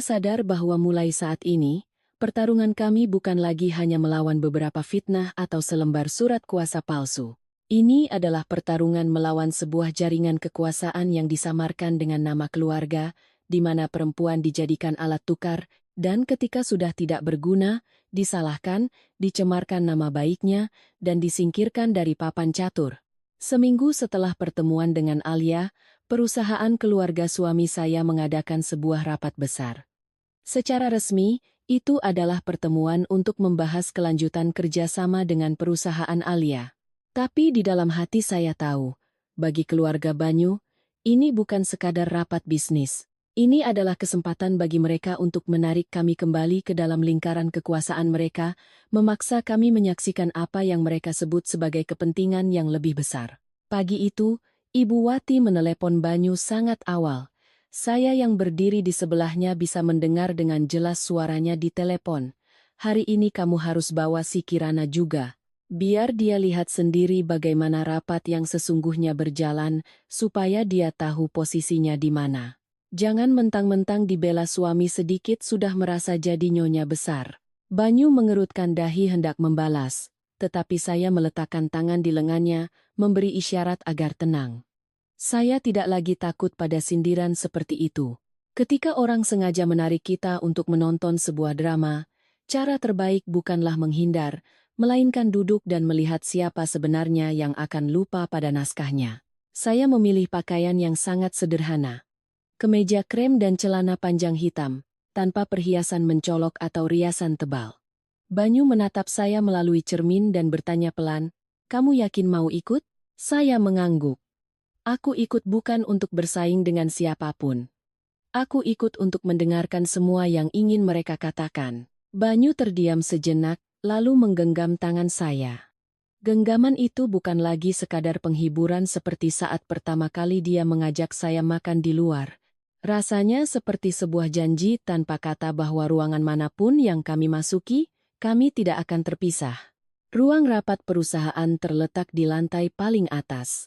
sadar bahwa mulai saat ini, pertarungan kami bukan lagi hanya melawan beberapa fitnah atau selembar surat kuasa palsu. Ini adalah pertarungan melawan sebuah jaringan kekuasaan yang disamarkan dengan nama keluarga, di mana perempuan dijadikan alat tukar, dan ketika sudah tidak berguna, disalahkan, dicemarkan nama baiknya, dan disingkirkan dari papan catur. Seminggu setelah pertemuan dengan Alia, perusahaan keluarga suami saya mengadakan sebuah rapat besar. Secara resmi, itu adalah pertemuan untuk membahas kelanjutan kerjasama dengan perusahaan Alia. Tapi di dalam hati saya tahu, bagi keluarga Banyu, ini bukan sekadar rapat bisnis. Ini adalah kesempatan bagi mereka untuk menarik kami kembali ke dalam lingkaran kekuasaan mereka, memaksa kami menyaksikan apa yang mereka sebut sebagai kepentingan yang lebih besar. Pagi itu, Ibu Wati menelepon Banyu sangat awal. Saya yang berdiri di sebelahnya bisa mendengar dengan jelas suaranya di telepon. Hari ini kamu harus bawa si Kirana juga. Biar dia lihat sendiri bagaimana rapat yang sesungguhnya berjalan, supaya dia tahu posisinya di mana. Jangan mentang-mentang dibela suami sedikit sudah merasa jadi nyonya besar. Banyu mengerutkan dahi hendak membalas, tetapi saya meletakkan tangan di lengannya, memberi isyarat agar tenang. Saya tidak lagi takut pada sindiran seperti itu. Ketika orang sengaja menarik kita untuk menonton sebuah drama, cara terbaik bukanlah menghindar, melainkan duduk dan melihat siapa sebenarnya yang akan lupa pada naskahnya. Saya memilih pakaian yang sangat sederhana. Kemeja krem dan celana panjang hitam, tanpa perhiasan mencolok atau riasan tebal. Banyu menatap saya melalui cermin dan bertanya pelan, "Kamu yakin mau ikut?" Saya mengangguk. Aku ikut bukan untuk bersaing dengan siapapun. Aku ikut untuk mendengarkan semua yang ingin mereka katakan. Banyu terdiam sejenak, lalu menggenggam tangan saya. Genggaman itu bukan lagi sekadar penghiburan seperti saat pertama kali dia mengajak saya makan di luar. Rasanya seperti sebuah janji tanpa kata bahwa ruangan manapun yang kami masuki, kami tidak akan terpisah. Ruang rapat perusahaan terletak di lantai paling atas.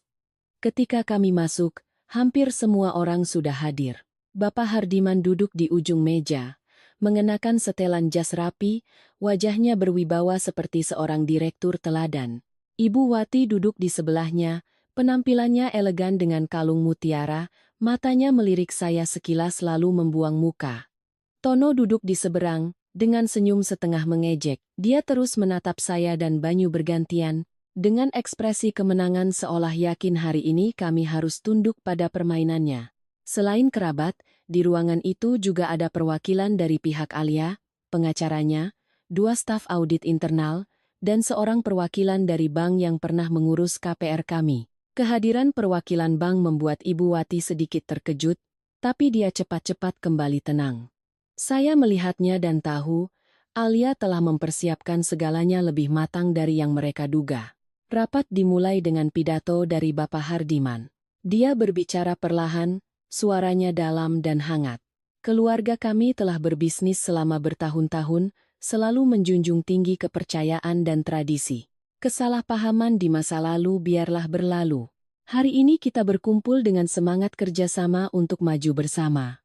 Ketika kami masuk, hampir semua orang sudah hadir. Bapak Hardiman duduk di ujung meja, mengenakan setelan jas rapi, wajahnya berwibawa seperti seorang direktur teladan. Ibu Wati duduk di sebelahnya, penampilannya elegan dengan kalung mutiara, matanya melirik saya sekilas lalu membuang muka. Tono duduk di seberang, dengan senyum setengah mengejek. Dia terus menatap saya dan Banyu bergantian, dengan ekspresi kemenangan seolah yakin hari ini kami harus tunduk pada permainannya. Selain kerabat, di ruangan itu juga ada perwakilan dari pihak Alia, pengacaranya, 2 staf audit internal, dan seorang perwakilan dari bank yang pernah mengurus KPR kami. Kehadiran perwakilan bank membuat Ibu Wati sedikit terkejut, tapi dia cepat-cepat kembali tenang. Saya melihatnya dan tahu, Alia telah mempersiapkan segalanya lebih matang dari yang mereka duga. Rapat dimulai dengan pidato dari Bapak Hardiman. Dia berbicara perlahan, suaranya dalam dan hangat. Keluarga kami telah berbisnis selama bertahun-tahun, selalu menjunjung tinggi kepercayaan dan tradisi. Kesalahpahaman di masa lalu biarlah berlalu. Hari ini kita berkumpul dengan semangat kerjasama untuk maju bersama.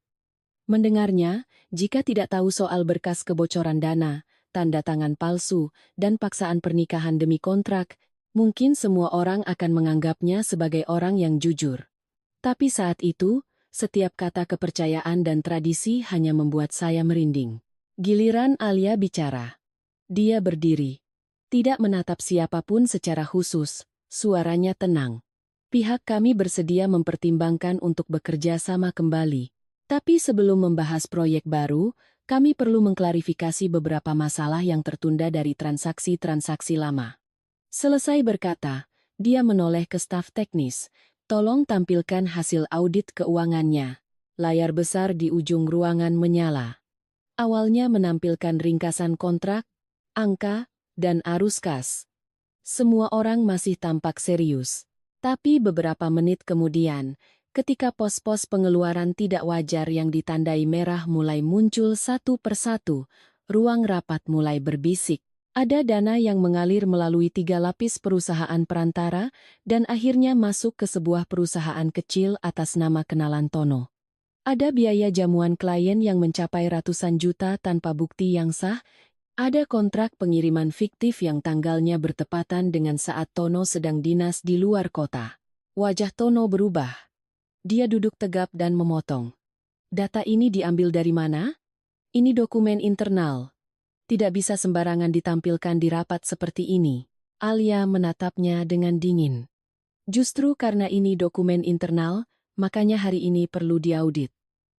Mendengarnya, jika tidak tahu soal berkas kebocoran dana, tanda tangan palsu, dan paksaan pernikahan demi kontrak, Mungkin semua orang akan menganggapnya sebagai orang yang jujur. Tapi saat itu, setiap kata kepercayaan dan tradisi hanya membuat saya merinding. Giliran Alia bicara. Dia berdiri. Tidak menatap siapapun secara khusus, suaranya tenang. Pihak kami bersedia mempertimbangkan untuk bekerja sama kembali. Tapi sebelum membahas proyek baru, kami perlu mengklarifikasi beberapa masalah yang tertunda dari transaksi-transaksi lama. Selesai berkata, dia menoleh ke staf teknis. Tolong tampilkan hasil audit keuangannya. Layar besar di ujung ruangan menyala. Awalnya menampilkan ringkasan kontrak, angka, dan arus kas. Semua orang masih tampak serius. Tapi beberapa menit kemudian, ketika pos-pos pengeluaran tidak wajar yang ditandai merah mulai muncul satu persatu, ruang rapat mulai berbisik. Ada dana yang mengalir melalui 3 lapis perusahaan perantara dan akhirnya masuk ke sebuah perusahaan kecil atas nama kenalan Tono. Ada biaya jamuan klien yang mencapai ratusan juta tanpa bukti yang sah. Ada kontrak pengiriman fiktif yang tanggalnya bertepatan dengan saat Tono sedang dinas di luar kota. Wajah Tono berubah. Dia duduk tegap dan memotong. Data ini diambil dari mana? Ini dokumen internal. Tidak bisa sembarangan ditampilkan di rapat seperti ini. Alia menatapnya dengan dingin. Justru karena ini dokumen internal, makanya hari ini perlu diaudit.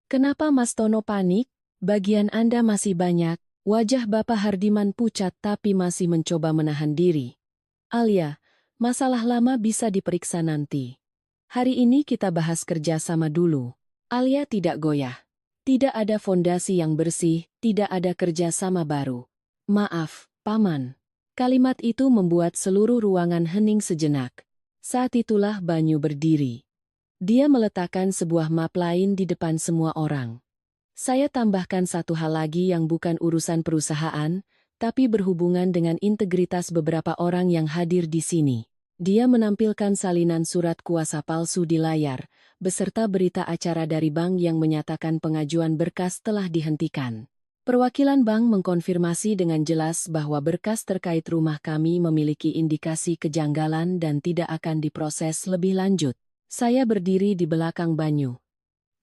Kenapa Mas Tono panik? Bagian Anda masih banyak. Wajah Bapak Hardiman pucat tapi masih mencoba menahan diri. Alia, masalah lama bisa diperiksa nanti. Hari ini kita bahas kerjasama dulu. Alia tidak goyah. Tidak ada fondasi yang bersih, tidak ada kerjasama baru. Maaf, Paman. Kalimat itu membuat seluruh ruangan hening sejenak. Saat itulah Banyu berdiri. Dia meletakkan sebuah map lain di depan semua orang. Saya tambahkan satu hal lagi yang bukan urusan perusahaan, tapi berhubungan dengan integritas beberapa orang yang hadir di sini. Dia menampilkan salinan surat kuasa palsu di layar, beserta berita acara dari bank yang menyatakan pengajuan berkas telah dihentikan. Perwakilan bank mengkonfirmasi dengan jelas bahwa berkas terkait rumah kami memiliki indikasi kejanggalan dan tidak akan diproses lebih lanjut. Saya berdiri di belakang Banyu.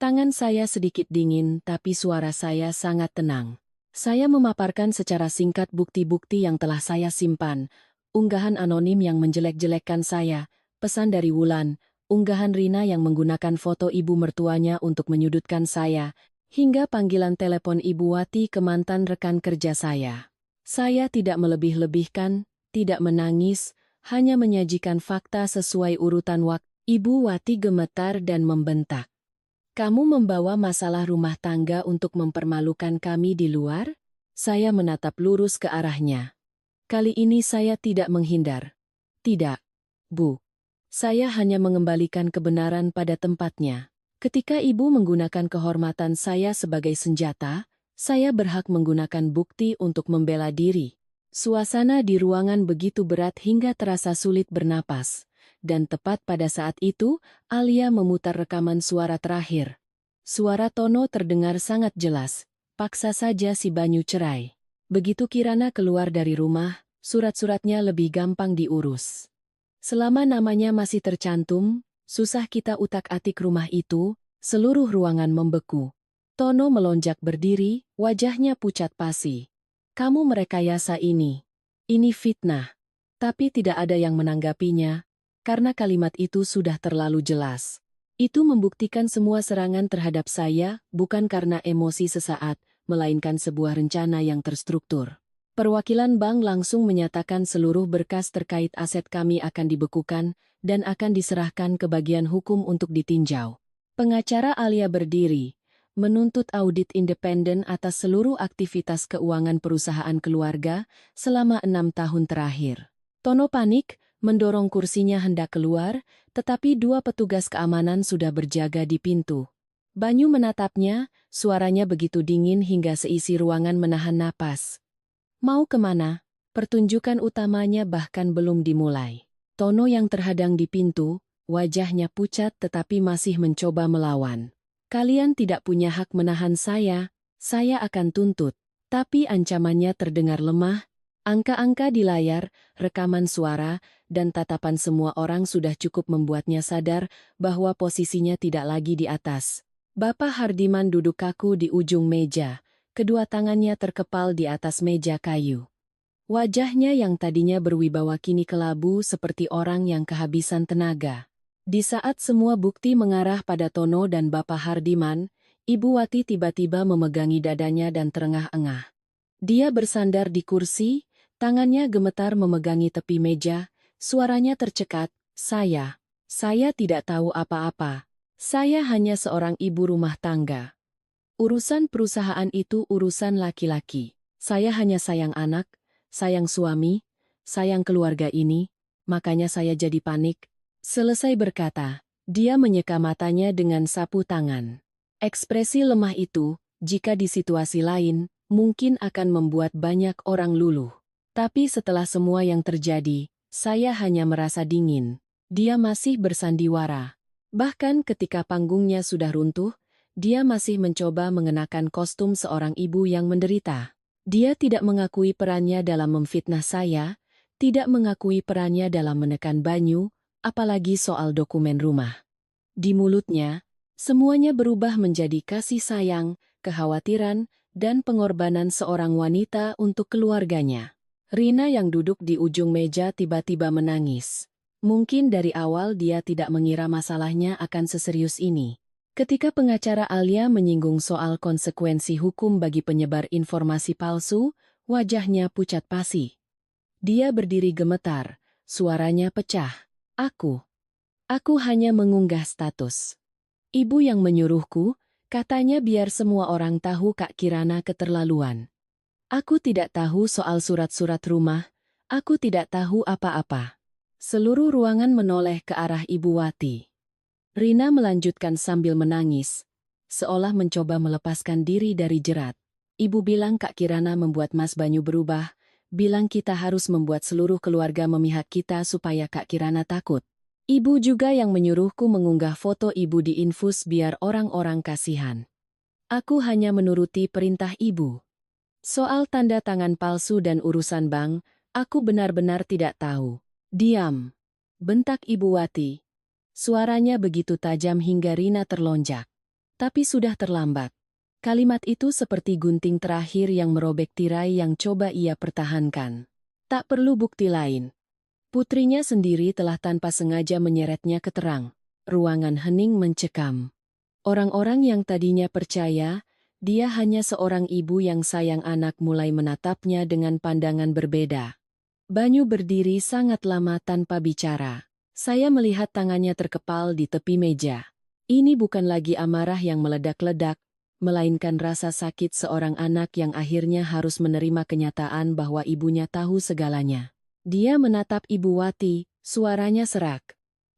Tangan saya sedikit dingin, tapi suara saya sangat tenang. Saya memaparkan secara singkat bukti-bukti yang telah saya simpan, unggahan anonim yang menjelek-jelekkan saya, pesan dari Wulan, unggahan Rina yang menggunakan foto ibu mertuanya untuk menyudutkan saya, hingga panggilan telepon Ibu Wati ke mantan rekan kerja saya. Saya tidak melebih-lebihkan, tidak menangis, hanya menyajikan fakta sesuai urutan waktu. Ibu Wati gemetar dan membentak. Kamu membawa masalah rumah tangga untuk mempermalukan kami di luar? Saya menatap lurus ke arahnya. Kali ini saya tidak menghindar. Tidak, Bu. Saya hanya mengembalikan kebenaran pada tempatnya. Ketika Ibu menggunakan kehormatan saya sebagai senjata, saya berhak menggunakan bukti untuk membela diri. Suasana di ruangan begitu berat hingga terasa sulit bernapas. Dan tepat pada saat itu, Alia memutar rekaman suara terakhir. Suara Tono terdengar sangat jelas. Paksa saja si Banyu cerai. Begitu Kirana keluar dari rumah, surat-suratnya lebih gampang diurus. Selama namanya masih tercantum, susah kita utak-atik rumah itu, seluruh ruangan membeku. Tono melonjak berdiri, wajahnya pucat pasi. Kamu merekayasa ini. Ini fitnah. Tapi tidak ada yang menanggapinya. Karena kalimat itu sudah terlalu jelas. Itu membuktikan semua serangan terhadap saya, bukan karena emosi sesaat, melainkan sebuah rencana yang terstruktur. Perwakilan bank langsung menyatakan seluruh berkas terkait aset kami akan dibekukan dan akan diserahkan ke bagian hukum untuk ditinjau. Pengacara Alia berdiri, menuntut audit independen atas seluruh aktivitas keuangan perusahaan keluarga selama 6 tahun terakhir. Tono panik, mendorong kursinya hendak keluar, tetapi 2 petugas keamanan sudah berjaga di pintu. Banyu menatapnya, suaranya begitu dingin hingga seisi ruangan menahan napas. Mau kemana? Pertunjukan utamanya bahkan belum dimulai. Tono yang terhadang di pintu, wajahnya pucat tetapi masih mencoba melawan. Kalian tidak punya hak menahan saya akan tuntut. Tapi ancamannya terdengar lemah, Angka-angka di layar, rekaman suara, dan tatapan semua orang sudah cukup membuatnya sadar bahwa posisinya tidak lagi di atas. Bapak Hardiman duduk kaku di ujung meja, kedua tangannya terkepal di atas meja kayu. Wajahnya yang tadinya berwibawa kini kelabu seperti orang yang kehabisan tenaga. Di saat semua bukti mengarah pada Tono dan Bapak Hardiman, Ibu Wati tiba-tiba memegangi dadanya dan terengah-engah. Dia bersandar di kursi, tangannya gemetar memegangi tepi meja, suaranya tercekat, saya tidak tahu apa-apa. Saya hanya seorang ibu rumah tangga. Urusan perusahaan itu urusan laki-laki. Saya hanya sayang anak, sayang suami, sayang keluarga ini, makanya saya jadi panik. Selesai berkata, dia menyeka matanya dengan sapu tangan. Ekspresi lemah itu, jika di situasi lain, mungkin akan membuat banyak orang luluh. Tapi setelah semua yang terjadi, saya hanya merasa dingin. Dia masih bersandiwara. Bahkan ketika panggungnya sudah runtuh, dia masih mencoba mengenakan kostum seorang ibu yang menderita. Dia tidak mengakui perannya dalam memfitnah saya, tidak mengakui perannya dalam menekan Banyu, apalagi soal dokumen rumah. Di mulutnya, semuanya berubah menjadi kasih sayang, kekhawatiran, dan pengorbanan seorang wanita untuk keluarganya. Rina yang duduk di ujung meja tiba-tiba menangis. Mungkin dari awal dia tidak mengira masalahnya akan seserius ini. Ketika pengacara Alia menyinggung soal konsekuensi hukum bagi penyebar informasi palsu, wajahnya pucat pasi. Dia berdiri gemetar, suaranya pecah. Aku hanya mengunggah status. Ibu yang menyuruhku, katanya biar semua orang tahu Kak Kirana keterlaluan. Aku tidak tahu soal surat-surat rumah, aku tidak tahu apa-apa. Seluruh ruangan menoleh ke arah Ibu Wati. Rina melanjutkan sambil menangis, seolah mencoba melepaskan diri dari jerat. Ibu bilang Kak Kirana membuat Mas Banyu berubah, bilang kita harus membuat seluruh keluarga memihak kita supaya Kak Kirana takut. Ibu juga yang menyuruhku mengunggah foto ibu di infus biar orang-orang kasihan. Aku hanya menuruti perintah ibu. Soal tanda tangan palsu dan urusan bank, aku benar-benar tidak tahu. Diam, bentak Ibu Wati. Suaranya begitu tajam hingga Rina terlonjak. Tapi sudah terlambat. Kalimat itu seperti gunting terakhir yang merobek tirai yang coba ia pertahankan. Tak perlu bukti lain. Putrinya sendiri telah tanpa sengaja menyeretnya ke terang. Ruangan hening mencekam. Orang-orang yang tadinya percaya, dia hanya seorang ibu yang sayang anak mulai menatapnya dengan pandangan berbeda. Banyu berdiri sangat lama tanpa bicara. Saya melihat tangannya terkepal di tepi meja. Ini bukan lagi amarah yang meledak-ledak, melainkan rasa sakit seorang anak yang akhirnya harus menerima kenyataan bahwa ibunya tahu segalanya. Dia menatap Ibu Wati, suaranya serak.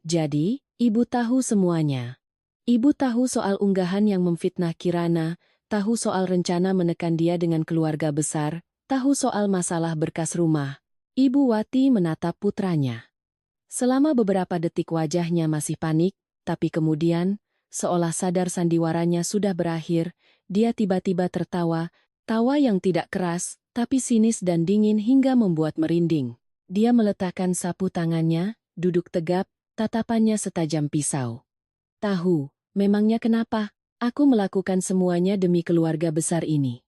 Jadi, ibu tahu semuanya. Ibu tahu soal unggahan yang memfitnah Kirana, tahu soal rencana menekan dia dengan keluarga besar, tahu soal masalah berkas rumah. Ibu Wati menatap putranya. Selama beberapa detik wajahnya masih panik, tapi kemudian, seolah sadar sandiwaranya sudah berakhir, dia tiba-tiba tertawa, tawa yang tidak keras, tapi sinis dan dingin hingga membuat merinding. Dia meletakkan sapu tangannya, duduk tegap, tatapannya setajam pisau. Tahu, memangnya kenapa? Aku melakukan semuanya demi keluarga besar ini.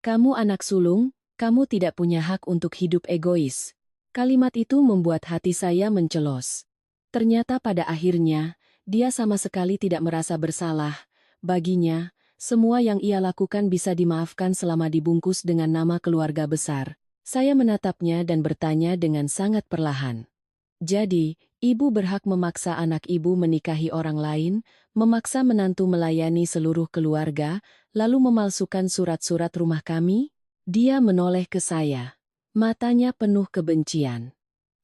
Kamu anak sulung, kamu tidak punya hak untuk hidup egois. Kalimat itu membuat hati saya mencelos. Ternyata pada akhirnya, dia sama sekali tidak merasa bersalah. Baginya, semua yang ia lakukan bisa dimaafkan selama dibungkus dengan nama keluarga besar. Saya menatapnya dan bertanya dengan sangat perlahan. Jadi, ibu berhak memaksa anak ibu menikahi orang lain, memaksa menantu melayani seluruh keluarga, lalu memalsukan surat-surat rumah kami? Dia menoleh ke saya. Matanya penuh kebencian.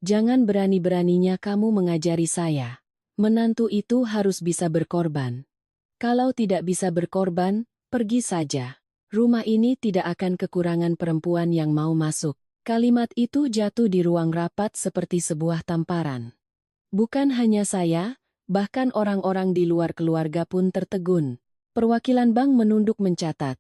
Jangan berani-beraninya kamu mengajari saya. Menantu itu harus bisa berkorban. Kalau tidak bisa berkorban, pergi saja. Rumah ini tidak akan kekurangan perempuan yang mau masuk. Kalimat itu jatuh di ruang rapat seperti sebuah tamparan. Bukan hanya saya, bahkan orang-orang di luar keluarga pun tertegun. Perwakilan bank menunduk mencatat.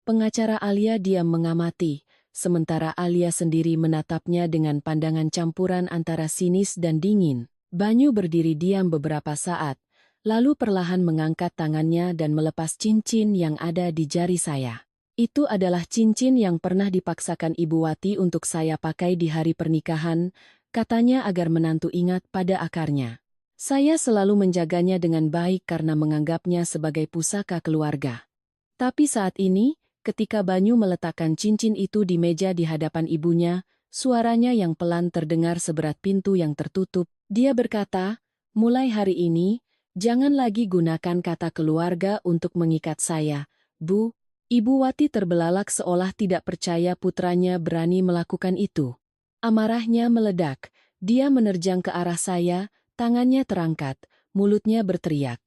Pengacara Alia diam mengamati, sementara Alia sendiri menatapnya dengan pandangan campuran antara sinis dan dingin. Banyu berdiri diam beberapa saat, lalu perlahan mengangkat tangannya dan melepas cincin yang ada di jari saya. Itu adalah cincin yang pernah dipaksakan Ibu Wati untuk saya pakai di hari pernikahan, katanya agar menantu ingat pada akarnya. Saya selalu menjaganya dengan baik karena menganggapnya sebagai pusaka keluarga. Tapi saat ini, ketika Banyu meletakkan cincin itu di meja di hadapan ibunya, suaranya yang pelan terdengar seberat pintu yang tertutup. Dia berkata, "Mulai hari ini, jangan lagi gunakan kata keluarga untuk mengikat saya, Bu." Ibu Wati terbelalak seolah tidak percaya putranya berani melakukan itu. Amarahnya meledak, dia menerjang ke arah saya, tangannya terangkat, mulutnya berteriak.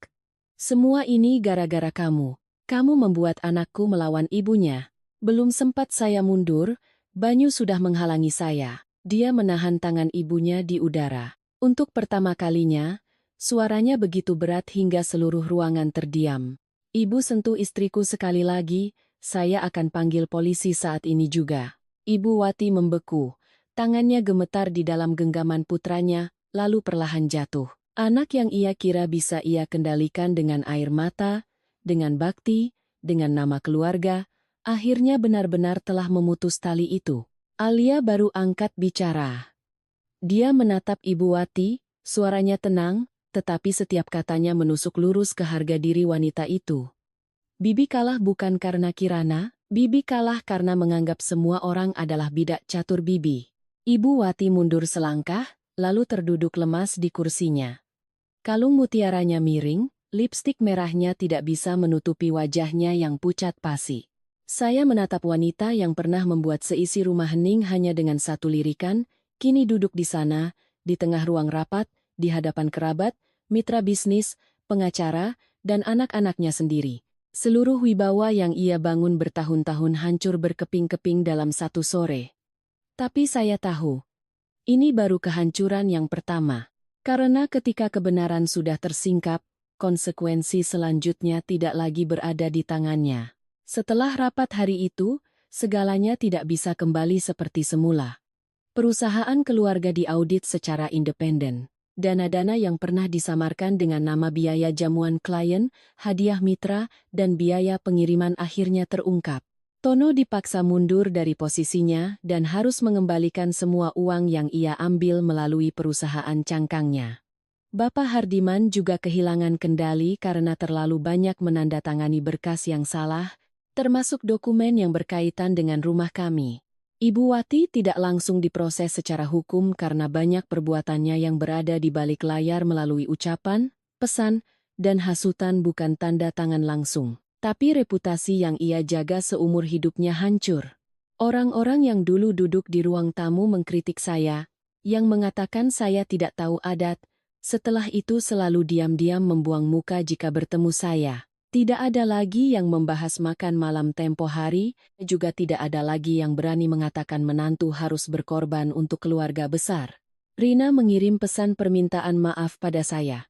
"Semua ini gara-gara kamu. Kamu membuat anakku melawan ibunya." Belum sempat saya mundur, Banyu sudah menghalangi saya. Dia menahan tangan ibunya di udara. Untuk pertama kalinya, suaranya begitu berat hingga seluruh ruangan terdiam. "Ibu sentuh istriku sekali lagi, saya akan panggil polisi saat ini juga." Ibu Wati membeku, tangannya gemetar di dalam genggaman putranya, lalu perlahan jatuh. Anak yang ia kira bisa ia kendalikan dengan air mata, dengan bakti, dengan nama keluarga, akhirnya benar-benar telah memutus tali itu. Alia baru angkat bicara. Dia menatap Ibu Wati, suaranya tenang, tetapi setiap katanya menusuk lurus ke harga diri wanita itu. "Bibi kalah bukan karena Kirana, Bibi kalah karena menganggap semua orang adalah bidak catur Bibi." Ibu Wati mundur selangkah, lalu terduduk lemas di kursinya. Kalung mutiaranya miring, lipstik merahnya tidak bisa menutupi wajahnya yang pucat pasi. Saya menatap wanita yang pernah membuat seisi rumah hening hanya dengan satu lirikan, kini duduk di sana, di tengah ruang rapat, di hadapan kerabat, mitra bisnis, pengacara, dan anak-anaknya sendiri. Seluruh wibawa yang ia bangun bertahun-tahun hancur berkeping-keping dalam satu sore. Tapi saya tahu, ini baru kehancuran yang pertama. Karena ketika kebenaran sudah tersingkap, konsekuensi selanjutnya tidak lagi berada di tangannya. Setelah rapat hari itu, segalanya tidak bisa kembali seperti semula. Perusahaan keluarga diaudit secara independen. Dana-dana yang pernah disamarkan dengan nama biaya jamuan klien, hadiah mitra, dan biaya pengiriman akhirnya terungkap. Tono dipaksa mundur dari posisinya dan harus mengembalikan semua uang yang ia ambil melalui perusahaan cangkangnya. Bapak Hardiman juga kehilangan kendali karena terlalu banyak menandatangani berkas yang salah, termasuk dokumen yang berkaitan dengan rumah kami. Ibu Wati tidak langsung diproses secara hukum karena banyak perbuatannya yang berada di balik layar melalui ucapan, pesan, dan hasutan bukan tanda tangan langsung. Tapi reputasi yang ia jaga seumur hidupnya hancur. Orang-orang yang dulu duduk di ruang tamu mengkritik saya, yang mengatakan saya tidak tahu adat, setelah itu selalu diam-diam membuang muka jika bertemu saya. Tidak ada lagi yang membahas makan malam tempo hari, juga tidak ada lagi yang berani mengatakan menantu harus berkorban untuk keluarga besar. Rina mengirim pesan permintaan maaf pada saya.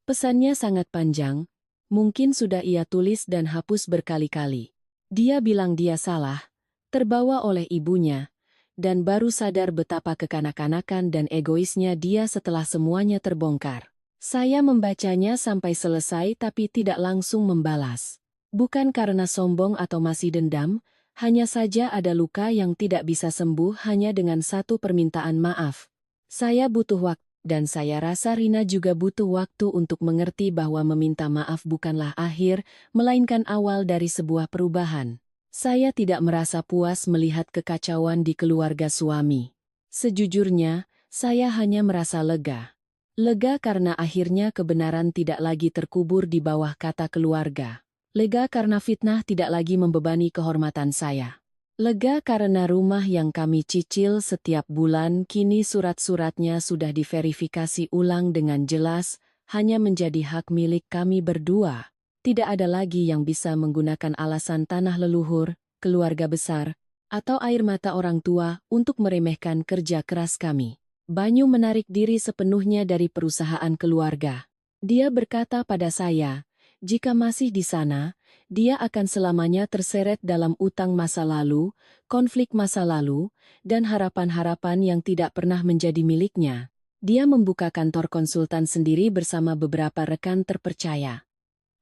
Pesannya sangat panjang, mungkin sudah ia tulis dan hapus berkali-kali. Dia bilang dia salah, terbawa oleh ibunya, dan baru sadar betapa kekanak-kanakan dan egoisnya dia setelah semuanya terbongkar. Saya membacanya sampai selesai tapi tidak langsung membalas. Bukan karena sombong atau masih dendam, hanya saja ada luka yang tidak bisa sembuh hanya dengan satu permintaan maaf. Saya butuh waktu, dan saya rasa Rina juga butuh waktu untuk mengerti bahwa meminta maaf bukanlah akhir, melainkan awal dari sebuah perubahan. Saya tidak merasa puas melihat kekacauan di keluarga suami. Sejujurnya, saya hanya merasa lega. Lega karena akhirnya kebenaran tidak lagi terkubur di bawah kata keluarga. Lega karena fitnah tidak lagi membebani kehormatan saya. Lega karena rumah yang kami cicil setiap bulan kini surat-suratnya sudah diverifikasi ulang dengan jelas, hanya menjadi hak milik kami berdua. Tidak ada lagi yang bisa menggunakan alasan tanah leluhur, keluarga besar, atau air mata orang tua untuk meremehkan kerja keras kami. Banyu menarik diri sepenuhnya dari perusahaan keluarga. Dia berkata pada saya, Jika masih di sana, dia akan selamanya terseret dalam utang masa lalu, konflik masa lalu, dan harapan-harapan yang tidak pernah menjadi miliknya. Dia membuka kantor konsultan sendiri bersama beberapa rekan terpercaya.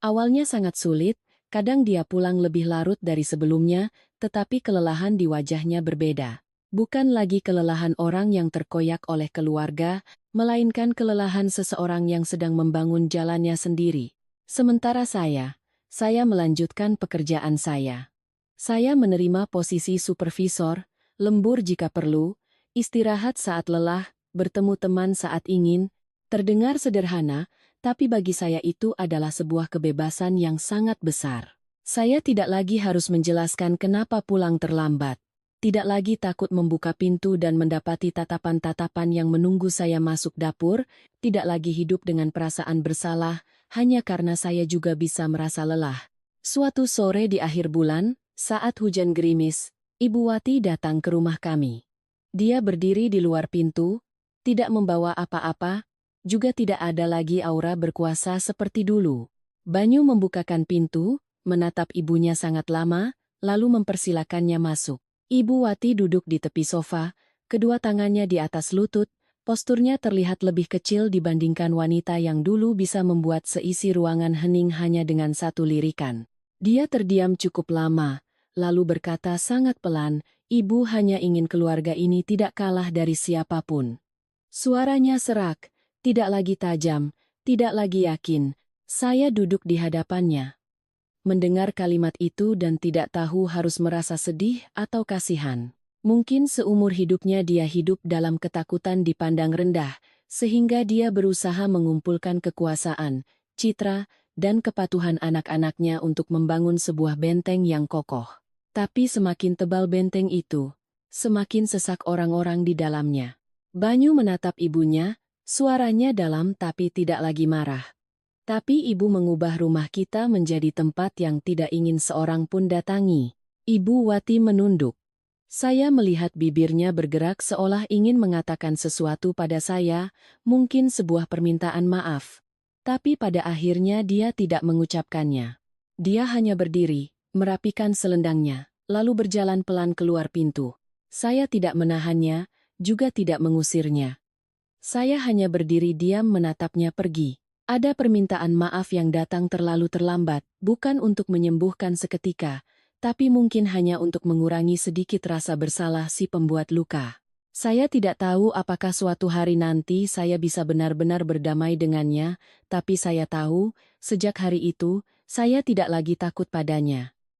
Awalnya sangat sulit, kadang dia pulang lebih larut dari sebelumnya, tetapi kelelahan di wajahnya berbeda. Bukan lagi kelelahan orang yang terkoyak oleh keluarga, melainkan kelelahan seseorang yang sedang membangun jalannya sendiri. Sementara saya melanjutkan pekerjaan saya. Saya menerima posisi supervisor, lembur jika perlu, istirahat saat lelah, bertemu teman saat ingin. Terdengar sederhana, tapi bagi saya itu adalah sebuah kebebasan yang sangat besar. Saya tidak lagi harus menjelaskan kenapa pulang terlambat. Tidak lagi takut membuka pintu dan mendapati tatapan-tatapan yang menunggu saya masuk dapur, tidak lagi hidup dengan perasaan bersalah, hanya karena saya juga bisa merasa lelah. Suatu sore di akhir bulan, saat hujan gerimis, Ibu Wati datang ke rumah kami. Dia berdiri di luar pintu, tidak membawa apa-apa, juga tidak ada lagi aura berkuasa seperti dulu. Banyu membukakan pintu, menatap ibunya sangat lama, lalu mempersilakannya masuk. Ibu Wati duduk di tepi sofa, kedua tangannya di atas lutut, posturnya terlihat lebih kecil dibandingkan wanita yang dulu bisa membuat seisi ruangan hening hanya dengan satu lirikan. Dia terdiam cukup lama, lalu berkata sangat pelan, "Ibu hanya ingin keluarga ini tidak kalah dari siapapun." Suaranya serak, tidak lagi tajam, tidak lagi yakin. Saya duduk di hadapannya, mendengar kalimat itu dan tidak tahu harus merasa sedih atau kasihan. Mungkin seumur hidupnya dia hidup dalam ketakutan dipandang rendah, sehingga dia berusaha mengumpulkan kekuasaan, citra, dan kepatuhan anak-anaknya untuk membangun sebuah benteng yang kokoh. Tapi semakin tebal benteng itu, semakin sesak orang-orang di dalamnya. Banyu menatap ibunya, suaranya dalam tapi tidak lagi marah. "Tapi ibu mengubah rumah kita menjadi tempat yang tidak ingin seorang pun datangi." Ibu Wati menunduk. Saya melihat bibirnya bergerak seolah ingin mengatakan sesuatu pada saya, mungkin sebuah permintaan maaf. Tapi pada akhirnya dia tidak mengucapkannya. Dia hanya berdiri, merapikan selendangnya, lalu berjalan pelan keluar pintu. Saya tidak menahannya, juga tidak mengusirnya. Saya hanya berdiri diam menatapnya pergi. Ada permintaan maaf yang datang terlalu terlambat, bukan untuk menyembuhkan seketika, tapi mungkin hanya untuk mengurangi sedikit rasa bersalah si pembuat luka. Saya tidak tahu apakah suatu hari nanti saya bisa benar-benar berdamai dengannya, tapi saya tahu, sejak hari itu, saya tidak lagi takut padanya.